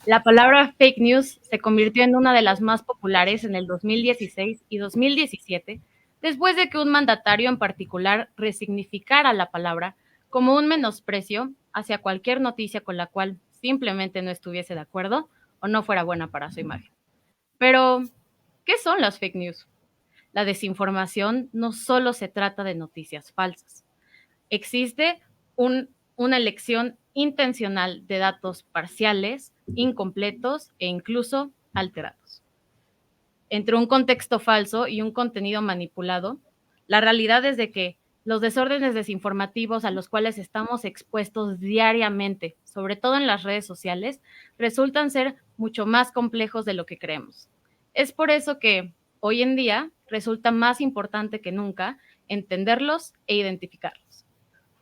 La palabra fake news se convirtió en una de las más populares en el 2016 y 2017, después de que un mandatario en particular resignificara la palabra como un menosprecio hacia cualquier noticia con la cual simplemente no estuviese de acuerdo o no fuera buena para su imagen. Pero, ¿qué son las fake news? La desinformación no solo se trata de noticias falsas. Existe una elección intencional de datos parciales, incompletos e incluso alterados. Entre un contexto falso y un contenido manipulado, la realidad es de que los desórdenes desinformativos a los cuales estamos expuestos diariamente, sobre todo en las redes sociales, resultan ser mucho más complejos de lo que creemos. Es por eso que hoy en día resulta más importante que nunca entenderlos e identificarlos.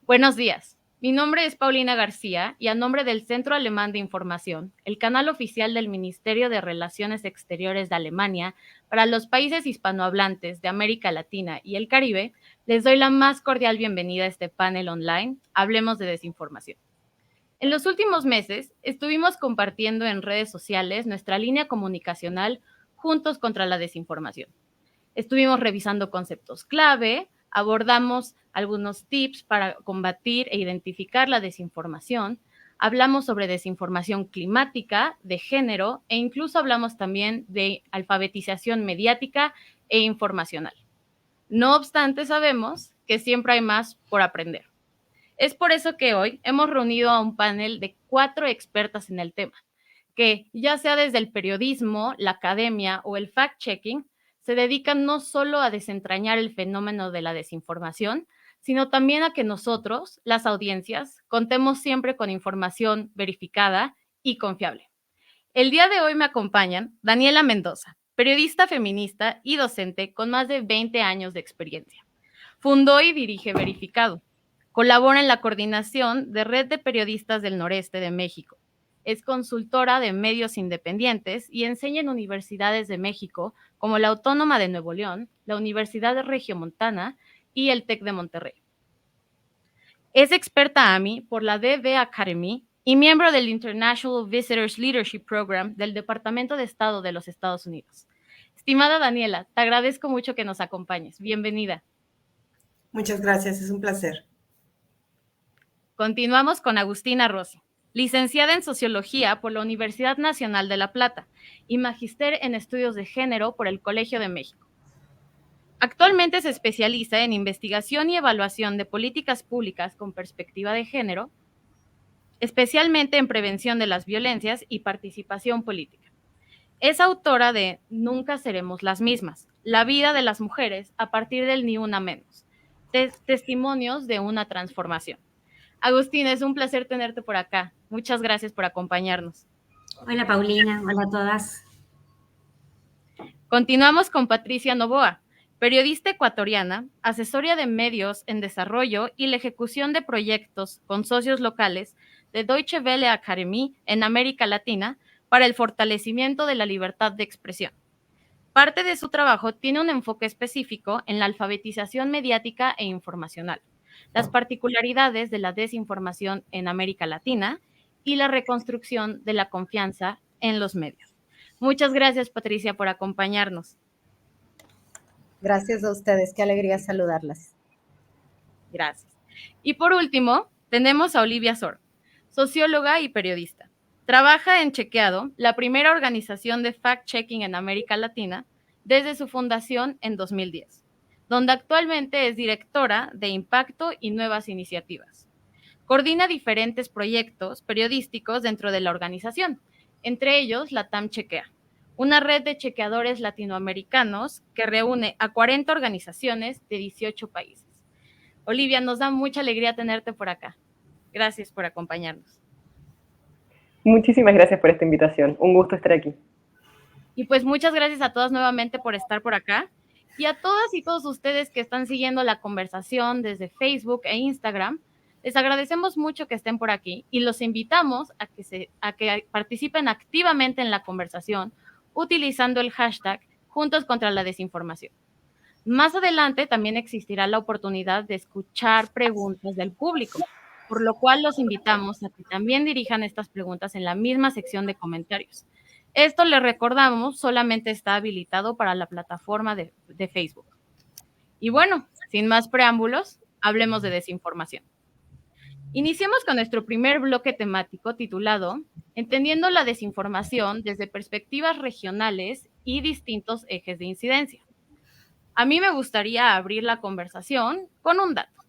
Buenos días. Mi nombre es Paulina García y a nombre del Centro Alemán de Información, el canal oficial del Ministerio de Relaciones Exteriores de Alemania para los países hispanohablantes de América Latina y el Caribe, les doy la más cordial bienvenida a este panel online, Hablemos de Desinformación. En los últimos meses estuvimos compartiendo en redes sociales nuestra línea comunicacional Juntos contra la Desinformación. Estuvimos revisando conceptos clave, abordamos algunos tips para combatir e identificar la desinformación, hablamos sobre desinformación climática, de género e incluso hablamos también de alfabetización mediática e informacional. No obstante, sabemos que siempre hay más por aprender. Es por eso que hoy hemos reunido a un panel de 4 expertas en el tema, que ya sea desde el periodismo, la academia o el fact-checking, se dedican no solo a desentrañar el fenómeno de la desinformación, sino también a que nosotros, las audiencias, contemos siempre con información verificada y confiable. El día de hoy me acompañan Daniela Mendoza, periodista feminista y docente con más de 20 años de experiencia. Fundó y dirige Verificado. Colabora en la coordinación de Red de Periodistas del Noreste de México. Es consultora de medios independientes y enseña en universidades de México como la Autónoma de Nuevo León, la Universidad de Regiomontana y el TEC de Monterrey. Es experta AMI por la DB Academy y miembro del International Visitors Leadership Program del Departamento de Estado de los Estados Unidos. Estimada Daniela, te agradezco mucho que nos acompañes. Bienvenida. Muchas gracias, es un placer. Continuamos con Agustina Rossi, licenciada en Sociología por la Universidad Nacional de La Plata y magíster en Estudios de Género por el Colegio de México. Actualmente se especializa en investigación y evaluación de políticas públicas con perspectiva de género, especialmente en prevención de las violencias y participación política. Es autora de Nunca seremos las mismas, la vida de las mujeres a partir del Ni Una Menos, testimonios de una transformación. Agustina, es un placer tenerte por acá. Muchas gracias por acompañarnos. Hola Paulina, hola a todas. Continuamos con Patricia Novoa, periodista ecuatoriana, asesora de medios en desarrollo y la ejecución de proyectos con socios locales de Deutsche Welle Academy en América Latina para el fortalecimiento de la libertad de expresión. Parte de su trabajo tiene un enfoque específico en la alfabetización mediática e informacional, las particularidades de la desinformación en América Latina y la reconstrucción de la confianza en los medios. Muchas gracias, Patricia, por acompañarnos. Gracias a ustedes, qué alegría saludarlas. Gracias. Y por último, tenemos a Olivia Sor, socióloga y periodista. Trabaja en Chequeado, la primera organización de fact-checking en América Latina, desde su fundación en 2010, donde actualmente es directora de Impacto y Nuevas Iniciativas. Coordina diferentes proyectos periodísticos dentro de la organización, entre ellos la TAM Chequea, una red de chequeadores latinoamericanos que reúne a 40 organizaciones de 18 países. Olivia, nos da mucha alegría tenerte por acá. Gracias por acompañarnos. Muchísimas gracias por esta invitación. Un gusto estar aquí. Y pues muchas gracias a todas nuevamente por estar por acá. Y a todas y todos ustedes que están siguiendo la conversación desde Facebook e Instagram, les agradecemos mucho que estén por aquí y los invitamos a que participen activamente en la conversación utilizando el hashtag Juntos contra la Desinformación. Más adelante también existirá la oportunidad de escuchar preguntas del público. por lo cual los invitamos a que también dirijan estas preguntas en la misma sección de comentarios. Esto, les recordamos, solamente está habilitado para la plataforma de Facebook. Y bueno, sin más preámbulos, hablemos de desinformación. Iniciemos con nuestro primer bloque temático titulado Entendiendo la desinformación desde perspectivas regionales y distintos ejes de incidencia. A mí me gustaría abrir la conversación con un dato.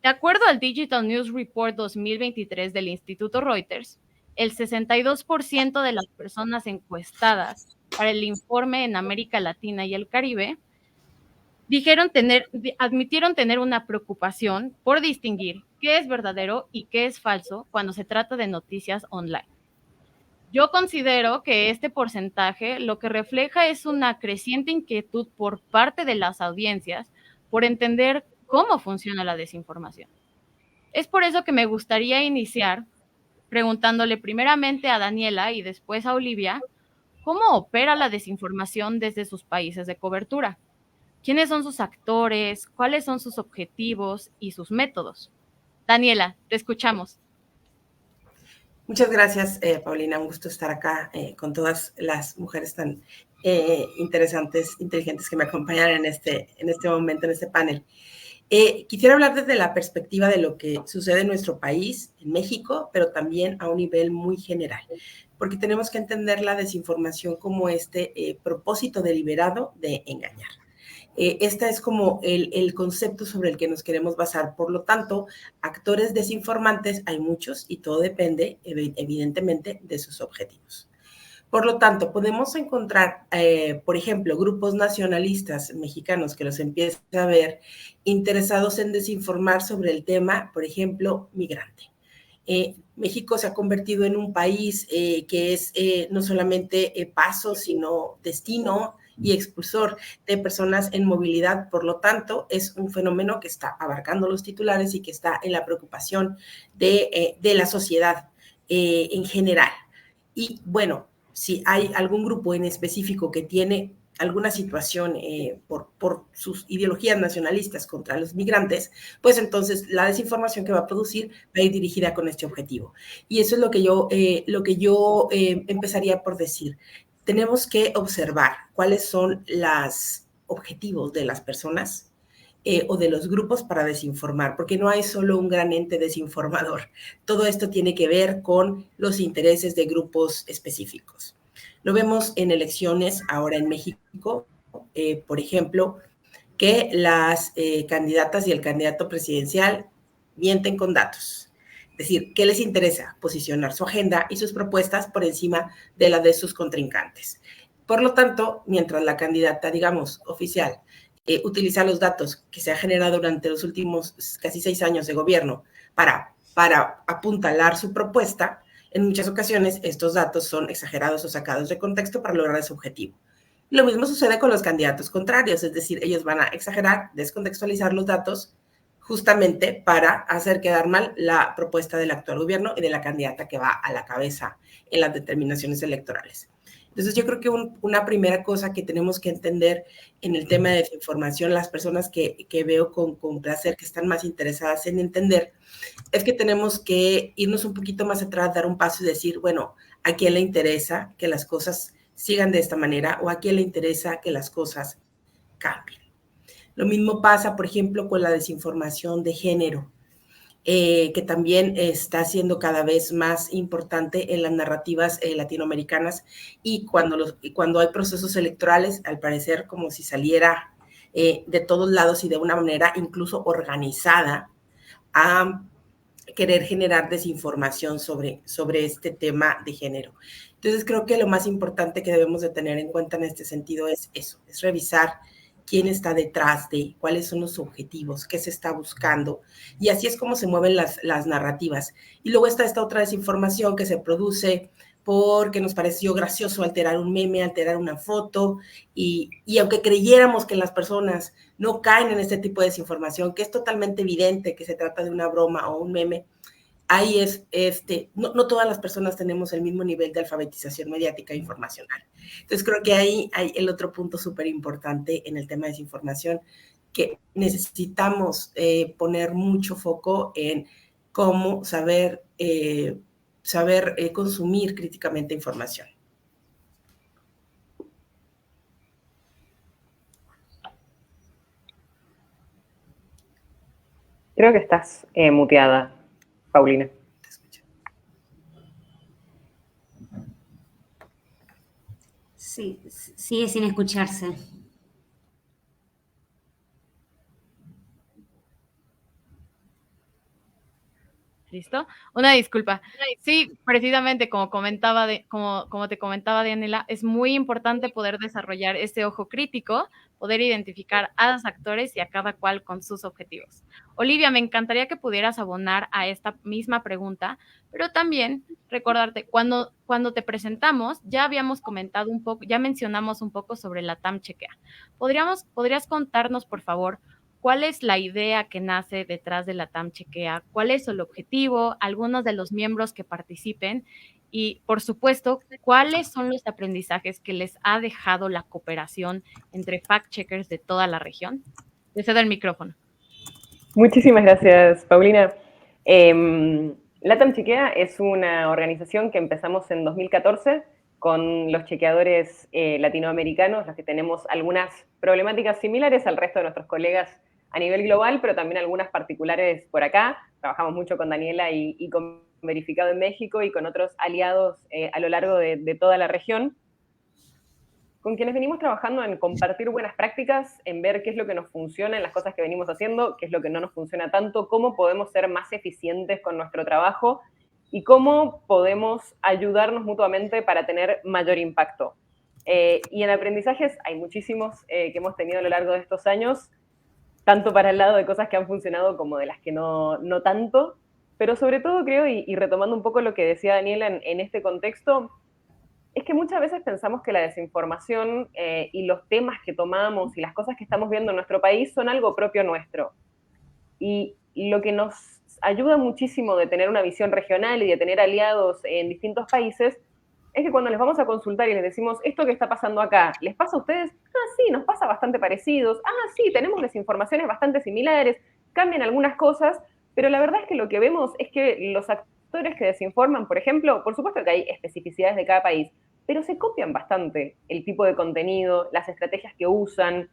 De acuerdo al Digital News Report 2023 del Instituto Reuters, el 62% de las personas encuestadas para el informe en América Latina y el Caribe admitieron tener una preocupación por distinguir qué es verdadero y qué es falso cuando se trata de noticias online. Yo considero que este porcentaje lo que refleja es una creciente inquietud por parte de las audiencias por entender cómo funciona la desinformación. Es por eso que me gustaría iniciar preguntándole primeramente a Daniela y después a Olivia cómo opera la desinformación desde sus países de cobertura. ¿Quiénes son sus actores? ¿Cuáles son sus objetivos y sus métodos? Daniela, te escuchamos. Muchas gracias, Paulina. Un gusto estar acá con todas las mujeres tan interesantes, inteligentes que me acompañan en este momento, en este panel. Quisiera hablar desde la perspectiva de lo que sucede en nuestro país, en México, pero también a un nivel muy general, porque tenemos que entender la desinformación como propósito deliberado de engañar. Este es como el concepto sobre el que nos queremos basar. Por lo tanto, actores desinformantes hay muchos y todo depende, evidentemente, de sus objetivos. Por lo tanto, podemos encontrar, por ejemplo, grupos nacionalistas mexicanos que los empieza a ver interesados en desinformar sobre el tema, por ejemplo, migrante. México se ha convertido en un país que es no solamente paso, sino destino y expulsor de personas en movilidad. Por lo tanto, es un fenómeno que está abarcando los titulares y que está en la preocupación de la sociedad en general. Y bueno, si hay algún grupo en específico que tiene alguna situación por sus ideologías nacionalistas contra los migrantes, pues entonces la desinformación que va a producir va a ir dirigida con este objetivo. Y eso es lo que yo empezaría por decir. Tenemos que observar cuáles son los objetivos de las personas o de los grupos para desinformar, porque no hay solo un gran ente desinformador. Todo esto tiene que ver con los intereses de grupos específicos. Lo vemos en elecciones ahora en México, por ejemplo, que las candidatas y el candidato presidencial mienten con datos. Es decir, ¿qué les interesa? Posicionar su agenda y sus propuestas por encima de la de sus contrincantes. Por lo tanto, mientras la candidata, digamos, oficial, utiliza los datos que se han generado durante los últimos casi 6 años de gobierno para apuntalar su propuesta, en muchas ocasiones estos datos son exagerados o sacados de contexto para lograr ese objetivo. Lo mismo sucede con los candidatos contrarios, es decir, ellos van a exagerar, descontextualizar los datos justamente para hacer quedar mal la propuesta del actual gobierno y de la candidata que va a la cabeza en las determinaciones electorales. Entonces, yo creo que una primera cosa que tenemos que entender en el tema de desinformación, las personas que veo con placer, que están más interesadas en entender, es que tenemos que irnos un poquito más atrás, dar un paso y decir, bueno, ¿a quién le interesa que las cosas sigan de esta manera o a quién le interesa que las cosas cambien? Lo mismo pasa, por ejemplo, con la desinformación de género, que también está siendo cada vez más importante en las narrativas latinoamericanas y cuando hay procesos electorales, al parecer como si saliera de todos lados y de una manera incluso organizada a querer generar desinformación sobre este tema de género. Entonces creo que lo más importante que debemos de tener en cuenta en este sentido es eso, es revisar quién está detrás de, cuáles son los objetivos, qué se está buscando, y así es como se mueven las narrativas. Y luego está esta otra desinformación que se produce porque nos pareció gracioso alterar un meme, alterar una foto, y aunque creyéramos que las personas no caen en este tipo de desinformación, que es totalmente evidente que se trata de una broma o un meme, ahí no todas las personas tenemos el mismo nivel de alfabetización mediática e informacional. Entonces creo que ahí hay el otro punto súper importante en el tema de desinformación. que necesitamos poner mucho foco en cómo saber consumir críticamente información. Creo que estás muteada, Paulina. Sí, sigue sin escucharse. ¿Listo? Una disculpa. Sí, precisamente como te comentaba Daniela, es muy importante poder desarrollar este ojo crítico, poder identificar a los actores y a cada cual con sus objetivos. Olivia, me encantaría que pudieras abonar a esta misma pregunta, pero también recordarte, cuando te presentamos, ya habíamos comentado un poco, ya mencionamos un poco sobre la TAM Chequea. ¿Podrías contarnos, por favor, cuál es la idea que nace detrás de la TAM Chequea? ¿Cuál es el objetivo? Algunos de los miembros que participen y, por supuesto, cuáles son los aprendizajes que les ha dejado la cooperación entre fact-checkers de toda la región. Te cedo el micrófono. Muchísimas gracias, Paulina. LATAM Chequea es una organización que empezamos en 2014 con los chequeadores latinoamericanos, los que tenemos algunas problemáticas similares al resto de nuestros colegas a nivel global, pero también algunas particulares por acá. Trabajamos mucho con Daniela y con Verificado en México y con otros aliados a lo largo de toda la región, con quienes venimos trabajando en compartir buenas prácticas, en ver qué es lo que nos funciona en las cosas que venimos haciendo, qué es lo que no nos funciona tanto, cómo podemos ser más eficientes con nuestro trabajo y cómo podemos ayudarnos mutuamente para tener mayor impacto. Y en aprendizajes hay muchísimos que hemos tenido a lo largo de estos años, tanto para el lado de cosas que han funcionado como de las que no tanto, pero sobre todo creo, y retomando un poco lo que decía Daniela en este contexto, es que muchas veces pensamos que la desinformación y los temas que tomamos y las cosas que estamos viendo en nuestro país son algo propio nuestro. Y lo que nos ayuda muchísimo de tener una visión regional y de tener aliados en distintos países es que cuando les vamos a consultar y les decimos, esto que está pasando acá, ¿les pasa a ustedes? Ah, sí, nos pasa bastante parecidos. Ah, sí, tenemos desinformaciones bastante similares, cambian algunas cosas, pero la verdad es que lo que vemos es que los actores que desinforman, por ejemplo, por supuesto que hay especificidades de cada país, pero se copian bastante el tipo de contenido, las estrategias que usan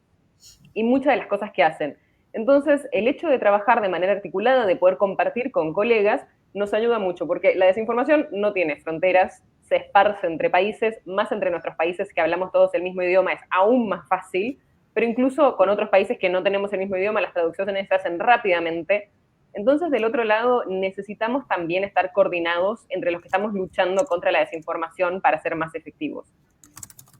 y muchas de las cosas que hacen. Entonces, el hecho de trabajar de manera articulada, de poder compartir con colegas, nos ayuda mucho, porque la desinformación no tiene fronteras, se esparce entre países, más entre nuestros países que hablamos todos el mismo idioma es aún más fácil, pero incluso con otros países que no tenemos el mismo idioma, las traducciones se hacen rápidamente. Entonces, del otro lado, necesitamos también estar coordinados entre los que estamos luchando contra la desinformación para ser más efectivos.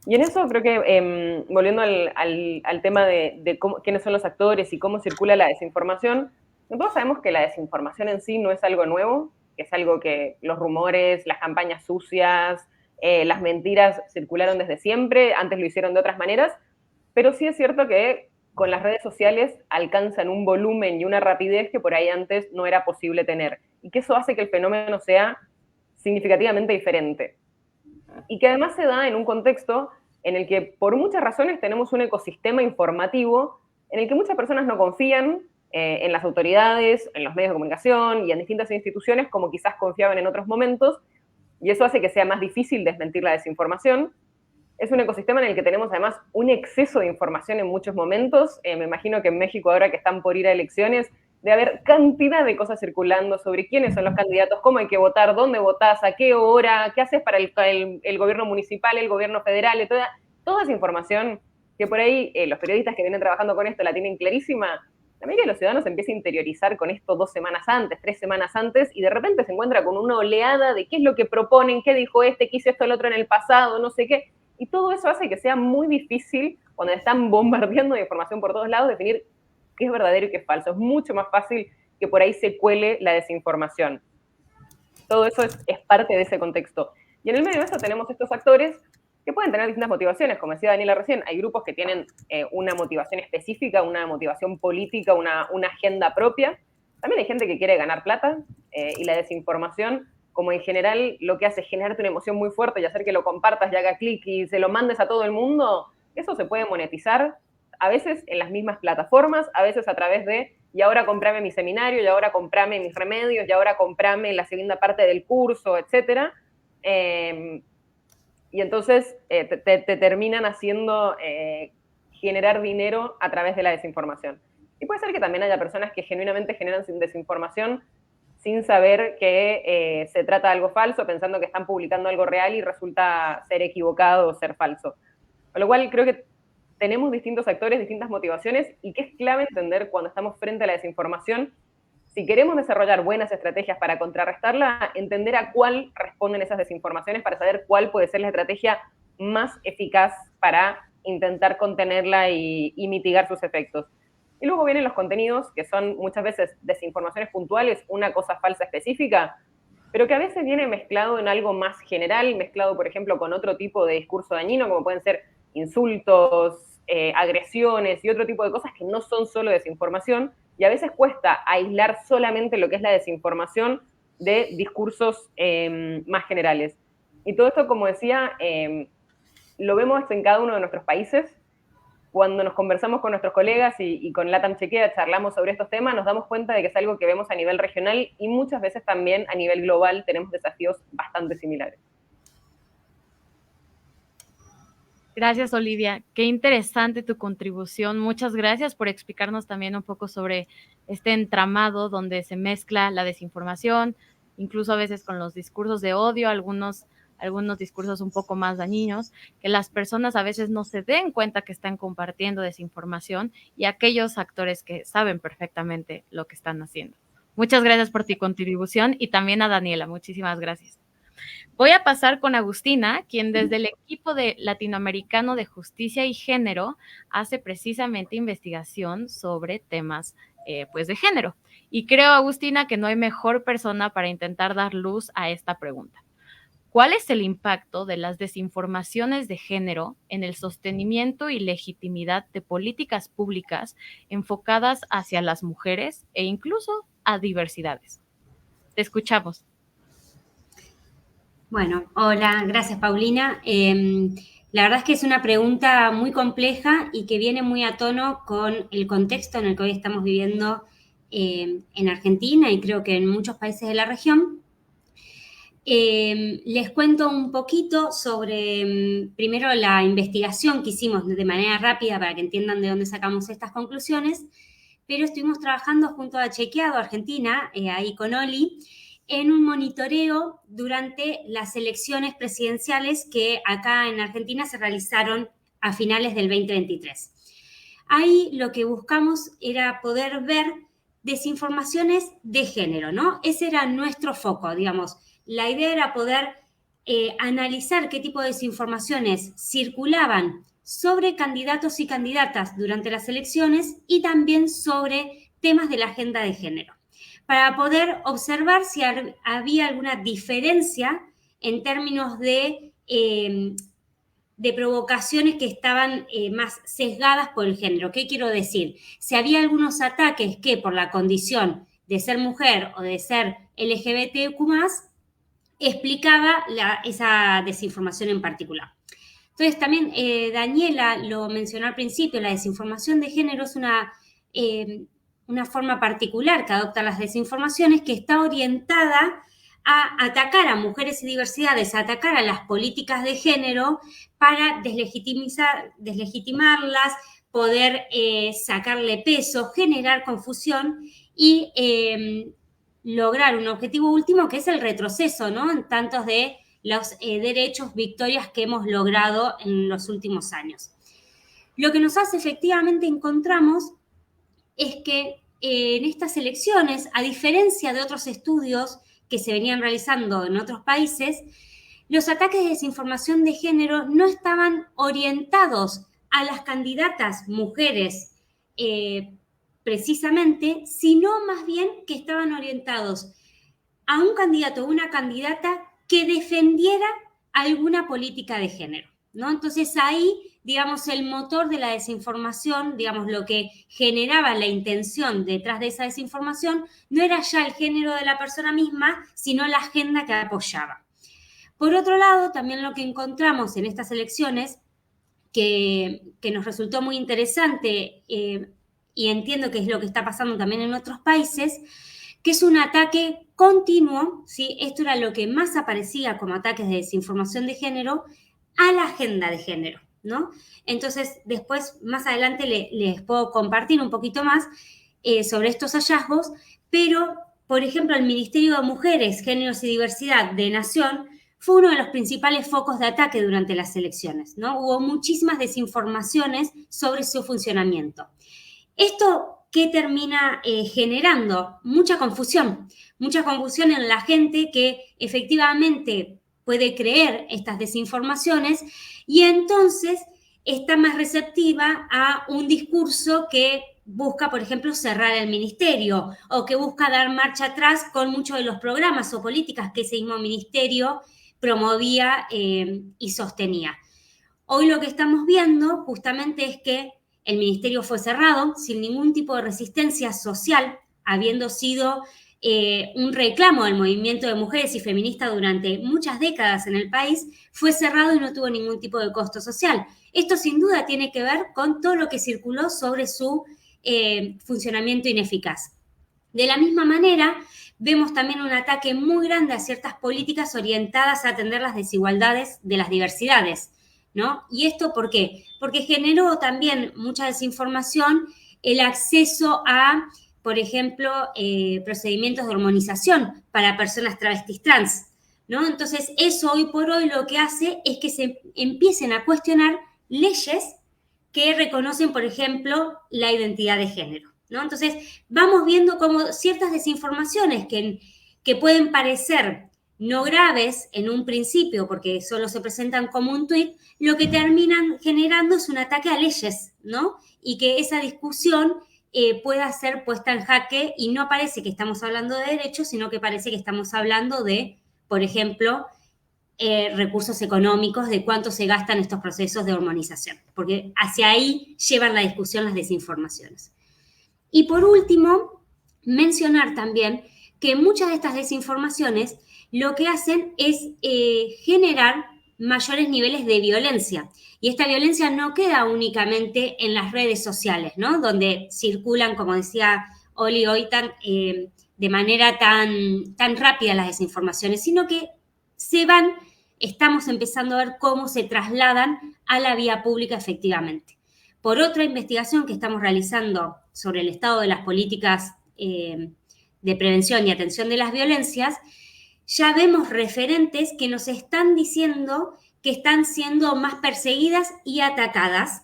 Y en eso creo que, volviendo al tema de quiénes son los actores y cómo circula la desinformación, nosotros sabemos que la desinformación en sí no es algo nuevo, que es algo que los rumores, las campañas sucias, las mentiras circularon desde siempre, antes lo hicieron de otras maneras, pero sí es cierto que con las redes sociales alcanzan un volumen y una rapidez que por ahí antes no era posible tener, y que eso hace que el fenómeno sea significativamente diferente. Y que además se da en un contexto en el que por muchas razones tenemos un ecosistema informativo en el que muchas personas no confían en las autoridades, en los medios de comunicación y en distintas instituciones como quizás confiaban en otros momentos, y eso hace que sea más difícil desmentir la desinformación. Es un ecosistema en el que tenemos además un exceso de información en muchos momentos. Me imagino que en México, ahora que están por ir a elecciones, de haber cantidad de cosas circulando sobre quiénes son los candidatos, cómo hay que votar, dónde votás, a qué hora, qué haces para el gobierno municipal, el gobierno federal, toda esa información que por ahí los periodistas que vienen trabajando con esto la tienen clarísima. La mayoría de los ciudadanos empieza a interiorizar con esto 2 semanas antes, 3 semanas antes, y de repente se encuentra con una oleada de qué es lo que proponen, qué dijo este, qué hizo esto el otro en el pasado, no sé qué. Y todo eso hace que sea muy difícil, cuando están bombardeando de información por todos lados, definir qué es verdadero y qué es falso. Es mucho más fácil que por ahí se cuele la desinformación. Todo eso es parte de ese contexto. Y en el medio de eso tenemos estos actores que pueden tener distintas motivaciones. Como decía Daniela recién, hay grupos que tienen una motivación específica, una motivación política, una agenda propia. También hay gente que quiere ganar plata y la desinformación, como en general lo que hace es generarte una emoción muy fuerte y hacer que lo compartas y haga clic y se lo mandes a todo el mundo, eso se puede monetizar a veces en las mismas plataformas, a veces a través de, y ahora comprame mi seminario, y ahora comprame mis remedios, y ahora comprame la segunda parte del curso, etc. Y entonces te terminan haciendo generar dinero a través de la desinformación. Y puede ser que también haya personas que genuinamente generan desinformación sin saber que se trata de algo falso, pensando que están publicando algo real y resulta ser equivocado o ser falso. Con lo cual creo que tenemos distintos actores, distintas motivaciones, y que es clave entender cuando estamos frente a la desinformación, si queremos desarrollar buenas estrategias para contrarrestarla, entender a cuál responden esas desinformaciones para saber cuál puede ser la estrategia más eficaz para intentar contenerla y mitigar sus efectos. Y luego vienen los contenidos, que son muchas veces desinformaciones puntuales, una cosa falsa específica, pero que a veces viene mezclado en algo más general, mezclado, por ejemplo, con otro tipo de discurso dañino, como pueden ser insultos, agresiones y otro tipo de cosas que no son solo desinformación, y a veces cuesta aislar solamente lo que es la desinformación de discursos más generales. Y todo esto, como decía, lo vemos en cada uno de nuestros países. Cuando nos conversamos con nuestros colegas y con LATAM Chequea, charlamos sobre estos temas, nos damos cuenta de que es algo que vemos a nivel regional y muchas veces también a nivel global tenemos desafíos bastante similares. Gracias, Olivia. Qué interesante tu contribución. Muchas gracias por explicarnos también un poco sobre este entramado donde se mezcla la desinformación, incluso a veces con los discursos de odio, algunos discursos un poco más dañinos, que las personas a veces no se den cuenta que están compartiendo desinformación, y aquellos actores que saben perfectamente lo que están haciendo. Muchas gracias por tu contribución, y también a Daniela. Muchísimas gracias. Voy a pasar con Agustina, quien desde el equipo de Latinoamericano de Justicia y Género hace precisamente investigación sobre temas pues de género. Y creo, Agustina, que no hay mejor persona para intentar dar luz a esta pregunta. ¿Cuál es el impacto de las desinformaciones de género en el sostenimiento y legitimidad de políticas públicas enfocadas hacia las mujeres e incluso a diversidades? Te escuchamos. Bueno, hola, gracias Paulina. La verdad es que es una pregunta muy compleja y que viene muy a tono con el contexto en el que hoy estamos viviendo en Argentina y creo que en muchos países de la región. Les cuento un poquito sobre, primero, la investigación que hicimos de manera rápida para que entiendan de dónde sacamos estas conclusiones, pero estuvimos trabajando junto a Chequeado Argentina, ahí con Oli, en un monitoreo durante las elecciones presidenciales que acá en Argentina se realizaron a finales del 2023. Ahí lo que buscamos era poder ver desinformaciones de género, ¿no? Ese era nuestro foco, digamos. La idea era poder analizar qué tipo de desinformaciones circulaban sobre candidatos y candidatas durante las elecciones y también sobre temas de la agenda de género, para poder observar si había alguna diferencia en términos de provocaciones que estaban más sesgadas por el género. ¿Qué quiero decir? Si había algunos ataques que por la condición de ser mujer o de ser LGBTQ+, explicaba esa desinformación en particular. Entonces, también Daniela lo mencionó al principio, la desinformación de género es una forma particular que adoptan las desinformaciones que está orientada a atacar a mujeres y diversidades, a atacar a las políticas de género para deslegitimarlas, poder sacarle peso, generar confusión y lograr un objetivo último que es el retroceso, ¿no? En tantos de los derechos, victorias que hemos logrado en los últimos años. Lo que nos hace efectivamente encontramos es que en estas elecciones, a diferencia de otros estudios que se venían realizando en otros países, los ataques de desinformación de género no estaban orientados a las candidatas mujeres precisamente, sino más bien que estaban orientados a un candidato o una candidata que defendiera alguna política de género, ¿no? Entonces ahí, digamos, el motor de la desinformación, digamos, lo que generaba la intención detrás de esa desinformación, no era ya el género de la persona misma, sino la agenda que apoyaba. Por otro lado, también lo que encontramos en estas elecciones que nos resultó muy interesante y entiendo que es lo que está pasando también en otros países, que es un ataque continuo, ¿sí? Esto era lo que más aparecía como ataques de desinformación de género a la agenda de género, ¿no? Entonces, después, más adelante, les puedo compartir un poquito más sobre estos hallazgos, pero, por ejemplo, el Ministerio de Mujeres, Géneros y Diversidad de Nación fue uno de los principales focos de ataque durante las elecciones, ¿no? Hubo muchísimas desinformaciones sobre su funcionamiento. Esto, ¿qué termina generando? Mucha confusión en la gente que efectivamente puede creer estas desinformaciones y entonces está más receptiva a un discurso que busca, por ejemplo, cerrar el ministerio o que busca dar marcha atrás con muchos de los programas o políticas que ese mismo ministerio promovía y sostenía. Hoy lo que estamos viendo justamente es que el ministerio fue cerrado sin ningún tipo de resistencia social, habiendo sido un reclamo del movimiento de mujeres y feministas durante muchas décadas en el país, fue cerrado y no tuvo ningún tipo de costo social. Esto sin duda tiene que ver con todo lo que circuló sobre su funcionamiento ineficaz. De la misma manera, vemos también un ataque muy grande a ciertas políticas orientadas a atender las desigualdades de las diversidades, ¿no? ¿Y esto por qué? Porque generó también mucha desinformación el acceso a, por ejemplo, procedimientos de hormonización para personas travestis trans, ¿no? Entonces, eso hoy por hoy lo que hace es que se empiecen a cuestionar leyes que reconocen, por ejemplo, la identidad de género, ¿no? Entonces, vamos viendo como ciertas desinformaciones que pueden parecer no graves en un principio, porque solo se presentan como un tuit, lo que terminan generando es un ataque a leyes, ¿no? Y que esa discusión pueda ser puesta en jaque y no parece que estamos hablando de derechos, sino que parece que estamos hablando de, por ejemplo, recursos económicos, de cuánto se gastan estos procesos de hormonización, porque hacia ahí llevan la discusión las desinformaciones. Y por último, mencionar también que muchas de estas desinformaciones lo que hacen es generar mayores niveles de violencia. Y esta violencia no queda únicamente en las redes sociales, ¿no? Donde circulan, como decía Oli hoy, de manera tan rápida las desinformaciones, sino que estamos empezando a ver cómo se trasladan a la vía pública efectivamente. Por otra investigación que estamos realizando sobre el estado de las políticas de prevención y atención de las violencias, ya vemos referentes que nos están diciendo que están siendo más perseguidas y atacadas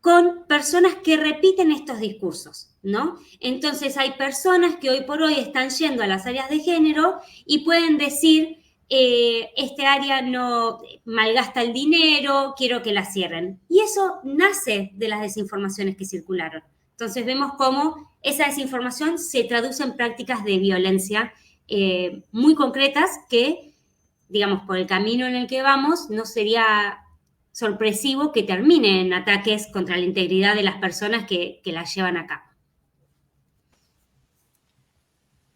con personas que repiten estos discursos, ¿no? Entonces hay personas que hoy por hoy están yendo a las áreas de género y pueden decir, este área no malgasta el dinero, quiero que la cierren. Y eso nace de las desinformaciones que circularon. Entonces vemos cómo esa desinformación se traduce en prácticas de violencia muy concretas que, digamos, por el camino en el que vamos, no sería sorpresivo que termine en ataques contra la integridad de las personas que las llevan a cabo.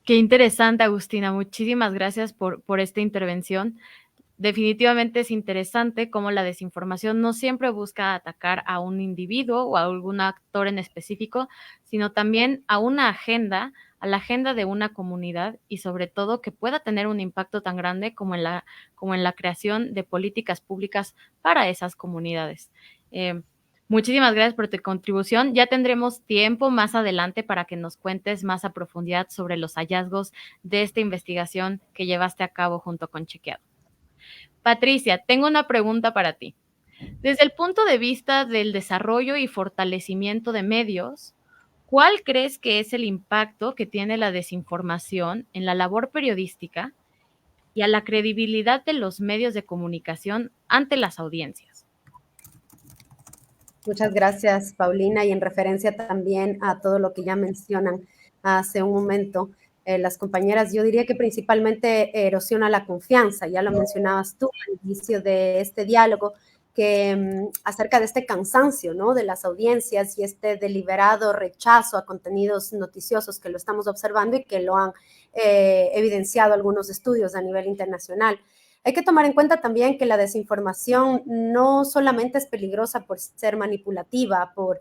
Qué interesante, Agustina. Muchísimas gracias por esta intervención. Definitivamente es interesante cómo la desinformación no siempre busca atacar a un individuo o a algún actor en específico, sino también a una agenda, a la agenda de una comunidad y sobre todo que pueda tener un impacto tan grande como en la creación de políticas públicas para esas comunidades. Muchísimas gracias por tu contribución. Ya tendremos tiempo más adelante para que nos cuentes más a profundidad sobre los hallazgos de esta investigación que llevaste a cabo junto con Chequeado. Patricia, tengo una pregunta para ti. Desde el punto de vista del desarrollo y fortalecimiento de medios, ¿cuál crees que es el impacto que tiene la desinformación en la labor periodística y a la credibilidad de los medios de comunicación ante las audiencias? Muchas gracias, Paulina, y en referencia también a todo lo que ya mencionan hace un momento las compañeras, yo diría que principalmente erosiona la confianza, ya lo mencionabas tú al inicio de este diálogo, que acerca de este cansancio, ¿no?, de las audiencias y este deliberado rechazo a contenidos noticiosos que lo estamos observando y que lo han evidenciado algunos estudios a nivel internacional. Hay que tomar en cuenta también que la desinformación no solamente es peligrosa por ser manipulativa, por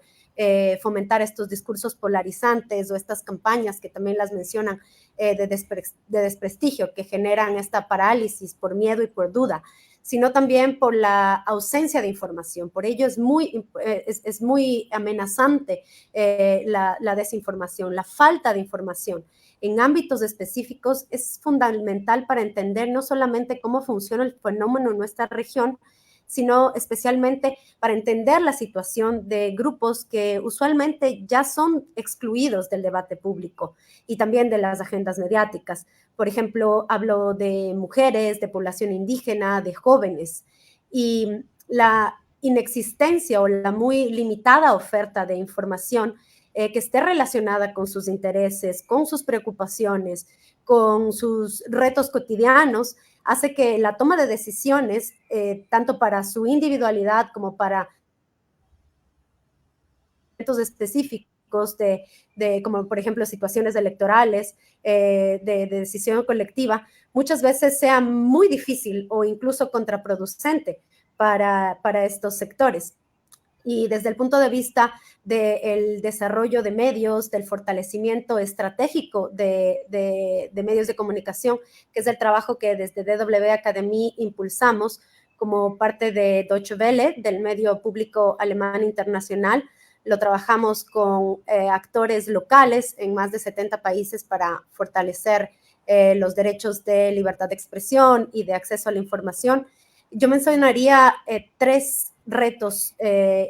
fomentar estos discursos polarizantes o estas campañas que también las mencionan de desprestigio, que generan esta parálisis por miedo y por duda, sino también por la ausencia de información. Por ello es muy amenazante la desinformación, la falta de información en ámbitos específicos es fundamental para entender no solamente cómo funciona el fenómeno en nuestra región, sino especialmente para entender la situación de grupos que usualmente ya son excluidos del debate público y también de las agendas mediáticas. Por ejemplo, hablo de mujeres, de población indígena, de jóvenes, y la inexistencia o la muy limitada oferta de información que esté relacionada con sus intereses, con sus preocupaciones, con sus retos cotidianos, hace que la toma de decisiones, tanto para su individualidad como para retos específicos como por ejemplo situaciones electorales, de decisión colectiva, muchas veces sea muy difícil o incluso contraproducente para estos sectores. Y desde el punto de vista del desarrollo de medios, del fortalecimiento estratégico de medios de comunicación, que es el trabajo que desde DW Academy impulsamos como parte de Deutsche Welle, del medio público alemán internacional. Lo trabajamos con actores locales en más de 70 países para fortalecer los derechos de libertad de expresión y de acceso a la información. Yo mencionaría 3 retos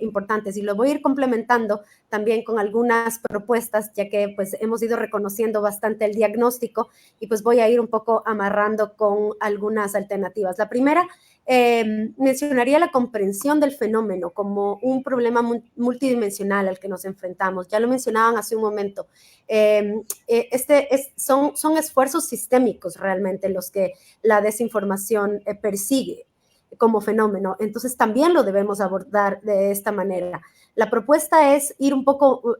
importantes y lo voy a ir complementando también con algunas propuestas, ya que pues hemos ido reconociendo bastante el diagnóstico y pues voy a ir un poco amarrando con algunas alternativas. La primera, mencionaría la comprensión del fenómeno como un problema multidimensional al que nos enfrentamos. Ya lo mencionaban hace un momento. Son esfuerzos sistémicos realmente los que la desinformación persigue como fenómeno. Entonces también lo debemos abordar de esta manera. La propuesta es ir un poco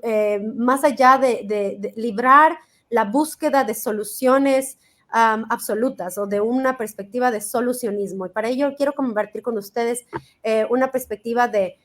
más allá de librar la búsqueda de soluciones absolutas o de una perspectiva de solucionismo. Y para ello quiero compartir con ustedes una perspectiva de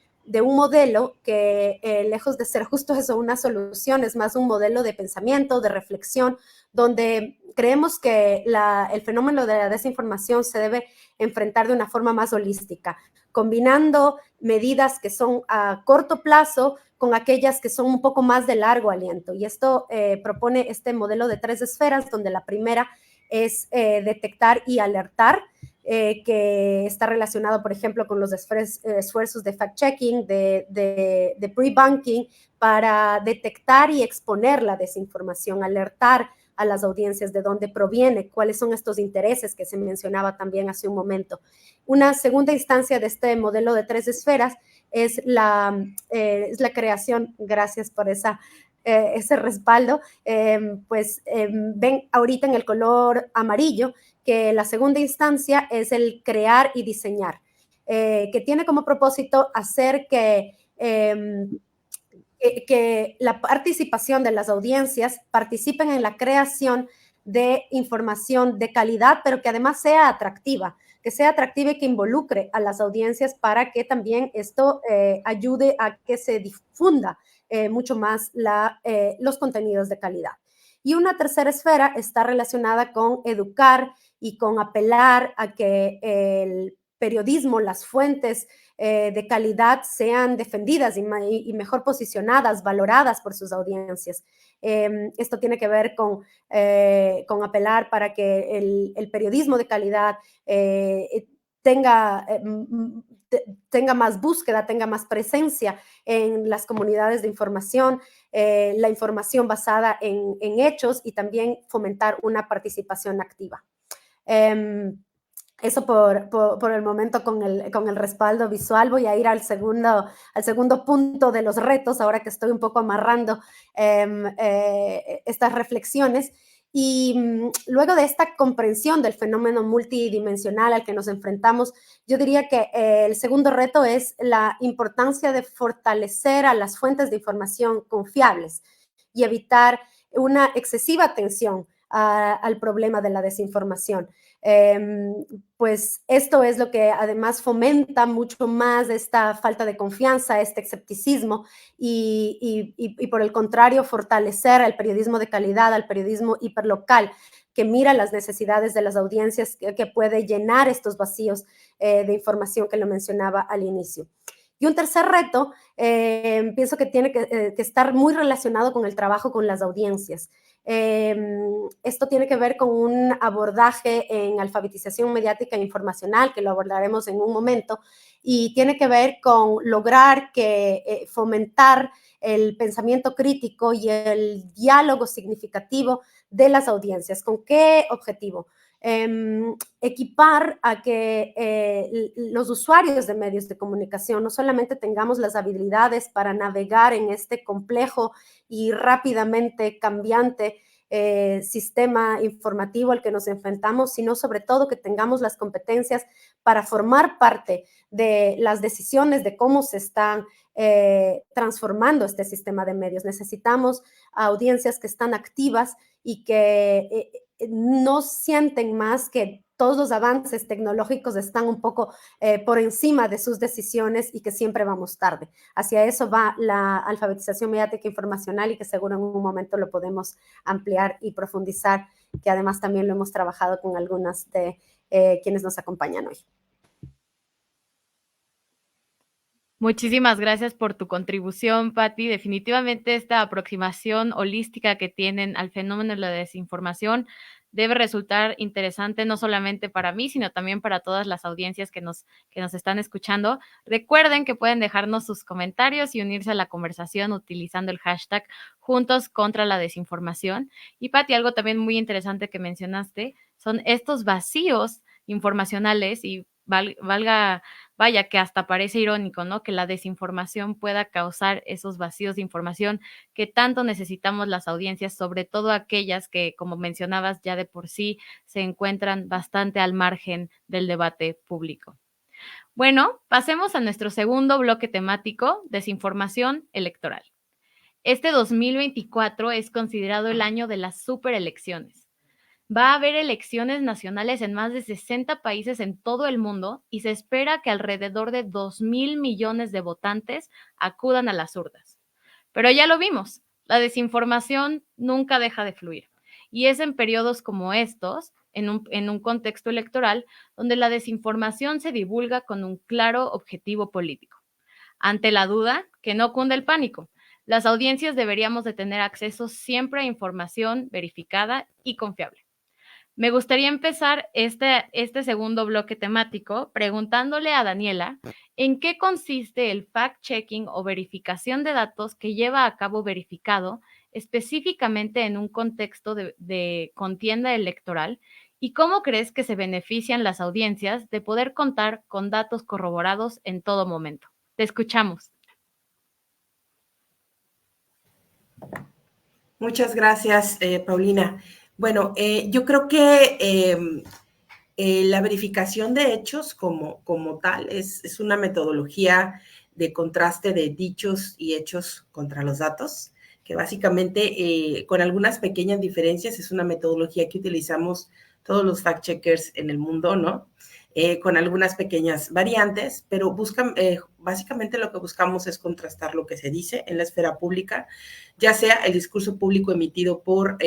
un modelo que lejos de ser justo eso, una solución, es más un modelo de pensamiento, de reflexión, donde creemos que el fenómeno de la desinformación se debe enfrentar de una forma más holística, combinando medidas que son a corto plazo con aquellas que son un poco más de largo aliento. Y esto propone este modelo de 3 esferas, donde la primera es detectar y alertar, que está relacionado, por ejemplo, con los esfuerzos de fact-checking, de pre-banking, para detectar y exponer la desinformación, alertar a las audiencias de dónde proviene, cuáles son estos intereses que se mencionaba también hace un momento. Una segunda instancia de este modelo de 3 esferas es la creación, gracias por ese respaldo, ven ahorita en el color amarillo que la segunda instancia es el crear y diseñar, que tiene como propósito hacer que la participación de las audiencias participen en la creación de información de calidad, pero que además sea atractiva y que involucre a las audiencias para que también esto ayude a que se difunda mucho más los contenidos de calidad. Y una tercera esfera está relacionada con educar y con apelar a que el periodismo, las fuentes de calidad sean defendidas y mejor posicionadas, valoradas por sus audiencias. Esto tiene que ver con apelar para que el periodismo de calidad tenga más búsqueda, tenga más presencia en las comunidades de información, la información basada en hechos y también fomentar una participación activa. Eso por el momento con el respaldo visual. Voy a ir al segundo punto de los retos, ahora que estoy un poco amarrando estas reflexiones. Y luego de esta comprensión del fenómeno multidimensional al que nos enfrentamos, yo diría que el segundo reto es la importancia de fortalecer a las fuentes de información confiables y evitar una excesiva atención al problema de la desinformación. Pues esto es lo que además fomenta mucho más esta falta de confianza, este escepticismo y por el contrario fortalecer al periodismo de calidad, al periodismo hiperlocal, que mira las necesidades de las audiencias, que puede llenar estos vacíos de información que lo mencionaba al inicio. Y un tercer reto, pienso que tiene que estar muy relacionado con el trabajo con las audiencias. Esto tiene que ver con un abordaje en alfabetización mediática e informacional, que lo abordaremos en un momento, y tiene que ver con lograr fomentar el pensamiento crítico y el diálogo significativo de las audiencias. ¿Con qué objetivo? Equipar a que los usuarios de medios de comunicación no solamente tengamos las habilidades para navegar en este complejo y rápidamente cambiante sistema informativo al que nos enfrentamos, sino sobre todo que tengamos las competencias para formar parte de las decisiones de cómo se están transformando este sistema de medios. Necesitamos audiencias que están activas y que no sienten más que todos los avances tecnológicos están un poco por encima de sus decisiones y que siempre vamos tarde. Hacia eso va la alfabetización mediática informacional y que seguro en un momento lo podemos ampliar y profundizar, que además también lo hemos trabajado con algunas de quienes nos acompañan hoy. Muchísimas gracias por tu contribución, Patti. Definitivamente esta aproximación holística que tienen al fenómeno de la desinformación debe resultar interesante no solamente para mí, sino también para todas las audiencias que nos están escuchando. Recuerden que pueden dejarnos sus comentarios y unirse a la conversación utilizando el hashtag Juntos contra la Desinformación. Y Patti, algo también muy interesante que mencionaste son estos vacíos informacionales y vaya que hasta parece irónico, ¿no? Que la desinformación pueda causar esos vacíos de información que tanto necesitamos las audiencias, sobre todo aquellas que, como mencionabas, ya de por sí se encuentran bastante al margen del debate público. Bueno, pasemos a nuestro segundo bloque temático, desinformación electoral. Este 2024 es considerado el año de las superelecciones. Va a haber elecciones nacionales en más de 60 países en todo el mundo y se espera que alrededor de 2,000 millones de votantes acudan a las urnas. Pero ya lo vimos, la desinformación nunca deja de fluir. Y es en periodos como estos, en un contexto electoral, donde la desinformación se divulga con un claro objetivo político. Ante la duda, que no cunde el pánico. Las audiencias deberíamos de tener acceso siempre a información verificada y confiable. Me gustaría empezar este segundo bloque temático preguntándole a Daniela en qué consiste el fact-checking o verificación de datos que lleva a cabo Verificado, específicamente en un contexto de contienda electoral, y cómo crees que se benefician las audiencias de poder contar con datos corroborados en todo momento. Te escuchamos. Muchas gracias, Paulina. Bueno, yo creo que la verificación de hechos como tal es una metodología de contraste de dichos y hechos contra los datos, que básicamente, con algunas pequeñas diferencias, es una metodología que utilizamos todos los fact-checkers en el mundo, ¿no? Con algunas pequeñas variantes, pero básicamente lo que buscamos es contrastar lo que se dice en la esfera pública, ya sea el discurso público emitido por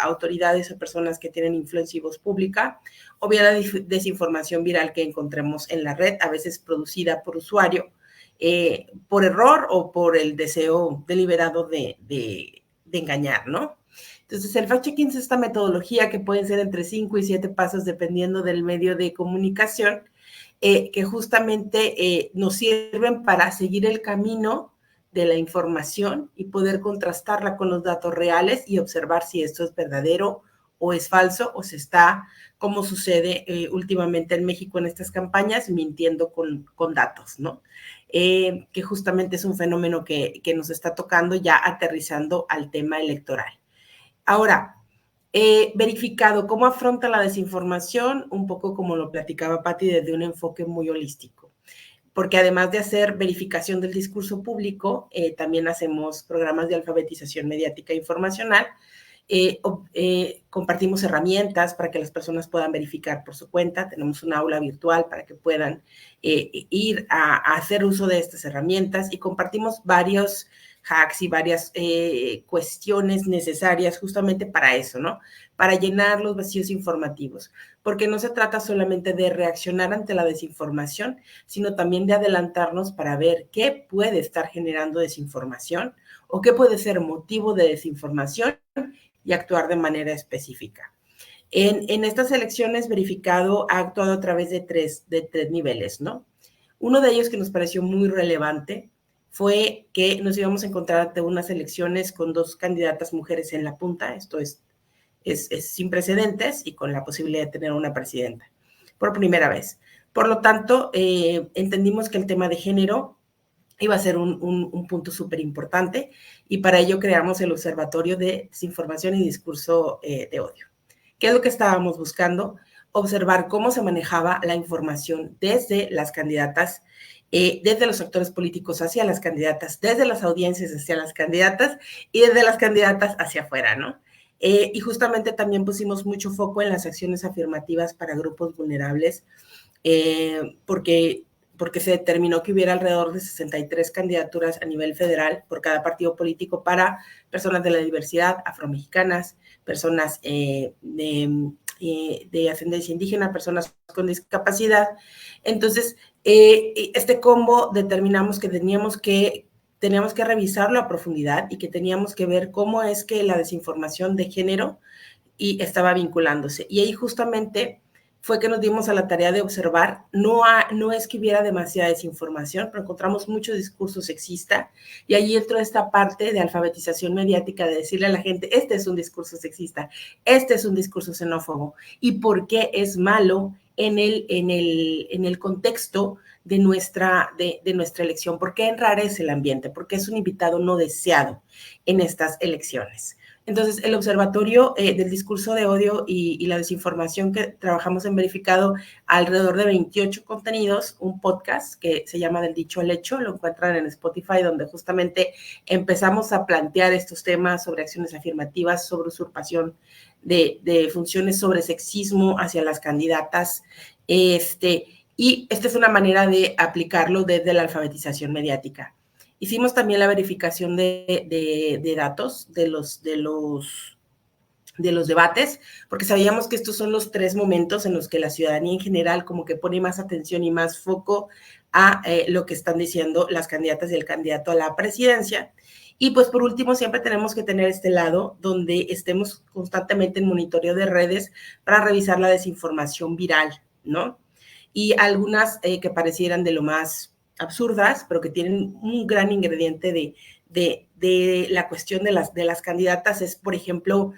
autoridades o personas que tienen influencia y voz pública, o bien la desinformación viral que encontremos en la red, a veces producida por usuario, por error o por el deseo deliberado de engañar, ¿no? Entonces, el fact-checking es esta metodología que pueden ser entre 5 y 7 pasos dependiendo del medio de comunicación, que justamente nos sirven para seguir el camino de la información y poder contrastarla con los datos reales y observar si esto es verdadero o es falso o se está, como sucede últimamente en México en estas campañas, mintiendo con datos, ¿no? Que justamente es un fenómeno que nos está tocando ya aterrizando al tema electoral. Ahora, Verificado, ¿cómo afronta la desinformación? Un poco como lo platicaba Patti, desde un enfoque muy holístico. Porque además de hacer verificación del discurso público, también hacemos programas de alfabetización mediática e informacional, Compartimos herramientas para que las personas puedan verificar por su cuenta. Tenemos un aula virtual para que puedan ir a hacer uso de estas herramientas, y compartimos varios hacks y varias cuestiones necesarias justamente para eso, ¿no? Para llenar los vacíos informativos, porque no se trata solamente de reaccionar ante la desinformación, sino también de adelantarnos para ver qué puede estar generando desinformación o qué puede ser motivo de desinformación y actuar de manera específica. En estas elecciones, Verificado ha actuado a través de tres niveles, ¿no? Uno de ellos que nos pareció muy relevante fue que nos íbamos a encontrar ante unas elecciones con 2 candidatas mujeres en la punta. Esto es sin precedentes y con la posibilidad de tener una presidenta por primera vez. Por lo tanto, entendimos que el tema de género iba a ser un punto súper importante, y para ello creamos el Observatorio de Desinformación y Discurso de Odio. ¿Qué es lo que estábamos buscando? Observar cómo se manejaba la información desde las candidatas, desde los actores políticos hacia las candidatas, desde las audiencias hacia las candidatas y desde las candidatas hacia afuera, ¿no? Y justamente también pusimos mucho foco en las acciones afirmativas para grupos vulnerables, porque se determinó que hubiera alrededor de 63 candidaturas a nivel federal por cada partido político para personas de la diversidad, afromexicanas, personas de ascendencia indígena, personas con discapacidad. Entonces, este combo determinamos que teníamos que revisarlo a profundidad y que teníamos que ver cómo es que la desinformación de género estaba vinculándose. Y ahí justamente fue que nos dimos a la tarea de observar, no es que hubiera demasiada desinformación, pero encontramos mucho discurso sexista, y allí entró esta parte de alfabetización mediática, de decirle a la gente, este es un discurso sexista, este es un discurso xenófobo, y por qué es malo en el contexto de nuestra elección, por qué enrarece el ambiente, porque es un invitado no deseado en estas elecciones. Entonces, el Observatorio del Discurso de Odio y la Desinformación, que trabajamos en Verificado, alrededor de 28 contenidos, un podcast que se llama Del Dicho al Hecho, lo encuentran en Spotify, donde justamente empezamos a plantear estos temas sobre acciones afirmativas, sobre usurpación de funciones, sobre sexismo hacia las candidatas, y esta es una manera de aplicarlo desde la alfabetización mediática. Hicimos también la verificación de datos de los debates, porque sabíamos que estos son los 3 momentos en los que la ciudadanía en general como que pone más atención y más foco a lo que están diciendo las candidatas y el candidato a la presidencia. Y pues por último, siempre tenemos que tener este lado donde estemos constantemente en monitoreo de redes para revisar la desinformación viral, ¿no? Y algunas que parecieran de lo más absurdas, pero que tienen un gran ingrediente de la cuestión de las candidatas, es, por ejemplo,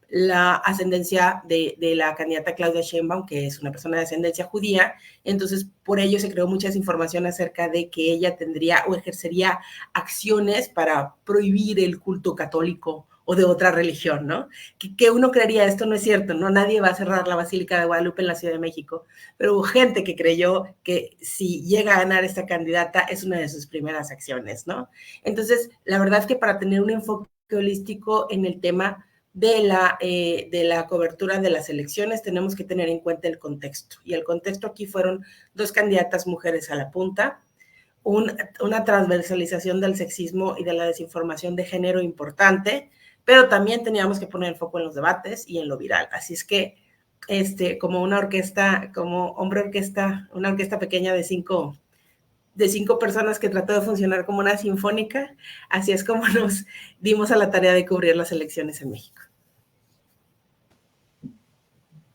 la ascendencia de la candidata Claudia Sheinbaum, que es una persona de ascendencia judía. Entonces, por ello se creó mucha información acerca de que ella tendría o ejercería acciones para prohibir el culto católico o de otra religión, ¿no? Que uno creería, esto no es cierto, ¿no? Nadie va a cerrar la Basílica de Guadalupe en la Ciudad de México, pero hubo gente que creyó que si llega a ganar esta candidata es una de sus primeras acciones, ¿no? Entonces, la verdad es que para tener un enfoque holístico en el tema de la cobertura de las elecciones tenemos que tener en cuenta el contexto, y el contexto aquí fueron 2 candidatas mujeres a la punta, una transversalización del sexismo y de la desinformación de género importante, pero también teníamos que poner el foco en los debates y en lo viral. Así es que, como una orquesta, como hombre orquesta, una orquesta pequeña de 5 personas que trató de funcionar como una sinfónica, así es como nos dimos a la tarea de cubrir las elecciones en México.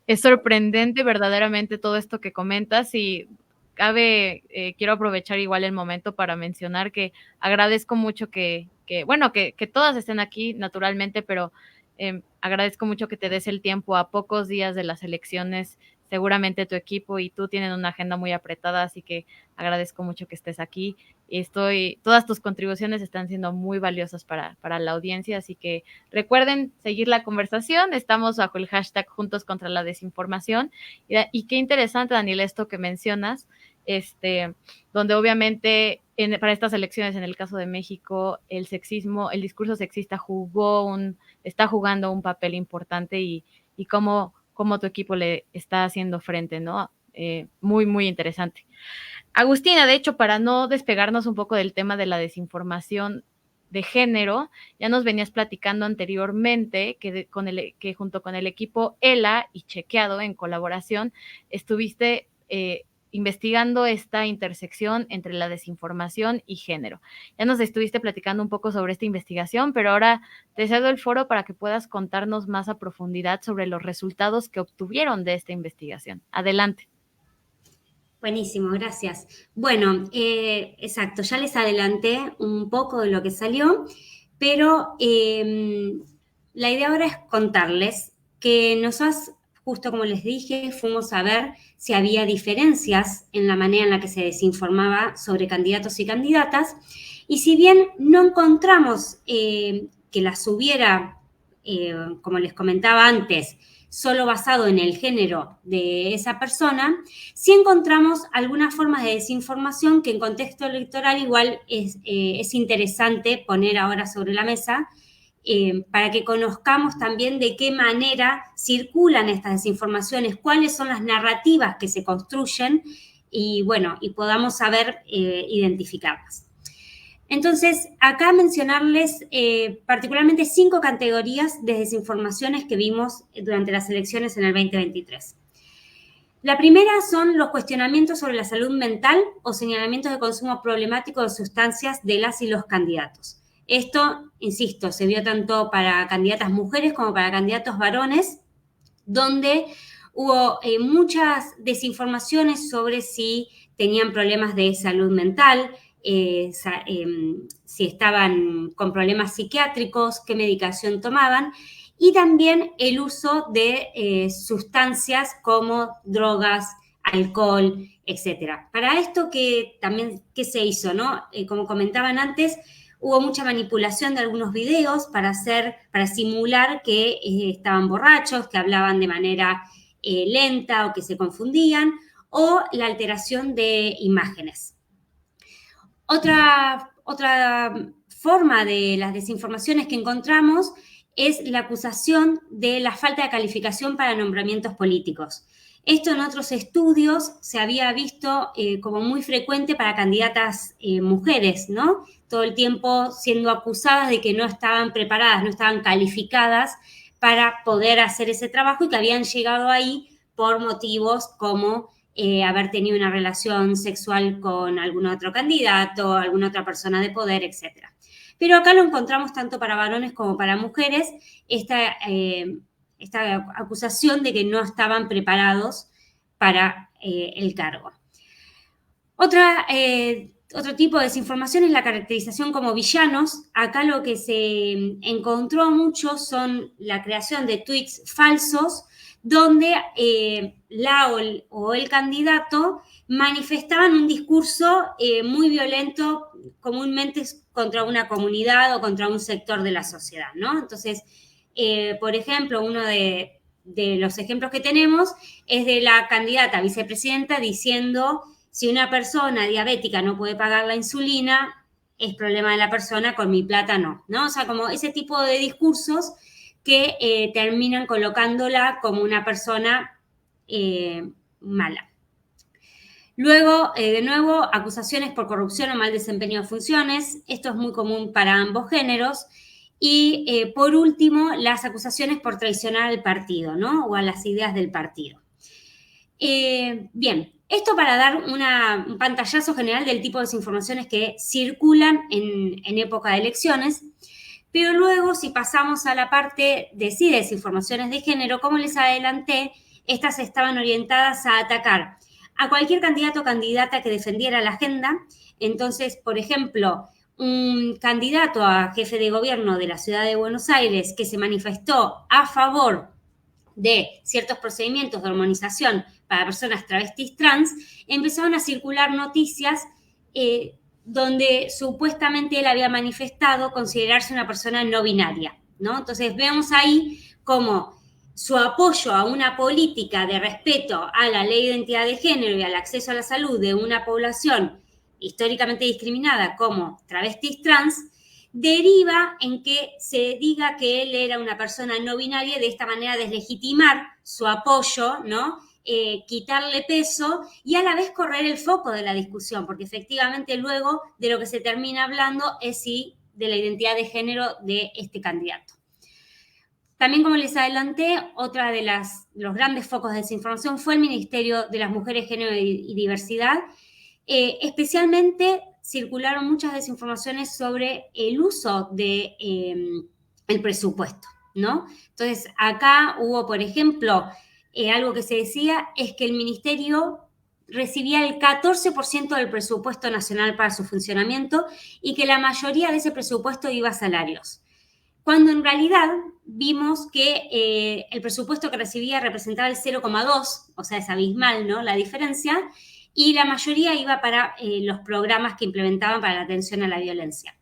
Es sorprendente verdaderamente todo esto que comentas, y quiero aprovechar igual el momento para mencionar que agradezco mucho que todas estén aquí naturalmente, pero agradezco mucho que te des el tiempo a pocos días de las elecciones. Seguramente tu equipo y tú tienen una agenda muy apretada, así que agradezco mucho que estés aquí. Todas tus contribuciones están siendo muy valiosas para la audiencia, así que recuerden seguir la conversación. Estamos bajo el hashtag Juntos contra la Desinformación. Y qué interesante, Daniel, esto que mencionas, donde obviamente para estas elecciones, en el caso de México, el discurso sexista jugó un está jugando un papel importante y cómo tu equipo le está haciendo frente, ¿no? Muy, muy interesante. Agustina, de hecho, para no despegarnos un poco del tema de la desinformación de género, ya nos venías platicando anteriormente que junto con el equipo ELA y Chequeado en colaboración estuviste investigando esta intersección entre la desinformación y género. Ya nos estuviste platicando un poco sobre esta investigación, pero ahora te cedo el foro para que puedas contarnos más a profundidad sobre los resultados que obtuvieron de esta investigación. Adelante. Buenísimo, gracias. Bueno, exacto, ya les adelanté un poco de lo que salió, pero la idea ahora es contarles que nosotros, justo como les dije, fuimos a ver si había diferencias en la manera en la que se desinformaba sobre candidatos y candidatas, y si bien no encontramos que las hubiera, como les comentaba antes, solo basado en el género de esa persona, sí encontramos algunas formas de desinformación que en contexto electoral igual es interesante poner ahora sobre la mesa para que conozcamos también de qué manera circulan estas desinformaciones, cuáles son las narrativas que se construyen y, bueno, y podamos saber identificarlas. Entonces, acá mencionarles particularmente 5 categorías de desinformaciones que vimos durante las elecciones en el 2023. La primera son los cuestionamientos sobre la salud mental o señalamientos de consumo problemático de sustancias de las y los candidatos. Esto, insisto, se vio tanto para candidatas mujeres como para candidatos varones, donde hubo muchas desinformaciones sobre si tenían problemas de salud mental, si estaban con problemas psiquiátricos, qué medicación tomaban, y también el uso de sustancias como drogas, alcohol, etc. Para esto que también, ¿qué se hizo? ¿No? Como comentaban antes, hubo mucha manipulación de algunos videos para simular que estaban borrachos, que hablaban de manera lenta o que se confundían, o la alteración de imágenes. Otra forma de las desinformaciones que encontramos es la acusación de la falta de calificación para nombramientos políticos. Esto en otros estudios se había visto como muy frecuente para candidatas mujeres, ¿no? Todo el tiempo siendo acusadas de que no estaban preparadas, no estaban calificadas para poder hacer ese trabajo y que habían llegado ahí por motivos como haber tenido una relación sexual con algún otro candidato, alguna otra persona de poder, etc. Pero acá lo encontramos tanto para varones como para mujeres, esta acusación de que no estaban preparados para el cargo. Otro tipo de desinformación es la caracterización como villanos. Acá lo que se encontró mucho son la creación de tweets falsos donde o el candidato manifestaban un discurso muy violento, comúnmente contra una comunidad o contra un sector de la sociedad, ¿no? Entonces, por ejemplo, uno de los ejemplos que tenemos es de la candidata a vicepresidenta diciendo: si una persona diabética no puede pagar la insulina, es problema de la persona, con mi plata no, ¿no? O sea, como ese tipo de discursos que terminan colocándola como una persona mala. Luego, de nuevo, acusaciones por corrupción o mal desempeño de funciones. Esto es muy común para ambos géneros. Y, por último, las acusaciones por traicionar al partido, ¿no? O a las ideas del partido. Bien, esto para dar un pantallazo general del tipo de desinformaciones que circulan en época de elecciones. Pero luego, si pasamos a la parte de sí, desinformaciones de género, como les adelanté, estas estaban orientadas a atacar a cualquier candidato o candidata que defendiera la agenda. Entonces, por ejemplo, un candidato a jefe de gobierno de la ciudad de Buenos Aires que se manifestó a favor de ciertos procedimientos de hormonización para personas travestis trans, empezaron a circular noticias donde supuestamente él había manifestado considerarse una persona no binaria, ¿no? Entonces vemos ahí cómo su apoyo a una política de respeto a la ley de identidad de género y al acceso a la salud de una población históricamente discriminada como travestis trans deriva en que se diga que él era una persona no binaria, de esta manera deslegitimar su apoyo, ¿no? Quitarle peso y a la vez correr el foco de la discusión, porque efectivamente luego de lo que se termina hablando es de la identidad de género de este candidato. También, como les adelanté, otra de los grandes focos de desinformación fue el Ministerio de las Mujeres, Género y Diversidad. Especialmente circularon muchas desinformaciones sobre el uso del presupuesto, ¿no? Entonces, acá hubo, por ejemplo, algo que se decía es que el ministerio recibía el 14% del presupuesto nacional para su funcionamiento y que la mayoría de ese presupuesto iba a salarios. Cuando en realidad vimos que el presupuesto que recibía representaba el 0,2, o sea, es abismal, ¿no? La diferencia, y la mayoría iba para los programas que implementaban para la atención a la violencia.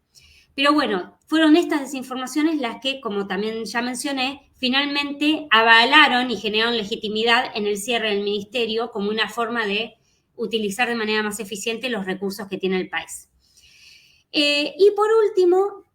Pero bueno, fueron estas desinformaciones las que, como también ya mencioné, finalmente avalaron y generaron legitimidad en el cierre del ministerio como una forma de utilizar de manera más eficiente los recursos que tiene el país. Y por último,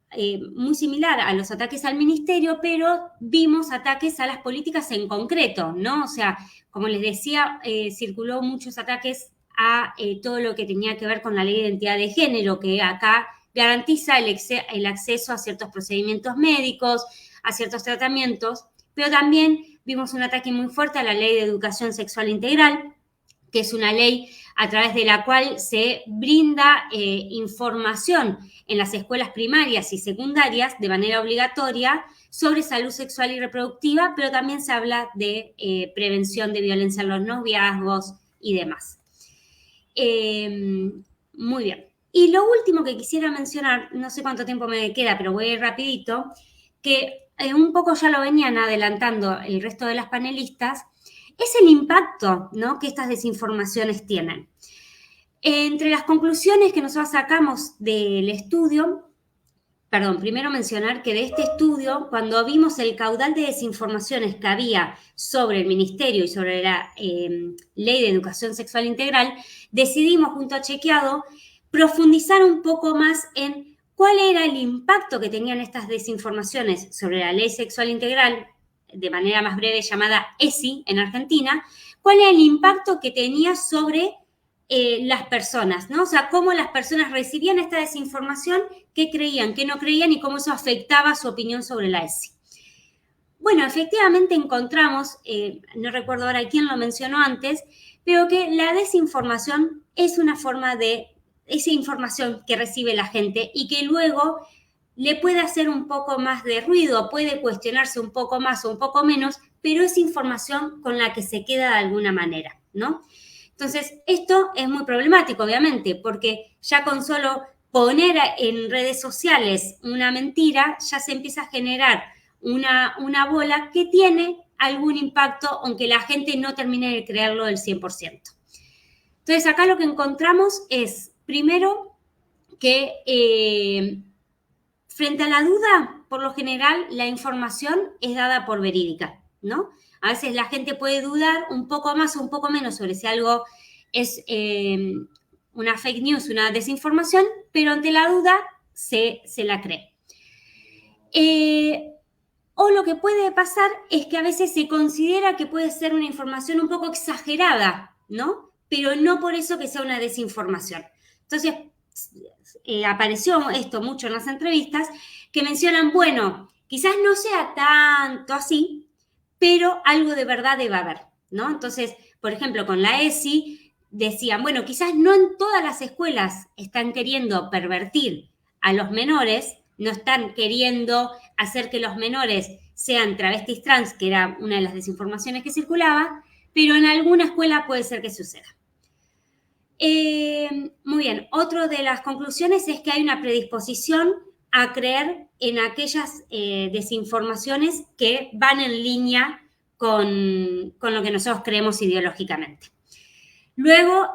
muy similar a los ataques al ministerio, pero vimos ataques a las políticas en concreto, ¿no? O sea, como les decía, circuló muchos ataques a todo lo que tenía que ver con la ley de identidad de género, que acá garantiza el acceso a ciertos procedimientos médicos, a ciertos tratamientos, pero también vimos un ataque muy fuerte a la ley de educación sexual integral, que es una ley a través de la cual se brinda información en las escuelas primarias y secundarias de manera obligatoria sobre salud sexual y reproductiva, pero también se habla de prevención de violencia en los noviazgos y demás. Muy bien. Y lo último que quisiera mencionar, no sé cuánto tiempo me queda, pero voy a ir rapidito, que un poco ya lo venían adelantando el resto de las panelistas, es el impacto, ¿no?, que estas desinformaciones tienen. Entre las conclusiones que nosotros sacamos del estudio, primero mencionar que de este estudio, cuando vimos el caudal de desinformaciones que había sobre el ministerio y sobre la Ley de Educación Sexual Integral, decidimos junto a Chequeado profundizar un poco más en cuál era el impacto que tenían estas desinformaciones sobre la Ley Sexual Integral, de manera más breve llamada ESI en Argentina, cuál era el impacto que tenía sobre las personas, ¿no? O sea, cómo las personas recibían esta desinformación, qué creían, qué no creían y cómo eso afectaba su opinión sobre la ESI. Bueno, efectivamente encontramos, no recuerdo ahora quién lo mencionó antes, pero que la desinformación es una forma de esa información que recibe la gente y que luego le puede hacer un poco más de ruido, puede cuestionarse un poco más o un poco menos, pero es información con la que se queda de alguna manera, ¿no? Entonces, esto es muy problemático, obviamente, porque ya con solo poner en redes sociales una mentira, ya se empieza a generar una bola que tiene algún impacto, aunque la gente no termine de creerlo del 100%. Entonces, acá lo que encontramos es, primero, que frente a la duda, por lo general, la información es dada por verídica, ¿no? A veces la gente puede dudar un poco más o un poco menos sobre si algo es una fake news, una desinformación, pero ante la duda se la cree. O lo que puede pasar es que a veces se considera que puede ser una información un poco exagerada, ¿no? Pero no por eso que sea una desinformación. Entonces, apareció esto mucho en las entrevistas, que mencionan, bueno, quizás no sea tanto así, pero algo de verdad debe haber, ¿no? Entonces, por ejemplo, con la ESI decían, bueno, quizás no en todas las escuelas están queriendo pervertir a los menores, no están queriendo hacer que los menores sean travestis trans, que era una de las desinformaciones que circulaba, pero en alguna escuela puede ser que suceda. Muy bien, otra de las conclusiones es que hay una predisposición a creer en aquellas desinformaciones que van en línea con lo que nosotros creemos ideológicamente. Luego,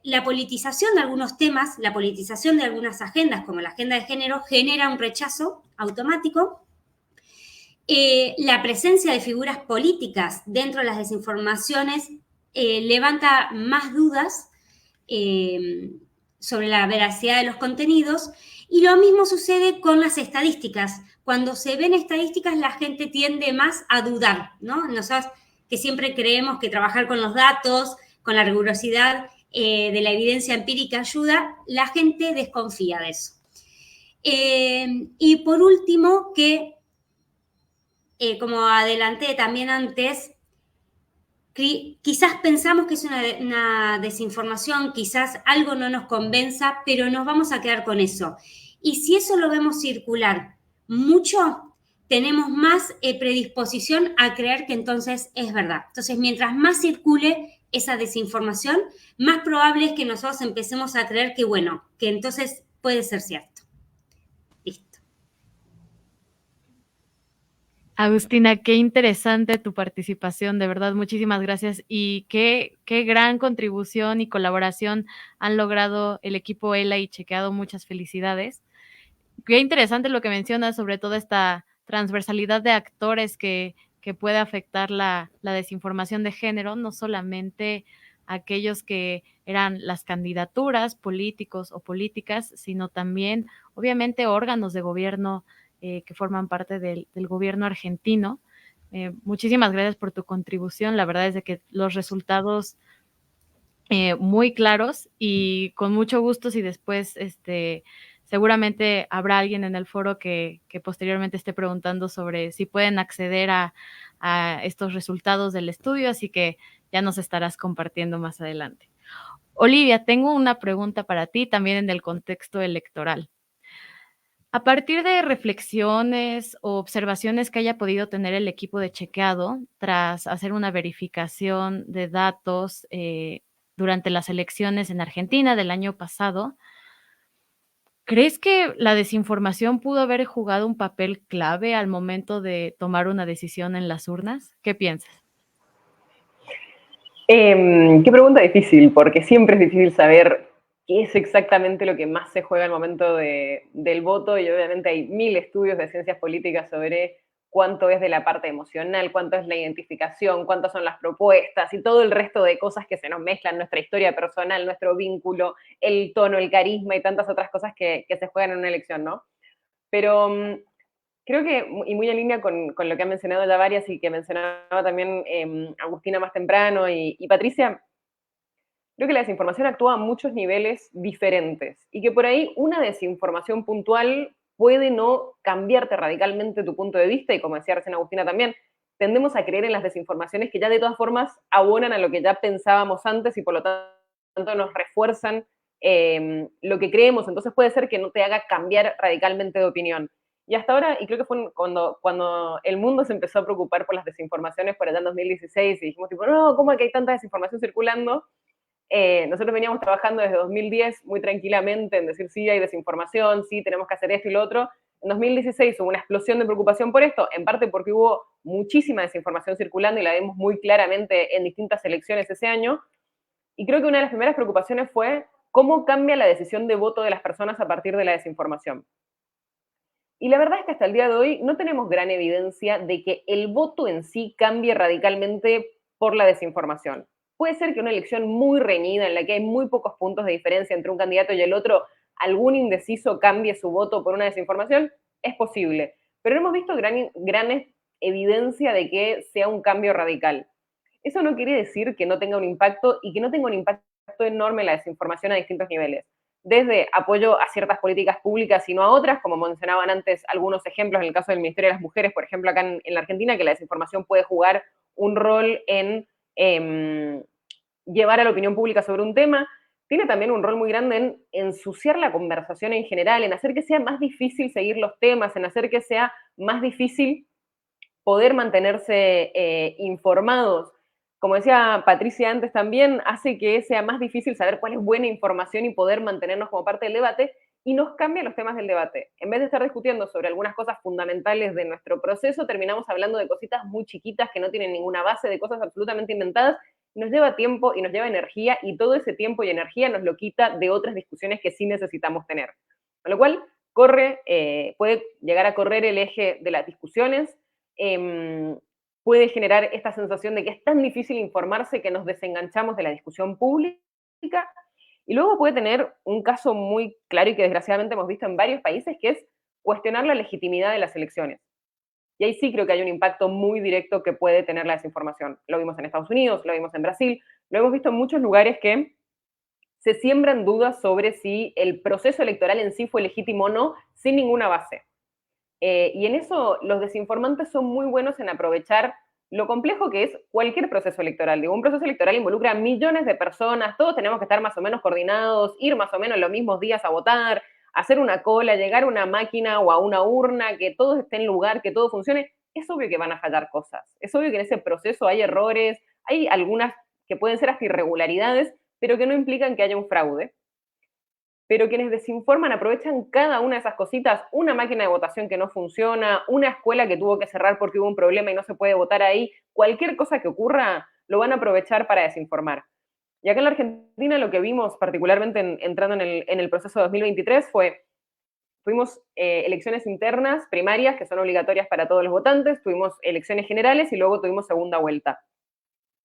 la politización de algunos temas, la politización de algunas agendas, como la agenda de género, genera un rechazo automático. La presencia de figuras políticas dentro de las desinformaciones levanta más dudas sobre la veracidad de los contenidos Y lo mismo sucede con las estadísticas. Cuando se ven estadísticas, la gente tiende más a dudar, ¿no? Nosotros que siempre creemos que trabajar con los datos, con la rigurosidad de la evidencia empírica ayuda, la gente desconfía de eso. Y por último, que como adelanté también antes, quizás pensamos que es una desinformación, quizás algo no nos convenza, pero nos vamos a quedar con eso. Y si eso lo vemos circular mucho, tenemos más predisposición a creer que entonces es verdad. Entonces, mientras más circule esa desinformación, más probable es que nosotros empecemos a creer que, bueno, que entonces puede ser cierto. Listo. Agustina, qué interesante tu participación, de verdad, muchísimas gracias y qué gran contribución y colaboración han logrado el equipo ELA y Chequeado, muchas felicidades. Qué interesante lo que mencionas sobre toda esta transversalidad de actores que puede afectar la desinformación de género, no solamente aquellos que eran las candidaturas, políticos o políticas, sino también, obviamente, órganos de gobierno que forman parte del gobierno argentino. Muchísimas gracias por tu contribución. La verdad es de que los resultados muy claros y con mucho gusto si después seguramente habrá alguien en el foro que posteriormente esté preguntando sobre si pueden acceder a estos resultados del estudio, así que ya nos estarás compartiendo más adelante. Olivia, tengo una pregunta para ti también en el contexto electoral. A partir de reflexiones o observaciones que haya podido tener el equipo de Chequeado tras hacer una verificación de datos durante las elecciones en Argentina del año pasado, ¿crees que la desinformación pudo haber jugado un papel clave al momento de tomar una decisión en las urnas? ¿Qué piensas? Qué pregunta difícil, porque siempre es difícil saber qué es exactamente lo que más se juega al momento del voto, y obviamente hay 1000 estudios de ciencias políticas sobre cuánto es de la parte emocional, cuánto es la identificación, cuántas son las propuestas y todo el resto de cosas que se nos mezclan, nuestra historia personal, nuestro vínculo, el tono, el carisma y tantas otras cosas que se juegan en una elección, ¿no? Pero creo que, y muy en línea con lo que han mencionado ya varias y que mencionaba también Agustina más temprano y Patricia, creo que la desinformación actúa a muchos niveles diferentes y que por ahí una desinformación puntual puede no cambiarte radicalmente tu punto de vista, y como decía recién Agustina también, tendemos a creer en las desinformaciones que ya de todas formas abonan a lo que ya pensábamos antes y por lo tanto nos refuerzan lo que creemos, entonces puede ser que no te haga cambiar radicalmente de opinión. Y hasta ahora, y creo que fue cuando el mundo se empezó a preocupar por las desinformaciones por allá en 2016 y dijimos tipo, no, ¿cómo es que hay tanta desinformación circulando? Nosotros veníamos trabajando desde 2010 muy tranquilamente en decir sí, hay desinformación, sí, tenemos que hacer esto y lo otro. En 2016 hubo una explosión de preocupación por esto, en parte porque hubo muchísima desinformación circulando y la vimos muy claramente en distintas elecciones ese año. Y creo que una de las primeras preocupaciones fue cómo cambia la decisión de voto de las personas a partir de la desinformación. Y la verdad es que hasta el día de hoy no tenemos gran evidencia de que el voto en sí cambie radicalmente por la desinformación. Puede ser que una elección muy reñida, en la que hay muy pocos puntos de diferencia entre un candidato y el otro, algún indeciso cambie su voto por una desinformación, es posible. Pero no hemos visto gran evidencia de que sea un cambio radical. Eso no quiere decir que no tenga un impacto y que no tenga un impacto enorme la desinformación a distintos niveles. Desde apoyo a ciertas políticas públicas y no a otras, como mencionaban antes algunos ejemplos en el caso del Ministerio de las Mujeres, por ejemplo, acá en la Argentina, que la desinformación puede jugar un rol en llevar a la opinión pública sobre un tema, tiene también un rol muy grande en ensuciar la conversación en general, en hacer que sea más difícil seguir los temas, en hacer que sea más difícil poder mantenerse informados. Como decía Patricia antes también, hace que sea más difícil saber cuál es buena información y poder mantenernos como parte del debate, y nos cambia los temas del debate. En vez de estar discutiendo sobre algunas cosas fundamentales de nuestro proceso, terminamos hablando de cositas muy chiquitas que no tienen ninguna base, de cosas absolutamente inventadas. Nos lleva tiempo y nos lleva energía, y todo ese tiempo y energía nos lo quita de otras discusiones que sí necesitamos tener. Con lo cual, puede llegar a correr el eje de las discusiones, puede generar esta sensación de que es tan difícil informarse que nos desenganchamos de la discusión pública, Y luego puede tener un caso muy claro y que desgraciadamente hemos visto en varios países, que es cuestionar la legitimidad de las elecciones. Y ahí sí creo que hay un impacto muy directo que puede tener la desinformación. Lo vimos en Estados Unidos, lo vimos en Brasil, lo hemos visto en muchos lugares que se siembran dudas sobre si el proceso electoral en sí fue legítimo o no, sin ninguna base. Y en eso los desinformantes son muy buenos en aprovechar lo complejo que es cualquier proceso electoral. Digo, un proceso electoral involucra a millones de personas, todos tenemos que estar más o menos coordinados, ir más o menos los mismos días a votar, hacer una cola, llegar a una máquina o a una urna, que todo esté en lugar, que todo funcione. Es obvio que van a fallar cosas. Es obvio que en ese proceso hay errores, hay algunas que pueden ser hasta irregularidades, pero que no implican que haya un fraude. Pero quienes desinforman aprovechan cada una de esas cositas, una máquina de votación que no funciona, una escuela que tuvo que cerrar porque hubo un problema y no se puede votar ahí, cualquier cosa que ocurra, lo van a aprovechar para desinformar. Y acá en la Argentina lo que vimos, particularmente entrando en el proceso 2023, tuvimos elecciones internas, primarias, que son obligatorias para todos los votantes, tuvimos elecciones generales y luego tuvimos segunda vuelta.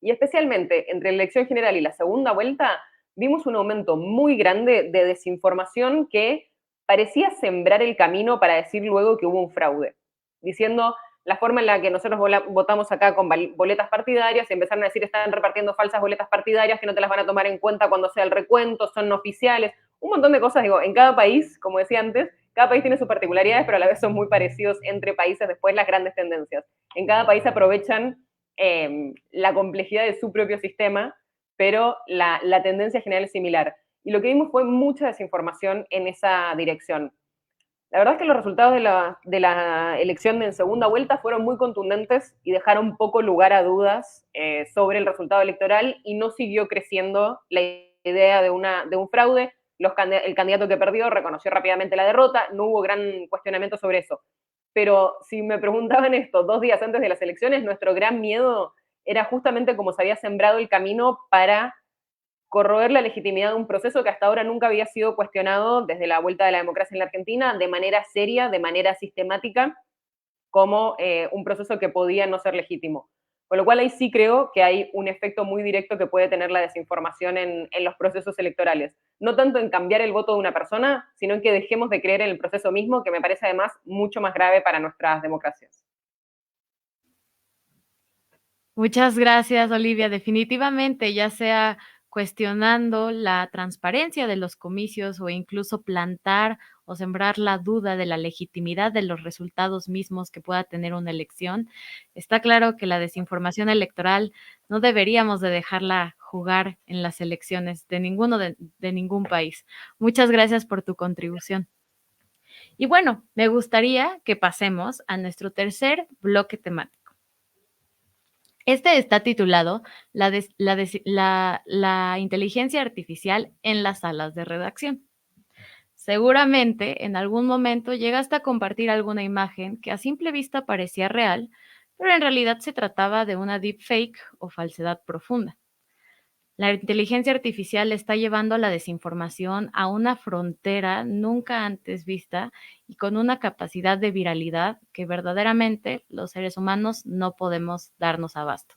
Y especialmente entre la elección general y la segunda vuelta, vimos un aumento muy grande de desinformación que parecía sembrar el camino para decir luego que hubo un fraude, diciendo la forma en la que nosotros votamos acá con boletas partidarias y empezaron a decir están repartiendo falsas boletas partidarias que no te las van a tomar en cuenta cuando sea el recuento, son no oficiales, un montón de cosas, digo, en cada país, como decía antes, cada país tiene sus particularidades, pero a la vez son muy parecidos entre países después las grandes tendencias. En cada país aprovechan la complejidad de su propio sistema, pero la tendencia general es similar. Y lo que vimos fue mucha desinformación en esa dirección. La verdad es que los resultados de la elección en segunda vuelta fueron muy contundentes y dejaron poco lugar a dudas sobre el resultado electoral y no siguió creciendo la idea de un fraude. El candidato que perdió reconoció rápidamente la derrota, no hubo gran cuestionamiento sobre eso. Pero si me preguntaban esto 2 días antes de las elecciones, nuestro gran miedo era justamente cómo se había sembrado el camino para corroer la legitimidad de un proceso que hasta ahora nunca había sido cuestionado desde la vuelta de la democracia en la Argentina de manera seria, de manera sistemática, como un proceso que podía no ser legítimo. Con lo cual ahí sí creo que hay un efecto muy directo que puede tener la desinformación en los procesos electorales. No tanto en cambiar el voto de una persona, sino en que dejemos de creer en el proceso mismo, que me parece además mucho más grave para nuestras democracias. Muchas gracias, Olivia. Definitivamente, ya sea cuestionando la transparencia de los comicios o incluso plantar o sembrar la duda de la legitimidad de los resultados mismos que pueda tener una elección, está claro que la desinformación electoral no deberíamos de dejarla jugar en las elecciones de ningún país. Muchas gracias por tu contribución. Y bueno, me gustaría que pasemos a nuestro tercer bloque temático. Este está titulado la inteligencia artificial en las salas de redacción. Seguramente en algún momento llegaste a compartir alguna imagen que a simple vista parecía real, pero en realidad se trataba de una deepfake o falsedad profunda. La inteligencia artificial está llevando a la desinformación a una frontera nunca antes vista y con una capacidad de viralidad que verdaderamente los seres humanos no podemos darnos abasto.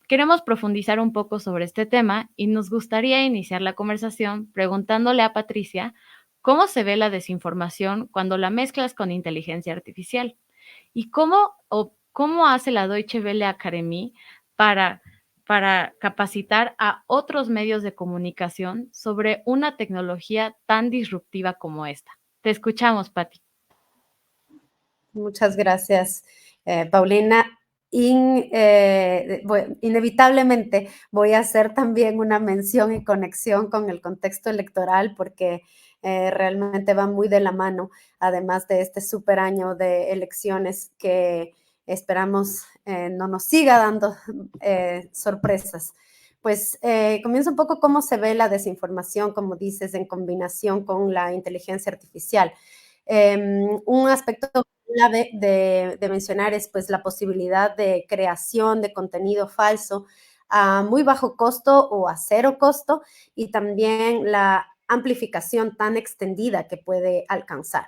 Queremos profundizar un poco sobre este tema y nos gustaría iniciar la conversación preguntándole a Patricia cómo se ve la desinformación cuando la mezclas con inteligencia artificial y cómo hace la Deutsche Welle Academy para capacitar a otros medios de comunicación sobre una tecnología tan disruptiva como esta. Te escuchamos, Pati. Muchas gracias, Paulina. Inevitablemente voy a hacer también una mención y conexión con el contexto electoral porque realmente va muy de la mano, además de este súper año de elecciones que esperamos no nos siga dando sorpresas. Pues comienza un poco cómo se ve la desinformación, como dices, en combinación con la inteligencia artificial. Un aspecto clave de mencionar es pues la posibilidad de creación de contenido falso a muy bajo costo o a cero costo y también la amplificación tan extendida que puede alcanzar.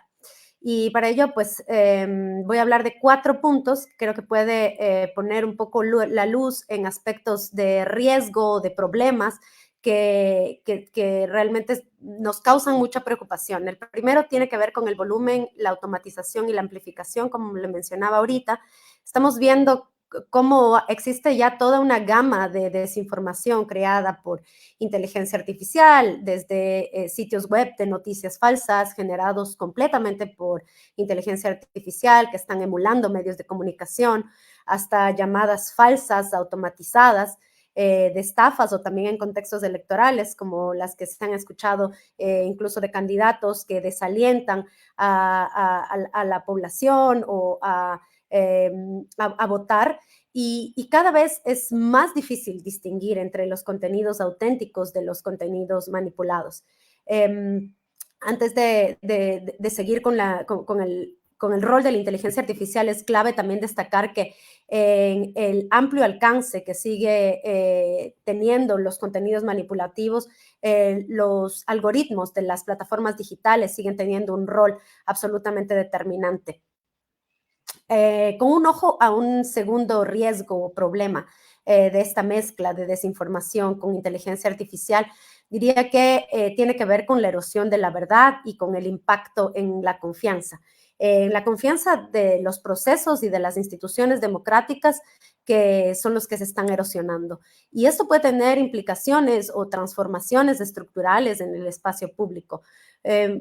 Y para ello, pues, voy a hablar de 4 puntos. Creo que puede poner un poco la luz en aspectos de riesgo, de problemas que realmente nos causan mucha preocupación. El primero tiene que ver con el volumen, la automatización y la amplificación, como le mencionaba ahorita. Estamos viendo cómo existe ya toda una gama de desinformación creada por inteligencia artificial, desde sitios web de noticias falsas generados completamente por inteligencia artificial que están emulando medios de comunicación, hasta llamadas falsas automatizadas, de estafas, o también en contextos electorales, como las que se han escuchado incluso de candidatos que desalientan a la población o a votar. Y cada vez es más difícil distinguir entre los contenidos auténticos de los contenidos manipulados. Antes de seguir con el rol de la inteligencia artificial, es clave también destacar que en el amplio alcance que sigue teniendo los contenidos manipulativos, los algoritmos de las plataformas digitales siguen teniendo un rol absolutamente determinante. Con un ojo a un segundo riesgo o problema de esta mezcla de desinformación con inteligencia artificial, diría que tiene que ver con la erosión de la verdad y con el impacto en la confianza. La confianza de los procesos y de las instituciones democráticas, que son los que se están erosionando. Y esto puede tener implicaciones o transformaciones estructurales en el espacio público.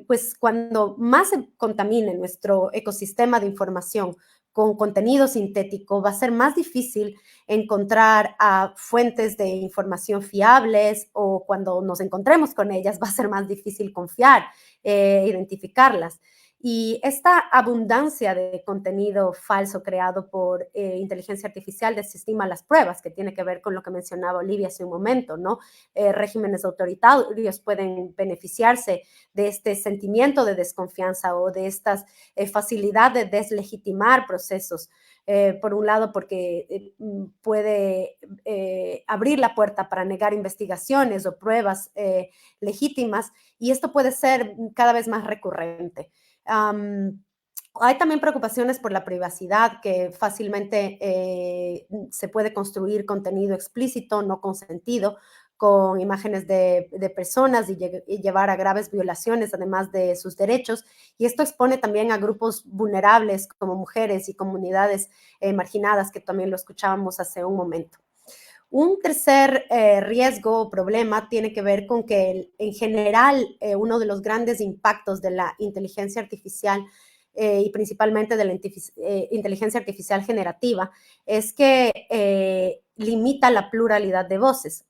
Pues cuando más se contamine nuestro ecosistema de información con contenido sintético, va a ser más difícil encontrar fuentes de información fiables, o cuando nos encontremos con ellas va a ser más difícil confiar, identificarlas. Y esta abundancia de contenido falso creado por inteligencia artificial desestima las pruebas, que tiene que ver con lo que mencionaba Olivia hace un momento, ¿no? Regímenes autoritarios pueden beneficiarse de este sentimiento de desconfianza o de esta facilidad de deslegitimar procesos. Por un lado, porque puede abrir la puerta para negar investigaciones o pruebas legítimas, y esto puede ser cada vez más recurrente. Hay también preocupaciones por la privacidad, que fácilmente se puede construir contenido explícito, no consentido, con imágenes de personas y llevar a graves violaciones, además de sus derechos. Y esto expone también a grupos vulnerables como mujeres y comunidades marginadas, que también lo escuchábamos hace un momento. Un tercer riesgo o problema tiene que ver con que, en general, uno de los grandes impactos de la inteligencia artificial y principalmente de la inteligencia artificial generativa es que limita la pluralidad de voces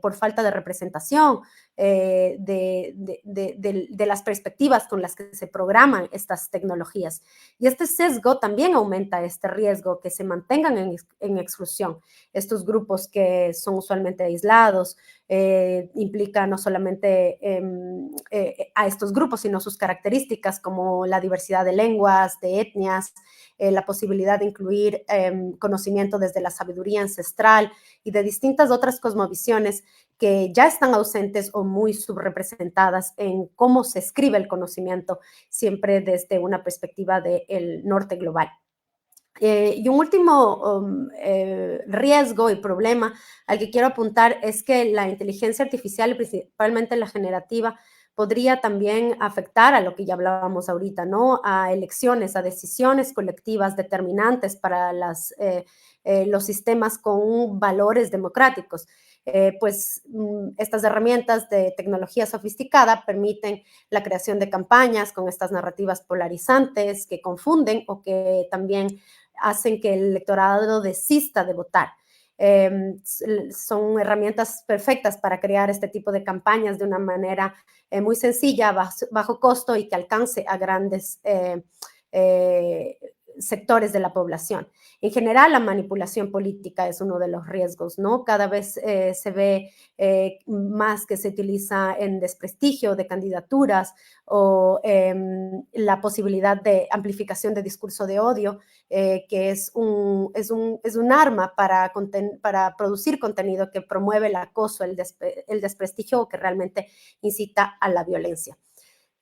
por falta de representación de las perspectivas con las que se programan estas tecnologías. Y este sesgo también aumenta este riesgo, que se mantengan en exclusión. Estos grupos, que son usualmente aislados, implica no solamente a estos grupos, sino sus características, como la diversidad de lenguas, de etnias, la posibilidad de incluir conocimiento desde la sabiduría ancestral y de distintas otras cosmovisiones que ya están ausentes o muy subrepresentadas en cómo se escribe el conocimiento, siempre desde una perspectiva del norte global. Y un último riesgo y problema al que quiero apuntar es que la inteligencia artificial, principalmente la generativa, podría también afectar a lo que ya hablábamos ahorita, ¿no? A elecciones, a decisiones colectivas determinantes para los sistemas con valores democráticos. Pues estas herramientas de tecnología sofisticada permiten la creación de campañas con estas narrativas polarizantes que confunden o que también hacen que el electorado desista de votar. Son herramientas perfectas para crear este tipo de campañas de una manera muy sencilla, bajo costo, y que alcance a grandes sectores de la población. En general, la manipulación política es uno de los riesgos, ¿no? Cada vez se ve más que se utiliza en desprestigio de candidaturas o la posibilidad de amplificación de discurso de odio, que es un arma para producir contenido que promueve el acoso, el desprestigio, o que realmente incita a la violencia.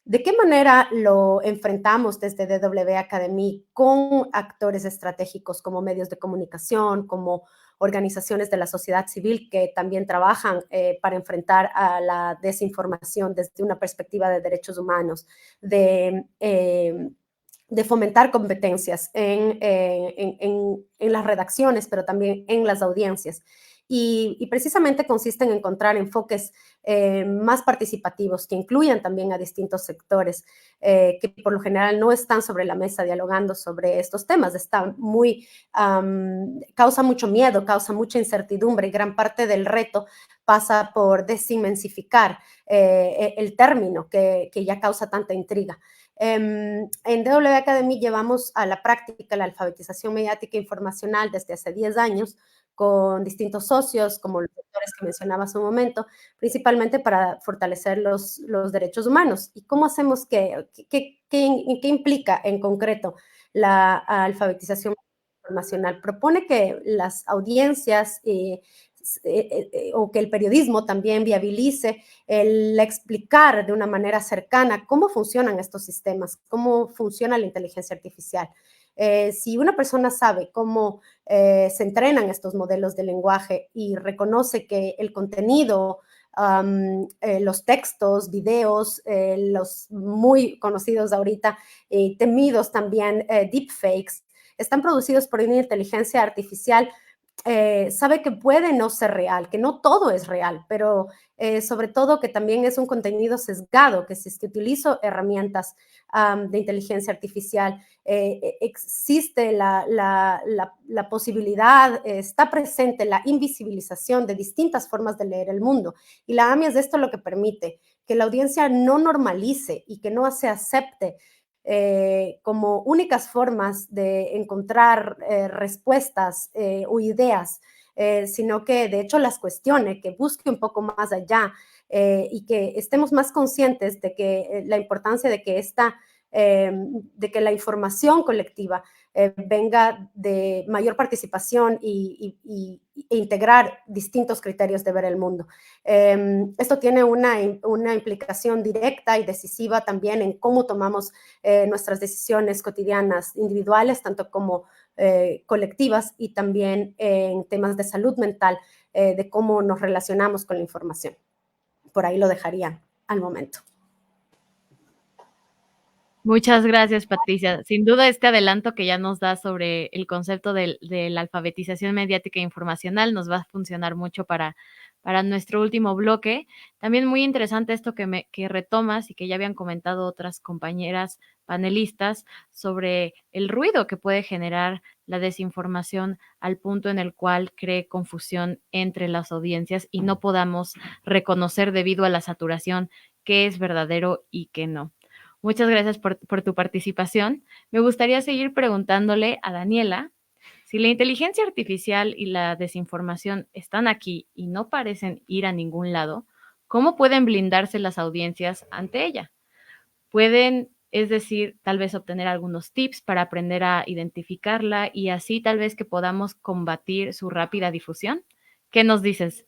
¿De qué manera lo enfrentamos desde DW Academy con actores estratégicos como medios de comunicación, como organizaciones de la sociedad civil que también trabajan para enfrentar a la desinformación desde una perspectiva de derechos humanos, de fomentar competencias en las redacciones, pero también en las audiencias. Y precisamente consiste en encontrar enfoques más participativos que incluyan también a distintos sectores que por lo general no están sobre la mesa dialogando sobre estos temas. Está causa mucho miedo, causa mucha incertidumbre y gran parte del reto pasa por desinmensificar el término que ya causa tanta intriga. En DW Academy llevamos a la práctica la alfabetización mediática e informacional desde hace 10 años con distintos socios, como los sectores que mencionaba hace un momento, principalmente para fortalecer los derechos humanos. ¿Y cómo hacemos qué implica en concreto la alfabetización informacional? Propone que las audiencias o que el periodismo también viabilice el explicar de una manera cercana cómo funcionan estos sistemas, cómo funciona la inteligencia artificial. Si una persona sabe cómo se entrenan estos modelos de lenguaje y reconoce que el contenido, los textos, videos, los muy conocidos ahorita, temidos también deepfakes, están producidos por una inteligencia artificial, sabe que puede no ser real, que no todo es real, pero sobre todo que también es un contenido sesgado, que si es que utilizo herramientas de inteligencia artificial, existe la posibilidad, está presente la invisibilización de distintas formas de leer el mundo. Y la AMI es de esto lo que permite, que la audiencia no normalice y que no se acepte como únicas formas de encontrar respuestas o ideas, sino que de hecho las cuestione, que busque un poco más allá y que estemos más conscientes de que la importancia de que de que la información colectiva venga de mayor participación e integrar distintos criterios de ver el mundo. Esto tiene una implicación directa y decisiva también en cómo tomamos nuestras decisiones cotidianas individuales, tanto como colectivas, y también en temas de salud mental, de cómo nos relacionamos con la información. Por ahí lo dejaría al momento. Muchas gracias, Patricia. Sin duda, este adelanto que ya nos da sobre el concepto de la alfabetización mediática e informacional nos va a funcionar mucho para nuestro último bloque. También muy interesante esto que retomas y que ya habían comentado otras compañeras panelistas sobre el ruido que puede generar la desinformación al punto en el cual cree confusión entre las audiencias y no podamos reconocer debido a la saturación qué es verdadero y qué no. Muchas gracias por tu participación. Me gustaría seguir preguntándole a Daniela, si la inteligencia artificial y la desinformación están aquí y no parecen ir a ningún lado, ¿cómo pueden blindarse las audiencias ante ella? Pueden, es decir, tal vez obtener algunos tips para aprender a identificarla y así tal vez que podamos combatir su rápida difusión. ¿Qué nos dices?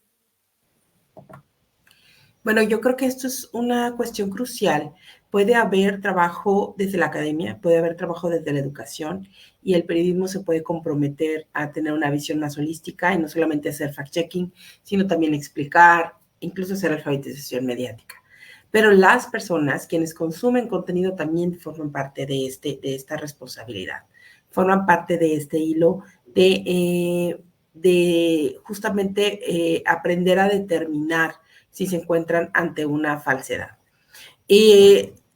Bueno, yo creo que esto es una cuestión crucial. Puede haber trabajo desde la academia, puede haber trabajo desde la educación y el periodismo se puede comprometer a tener una visión más holística y no solamente hacer fact-checking, sino también explicar, incluso hacer alfabetización mediática. Pero las personas, quienes consumen contenido, también forman parte de esta responsabilidad, forman parte de este hilo de justamente aprender a determinar si se encuentran ante una falsedad.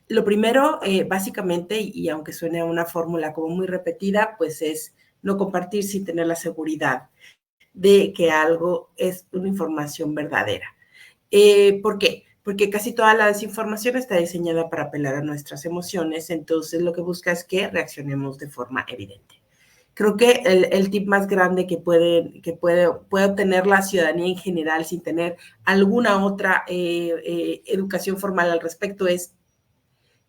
Lo primero, básicamente, y aunque suene a una fórmula como muy repetida, pues es no compartir sin tener la seguridad de que algo es una información verdadera. ¿Por qué? Porque casi toda la desinformación está diseñada para apelar a nuestras emociones, entonces lo que busca es que reaccionemos de forma evidente. Creo que el tip más grande que puede obtener la ciudadanía en general sin tener alguna otra educación formal al respecto es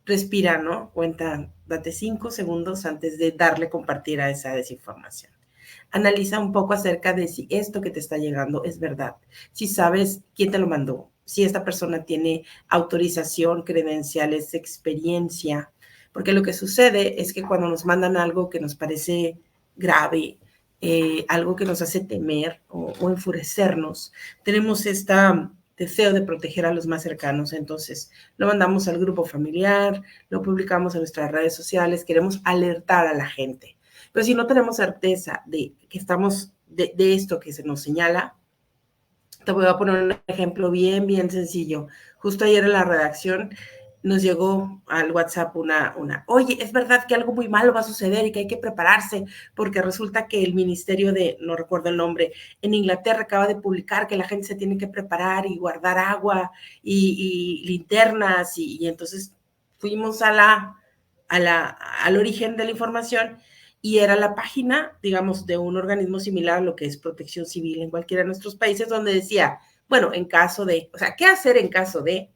respira, ¿no? Date 5 segundos antes de darle compartir a esa desinformación. Analiza un poco acerca de si esto que te está llegando es verdad, si sabes quién te lo mandó, si esta persona tiene autorización, credenciales, experiencia, porque lo que sucede es que cuando nos mandan algo que nos parece grave, algo que nos hace temer o enfurecernos. Tenemos este deseo de proteger a los más cercanos, entonces lo mandamos al grupo familiar, lo publicamos en nuestras redes sociales, queremos alertar a la gente. Pero si no tenemos certeza de que estamos de esto que se nos señala, te voy a poner un ejemplo bien sencillo. Justo ayer en la redacción nos llegó al WhatsApp oye, es verdad que algo muy malo va a suceder y que hay que prepararse, porque resulta que el ministerio no recuerdo el nombre, en Inglaterra acaba de publicar que la gente se tiene que preparar y guardar agua y linternas, y entonces fuimos al origen de la información, y era la página, digamos, de un organismo similar a lo que es Protección Civil en cualquiera de nuestros países, donde decía, bueno, en caso de, o sea, ¿qué hacer en caso de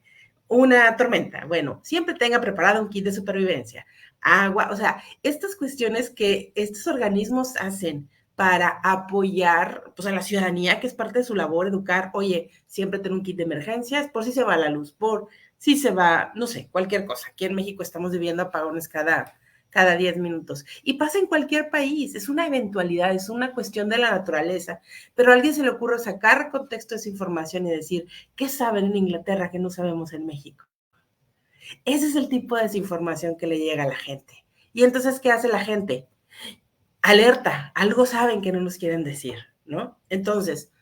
una tormenta? Bueno, siempre tenga preparado un kit de supervivencia, agua, o sea, estas cuestiones que estos organismos hacen para apoyar pues, a la ciudadanía, que es parte de su labor, educar, oye, siempre tener un kit de emergencias, por si se va la luz, por si se va, no sé, cualquier cosa. Aquí en México estamos viviendo apagones cada 10 minutos. Y pasa en cualquier país, es una eventualidad, es una cuestión de la naturaleza, pero a alguien se le ocurre sacar contexto de esa información y decir, ¿qué saben en Inglaterra que no sabemos en México? Ese es el tipo de desinformación que le llega a la gente. Y entonces, ¿qué hace la gente? Alerta, algo saben que no nos quieren decir, ¿no? Entonces,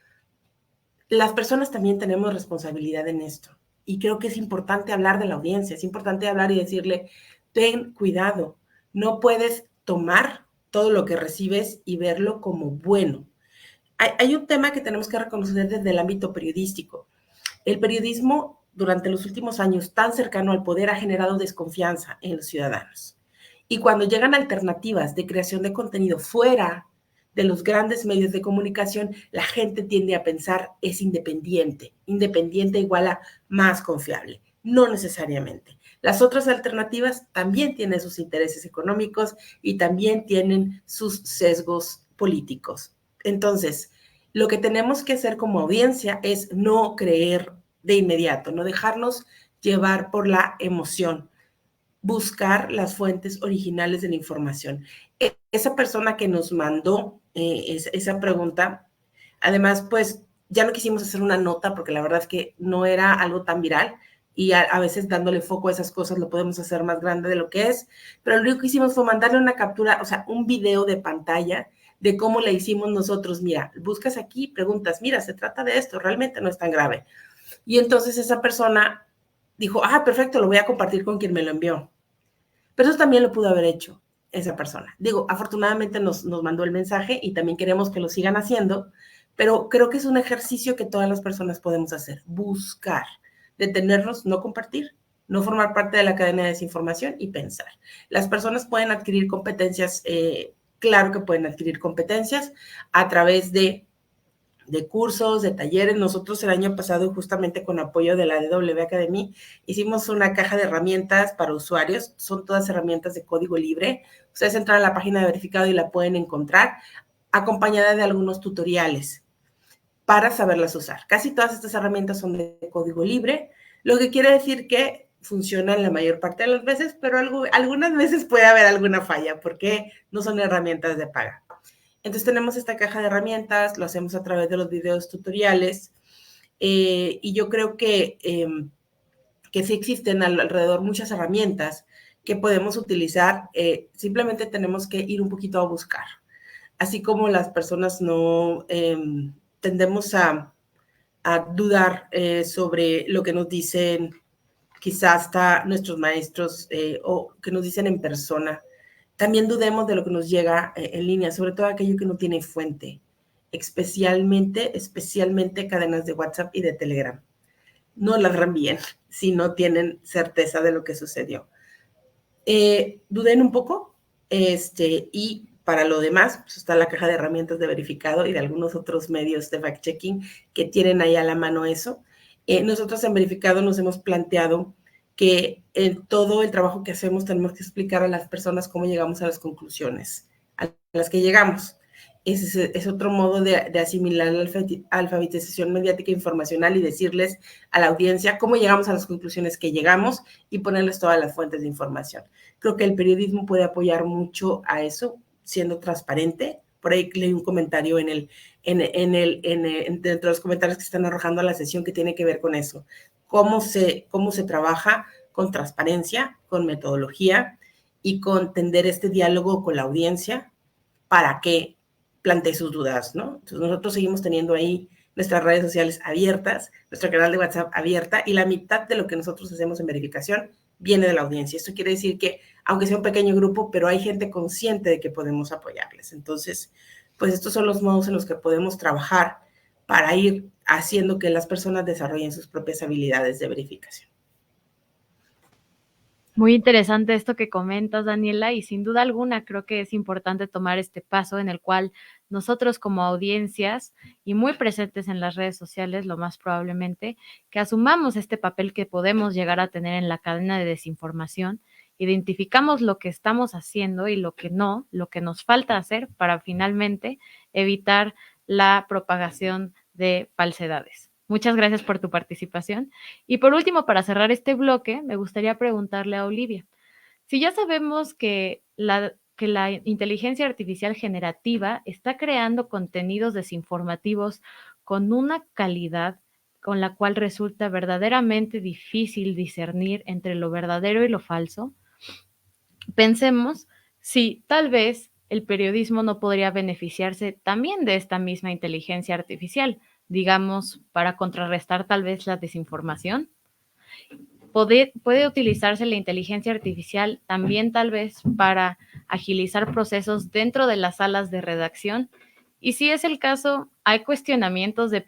las personas también tenemos responsabilidad en esto. Y creo que es importante hablar de la audiencia, es importante hablar y decirle, ten cuidado, no puedes tomar todo lo que recibes y verlo como bueno. Hay un tema que tenemos que reconocer desde el ámbito periodístico. El periodismo, durante los últimos años, tan cercano al poder, ha generado desconfianza en los ciudadanos. Y cuando llegan alternativas de creación de contenido fuera de los grandes medios de comunicación, la gente tiende a pensar es independiente. Independiente igual a más confiable. No necesariamente. Las otras alternativas también tienen sus intereses económicos y también tienen sus sesgos políticos. Entonces, lo que tenemos que hacer como audiencia es no creer de inmediato, no dejarnos llevar por la emoción, buscar las fuentes originales de la información. Esa persona que nos mandó esa pregunta, además, pues ya no quisimos hacer una nota porque la verdad es que no era algo tan viral, y a veces dándole foco a esas cosas lo podemos hacer más grande de lo que es, pero lo único que hicimos fue mandarle una captura, o sea, un video de pantalla de cómo le hicimos nosotros. Mira, buscas aquí, preguntas, mira, se trata de esto, realmente no es tan grave. Y entonces esa persona dijo, perfecto, lo voy a compartir con quien me lo envió. Pero eso también lo pudo haber hecho esa persona. Digo, afortunadamente nos mandó el mensaje y también queremos que lo sigan haciendo, pero creo que es un ejercicio que todas las personas podemos hacer, buscar, detenernos, no compartir, no formar parte de la cadena de desinformación y pensar. Las personas pueden adquirir competencias, claro que pueden adquirir competencias a través de cursos, de talleres. Nosotros el año pasado, justamente con apoyo de la DW Academy, hicimos una caja de herramientas para usuarios. Son todas herramientas de código libre. Ustedes entran a la página de verificado y la pueden encontrar, acompañada de algunos tutoriales para saberlas usar. Casi todas estas herramientas son de código libre, lo que quiere decir que funcionan la mayor parte de las veces, pero algunas veces puede haber alguna falla porque no son herramientas de paga. Entonces tenemos esta caja de herramientas, lo hacemos a través de los videos tutoriales, y yo creo que sí existen alrededor muchas herramientas que podemos utilizar, simplemente tenemos que ir un poquito a buscar. Así como las personas no tendemos a dudar sobre lo que nos dicen quizás hasta nuestros maestros o que nos dicen en persona. También dudemos de lo que nos llega en línea, sobre todo aquello que no tiene fuente, especialmente cadenas de WhatsApp y de Telegram. No las reenvíen si no tienen certeza de lo que sucedió. Duden un poco, y para lo demás, pues está la caja de herramientas de verificado y de algunos otros medios de fact-checking que tienen ahí a la mano eso. Nosotros en verificado nos hemos planteado que en todo el trabajo que hacemos tenemos que explicar a las personas cómo llegamos a las conclusiones a las que llegamos. Ese es otro modo de asimilar la alfabetización mediática e informacional y decirles a la audiencia cómo llegamos a las conclusiones que llegamos y ponerles todas las fuentes de información. Creo que el periodismo puede apoyar mucho a eso, siendo transparente, por ahí leí un comentario dentro de los comentarios que están arrojando a la sesión que tiene que ver con eso. Cómo se trabaja con transparencia, con metodología y con tender este diálogo con la audiencia para que plantee sus dudas, ¿no? Entonces nosotros seguimos teniendo ahí nuestras redes sociales abiertas, nuestro canal de WhatsApp abierta, y la mitad de lo que nosotros hacemos en verificación viene de la audiencia. Esto quiere decir que, aunque sea un pequeño grupo, pero hay gente consciente de que podemos apoyarles. Entonces, pues estos son los modos en los que podemos trabajar para ir haciendo que las personas desarrollen sus propias habilidades de verificación. Muy interesante esto que comentas, Daniela, y sin duda alguna creo que es importante tomar este paso en el cual nosotros como audiencias y muy presentes en las redes sociales, lo más probablemente, que asumamos este papel que podemos llegar a tener en la cadena de desinformación, identificamos lo que estamos haciendo y lo que no, lo que nos falta hacer para finalmente evitar la propagación de falsedades. Muchas gracias por tu participación. Y por último, para cerrar este bloque, me gustaría preguntarle a Olivia, si ya sabemos que la inteligencia artificial generativa está creando contenidos desinformativos con una calidad con la cual resulta verdaderamente difícil discernir entre lo verdadero y lo falso, pensemos si tal vez el periodismo no podría beneficiarse también de esta misma inteligencia artificial, digamos, para contrarrestar tal vez la desinformación. Puede utilizarse la inteligencia artificial también tal vez para agilizar procesos dentro de las salas de redacción. Y si es el caso, ¿hay cuestionamientos de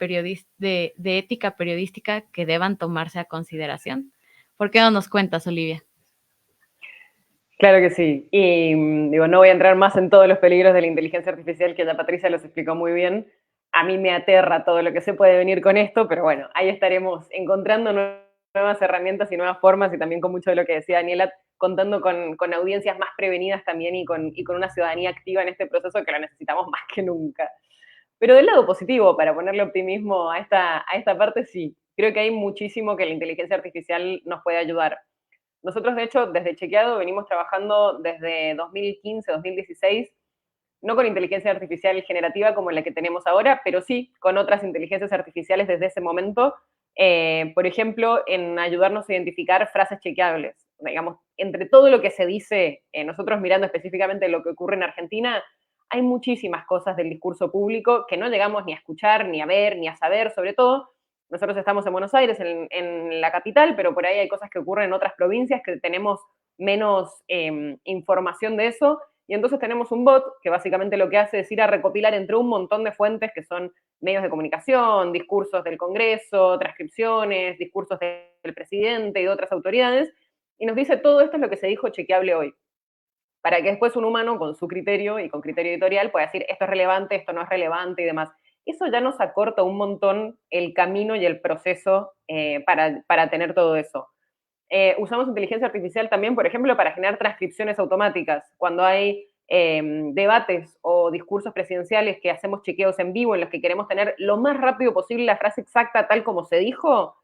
ética periodística que deban tomarse a consideración? ¿Por qué no nos cuentas, Olivia? Claro que sí. Y digo, no voy a entrar más en todos los peligros de la inteligencia artificial, que ya Patricia los explicó muy bien. A mí me aterra todo lo que se puede venir con esto, pero bueno, ahí estaremos encontrando nuevas herramientas y nuevas formas, y también con mucho de lo que decía Daniela, contando con audiencias más prevenidas también y con una ciudadanía activa en este proceso que lo necesitamos más que nunca. Pero del lado positivo, para ponerle optimismo a esta parte, sí. Creo que hay muchísimo que la inteligencia artificial nos puede ayudar. Nosotros, de hecho, desde Chequeado venimos trabajando desde 2015, 2016, no con inteligencia artificial generativa como la que tenemos ahora, pero sí con otras inteligencias artificiales desde ese momento, por ejemplo, en ayudarnos a identificar frases chequeables. Digamos, entre todo lo que se dice, nosotros mirando específicamente lo que ocurre en Argentina, hay muchísimas cosas del discurso público que no llegamos ni a escuchar, ni a ver, ni a saber, sobre todo. Nosotros estamos en Buenos Aires, en la capital, pero por ahí hay cosas que ocurren en otras provincias que tenemos menos información de eso, y entonces tenemos un bot que básicamente lo que hace es ir a recopilar entre un montón de fuentes que son medios de comunicación, discursos del Congreso, transcripciones, discursos del presidente y de otras autoridades, y nos dice todo esto es lo que se dijo chequeable hoy, para que después un humano con su criterio y con criterio editorial pueda decir esto es relevante, esto no es relevante y demás. Eso ya nos acorta un montón el camino y el proceso para tener todo eso. Usamos inteligencia artificial también, por ejemplo, para generar transcripciones automáticas. Cuando hay debates o discursos presidenciales que hacemos chequeos en vivo en los que queremos tener lo más rápido posible la frase exacta tal como se dijo,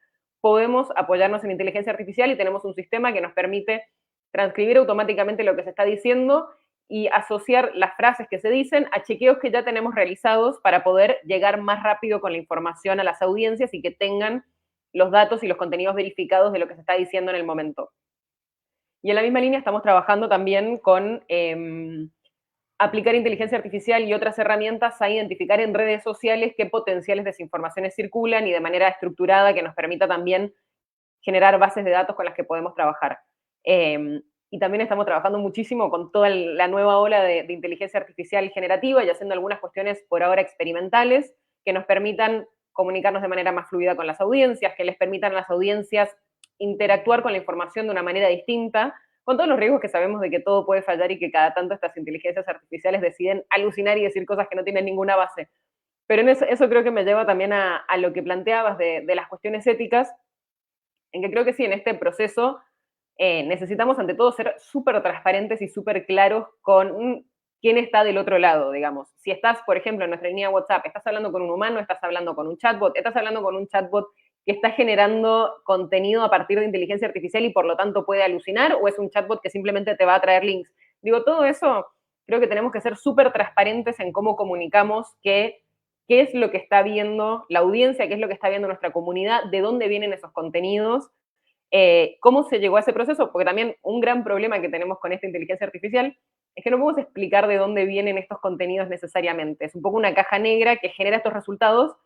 podemos apoyarnos en inteligencia artificial y tenemos un sistema que nos permite transcribir automáticamente lo que se está diciendo y asociar las frases que se dicen a chequeos que ya tenemos realizados para poder llegar más rápido con la información a las audiencias y que tengan los datos y los contenidos verificados de lo que se está diciendo en el momento. Y en la misma línea estamos trabajando también con aplicar inteligencia artificial y otras herramientas a identificar en redes sociales qué potenciales desinformaciones circulan y de manera estructurada que nos permita también generar bases de datos con las que podemos trabajar. Y también estamos trabajando muchísimo con toda la nueva ola de inteligencia artificial generativa y haciendo algunas cuestiones por ahora experimentales que nos permitan comunicarnos de manera más fluida con las audiencias, que les permitan a las audiencias interactuar con la información de una manera distinta, con todos los riesgos que sabemos de que todo puede fallar y que cada tanto estas inteligencias artificiales deciden alucinar y decir cosas que no tienen ninguna base. Pero en eso creo que me lleva también a lo que planteabas de las cuestiones éticas, en que creo que sí, en este proceso necesitamos ante todo ser súper transparentes y súper claros con quién está del otro lado, digamos. Si estás, por ejemplo, en nuestra línea WhatsApp, estás hablando con un humano, estás hablando con un chatbot, estás hablando con un chatbot que está generando contenido a partir de inteligencia artificial y por lo tanto puede alucinar, o es un chatbot que simplemente te va a traer links. Digo, todo eso creo que tenemos que ser súper transparentes en cómo comunicamos qué es lo que está viendo la audiencia, qué es lo que está viendo nuestra comunidad, de dónde vienen esos contenidos, cómo se llegó a ese proceso, porque también un gran problema que tenemos con esta inteligencia artificial es que no podemos explicar de dónde vienen estos contenidos necesariamente. Es un poco una caja negra que genera estos resultados,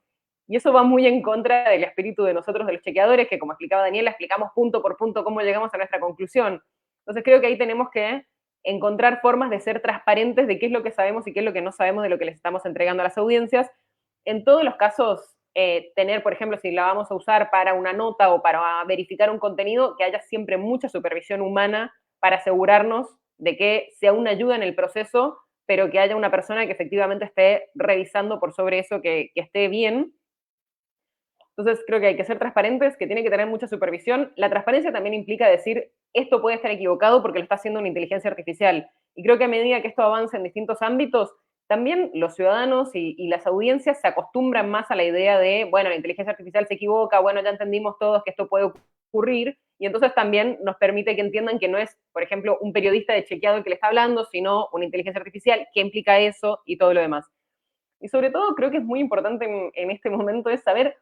y eso va muy en contra del espíritu de nosotros, de los chequeadores, que como explicaba Daniela, explicamos punto por punto cómo llegamos a nuestra conclusión. Entonces creo que ahí tenemos que encontrar formas de ser transparentes de qué es lo que sabemos y qué es lo que no sabemos de lo que les estamos entregando a las audiencias. En todos los casos, tener, por ejemplo, si la vamos a usar para una nota o para verificar un contenido, que haya siempre mucha supervisión humana para asegurarnos de que sea una ayuda en el proceso, pero que haya una persona que efectivamente esté revisando por sobre eso, que esté bien. Entonces creo que hay que ser transparentes, que tiene que tener mucha supervisión. La transparencia también implica decir, esto puede estar equivocado porque lo está haciendo una inteligencia artificial. Y creo que a medida que esto avanza en distintos ámbitos, también los ciudadanos y las audiencias se acostumbran más a la idea de, bueno, la inteligencia artificial se equivoca, bueno, ya entendimos todos que esto puede ocurrir, y entonces también nos permite que entiendan que no es, por ejemplo, un periodista de chequeado el que le está hablando, sino una inteligencia artificial, qué implica eso y todo lo demás. Y sobre todo creo que es muy importante en este momento es saber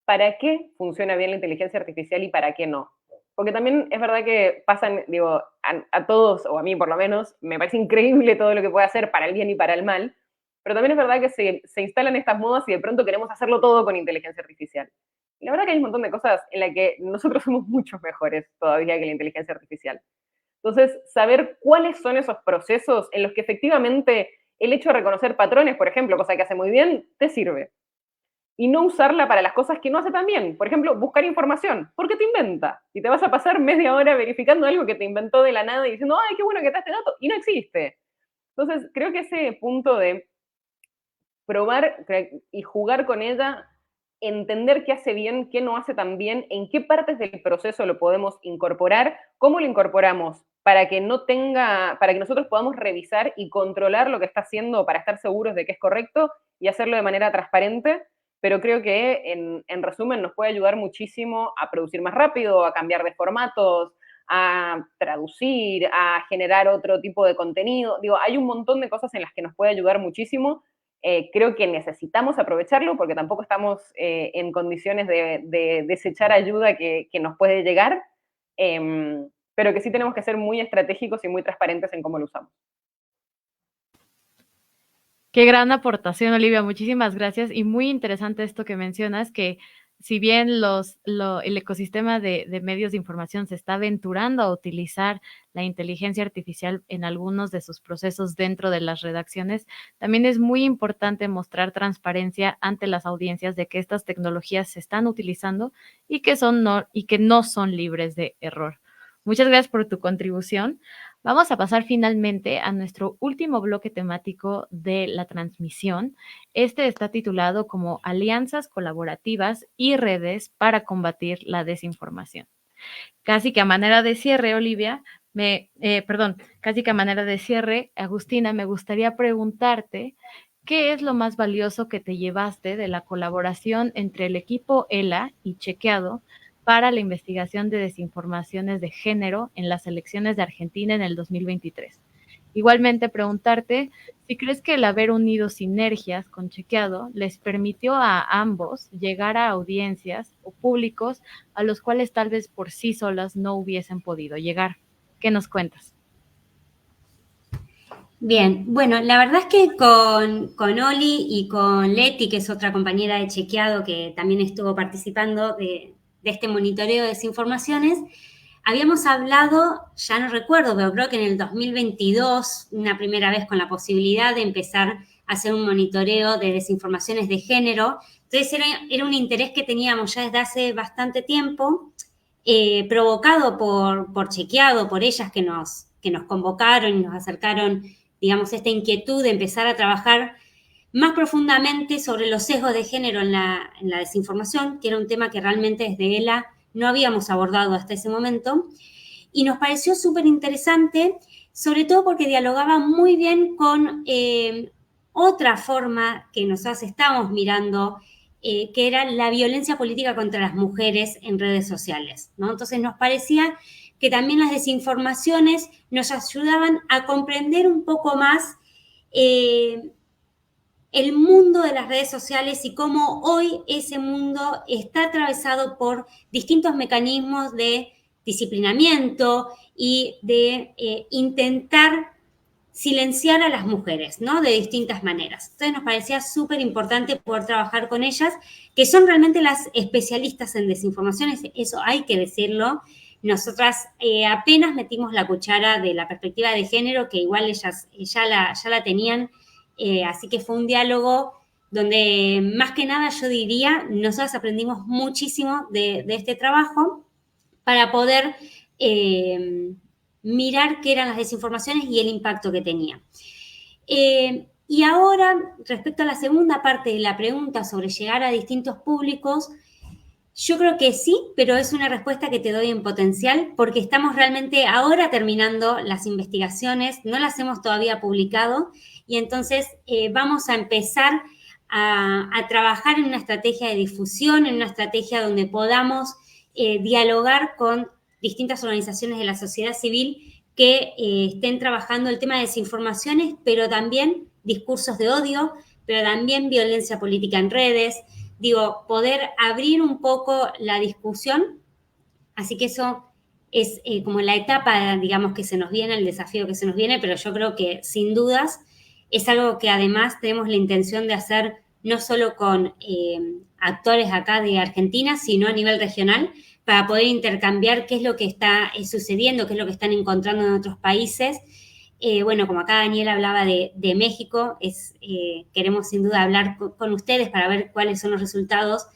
para qué funciona bien la inteligencia artificial y para qué no. Porque también es verdad que pasan, digo, a todos, o a mí por lo menos, me parece increíble todo lo que puede hacer para el bien y para el mal, pero también es verdad que se instalan estas modas y de pronto queremos hacerlo todo con inteligencia artificial. Y la verdad que hay un montón de cosas en las que nosotros somos muchos mejores todavía que la inteligencia artificial. Entonces, saber cuáles son esos procesos en los que efectivamente el hecho de reconocer patrones, por ejemplo, cosa que hace muy bien, te sirve. Y no usarla para las cosas que no hace tan bien. Por ejemplo, buscar información, porque te inventa. Y te vas a pasar media hora verificando algo que te inventó de la nada y diciendo, ay, qué bueno que está este dato, y no existe. Entonces, creo que ese punto de probar y jugar con ella, entender qué hace bien, qué no hace tan bien, en qué partes del proceso lo podemos incorporar, cómo lo incorporamos para que no tenga, para que nosotros podamos revisar y controlar lo que está haciendo para estar seguros de que es correcto y hacerlo de manera transparente. Pero creo que en resumen nos puede ayudar muchísimo a producir más rápido, a cambiar de formatos, a traducir, a generar otro tipo de contenido. Digo, hay un montón de cosas en las que nos puede ayudar muchísimo. Creo que necesitamos aprovecharlo porque tampoco estamos en condiciones de desechar ayuda que nos puede llegar, pero que sí tenemos que ser muy estratégicos y muy transparentes en cómo lo usamos. Qué gran aportación, Olivia. Muchísimas gracias. Y muy interesante esto que mencionas, que si bien el ecosistema de medios de información se está aventurando a utilizar la inteligencia artificial en algunos de sus procesos dentro de las redacciones, también es muy importante mostrar transparencia ante las audiencias de que estas tecnologías se están utilizando y que no son libres de error. Muchas gracias por tu contribución. Vamos a pasar finalmente a nuestro último bloque temático de la transmisión. Este está titulado como Alianzas colaborativas y redes para combatir la desinformación. Casi que a manera de cierre, Olivia, casi que a manera de cierre, Agustina, me gustaría preguntarte ¿qué es lo más valioso que te llevaste de la colaboración entre el equipo ELA y Chequeado para la investigación de desinformaciones de género en las elecciones de Argentina en el 2023? Igualmente preguntarte si crees que el haber unido sinergias con Chequeado les permitió a ambos llegar a audiencias o públicos a los cuales tal vez por sí solas no hubiesen podido llegar. ¿Qué nos cuentas? Bien, bueno, la verdad es que con Oli y con Leti, que es otra compañera de Chequeado que también estuvo participando de este monitoreo de desinformaciones, habíamos hablado, ya no recuerdo, pero creo que en el 2022, una primera vez con la posibilidad de empezar a hacer un monitoreo de desinformaciones de género. Entonces era un interés que teníamos ya desde hace bastante tiempo, provocado por Chequeado, por ellas que nos convocaron y nos acercaron, digamos, esta inquietud de empezar a trabajar más profundamente sobre los sesgos de género en la desinformación, que era un tema que realmente desde ELA no habíamos abordado hasta ese momento, y nos pareció súper interesante, sobre todo porque dialogaba muy bien con otra forma que nosotros estamos mirando, que era la violencia política contra las mujeres en redes sociales, ¿no? Entonces nos parecía que también las desinformaciones nos ayudaban a comprender un poco más el mundo de las redes sociales y cómo hoy ese mundo está atravesado por distintos mecanismos de disciplinamiento y de intentar silenciar a las mujeres, ¿no? De distintas maneras. Entonces nos parecía súper importante poder trabajar con ellas, que son realmente las especialistas en desinformaciones, eso hay que decirlo. Nosotras apenas metimos la cuchara de la perspectiva de género, que igual ellas ya la tenían, así que fue un diálogo donde más que nada yo diría, nosotras aprendimos muchísimo de este trabajo para poder mirar qué eran las desinformaciones y el impacto que tenía. Y ahora, respecto a la segunda parte de la pregunta sobre llegar a distintos públicos, yo creo que sí, pero es una respuesta que te doy en potencial porque estamos realmente ahora terminando las investigaciones, no las hemos todavía publicado y entonces vamos a empezar a trabajar en una estrategia de difusión, en una estrategia donde podamos dialogar con distintas organizaciones de la sociedad civil que estén trabajando el tema de desinformaciones, pero también discursos de odio, pero también violencia política en redes, digo, poder abrir un poco la discusión, así que eso es como la etapa, digamos, que se nos viene, el desafío que se nos viene, pero yo creo que sin dudas es algo que además tenemos la intención de hacer no solo con actores acá de Argentina, sino a nivel regional, para poder intercambiar qué es lo que está sucediendo, qué es lo que están encontrando en otros países. Bueno, como acá Daniel hablaba de México, queremos sin duda hablar con ustedes para ver cuáles son los resultados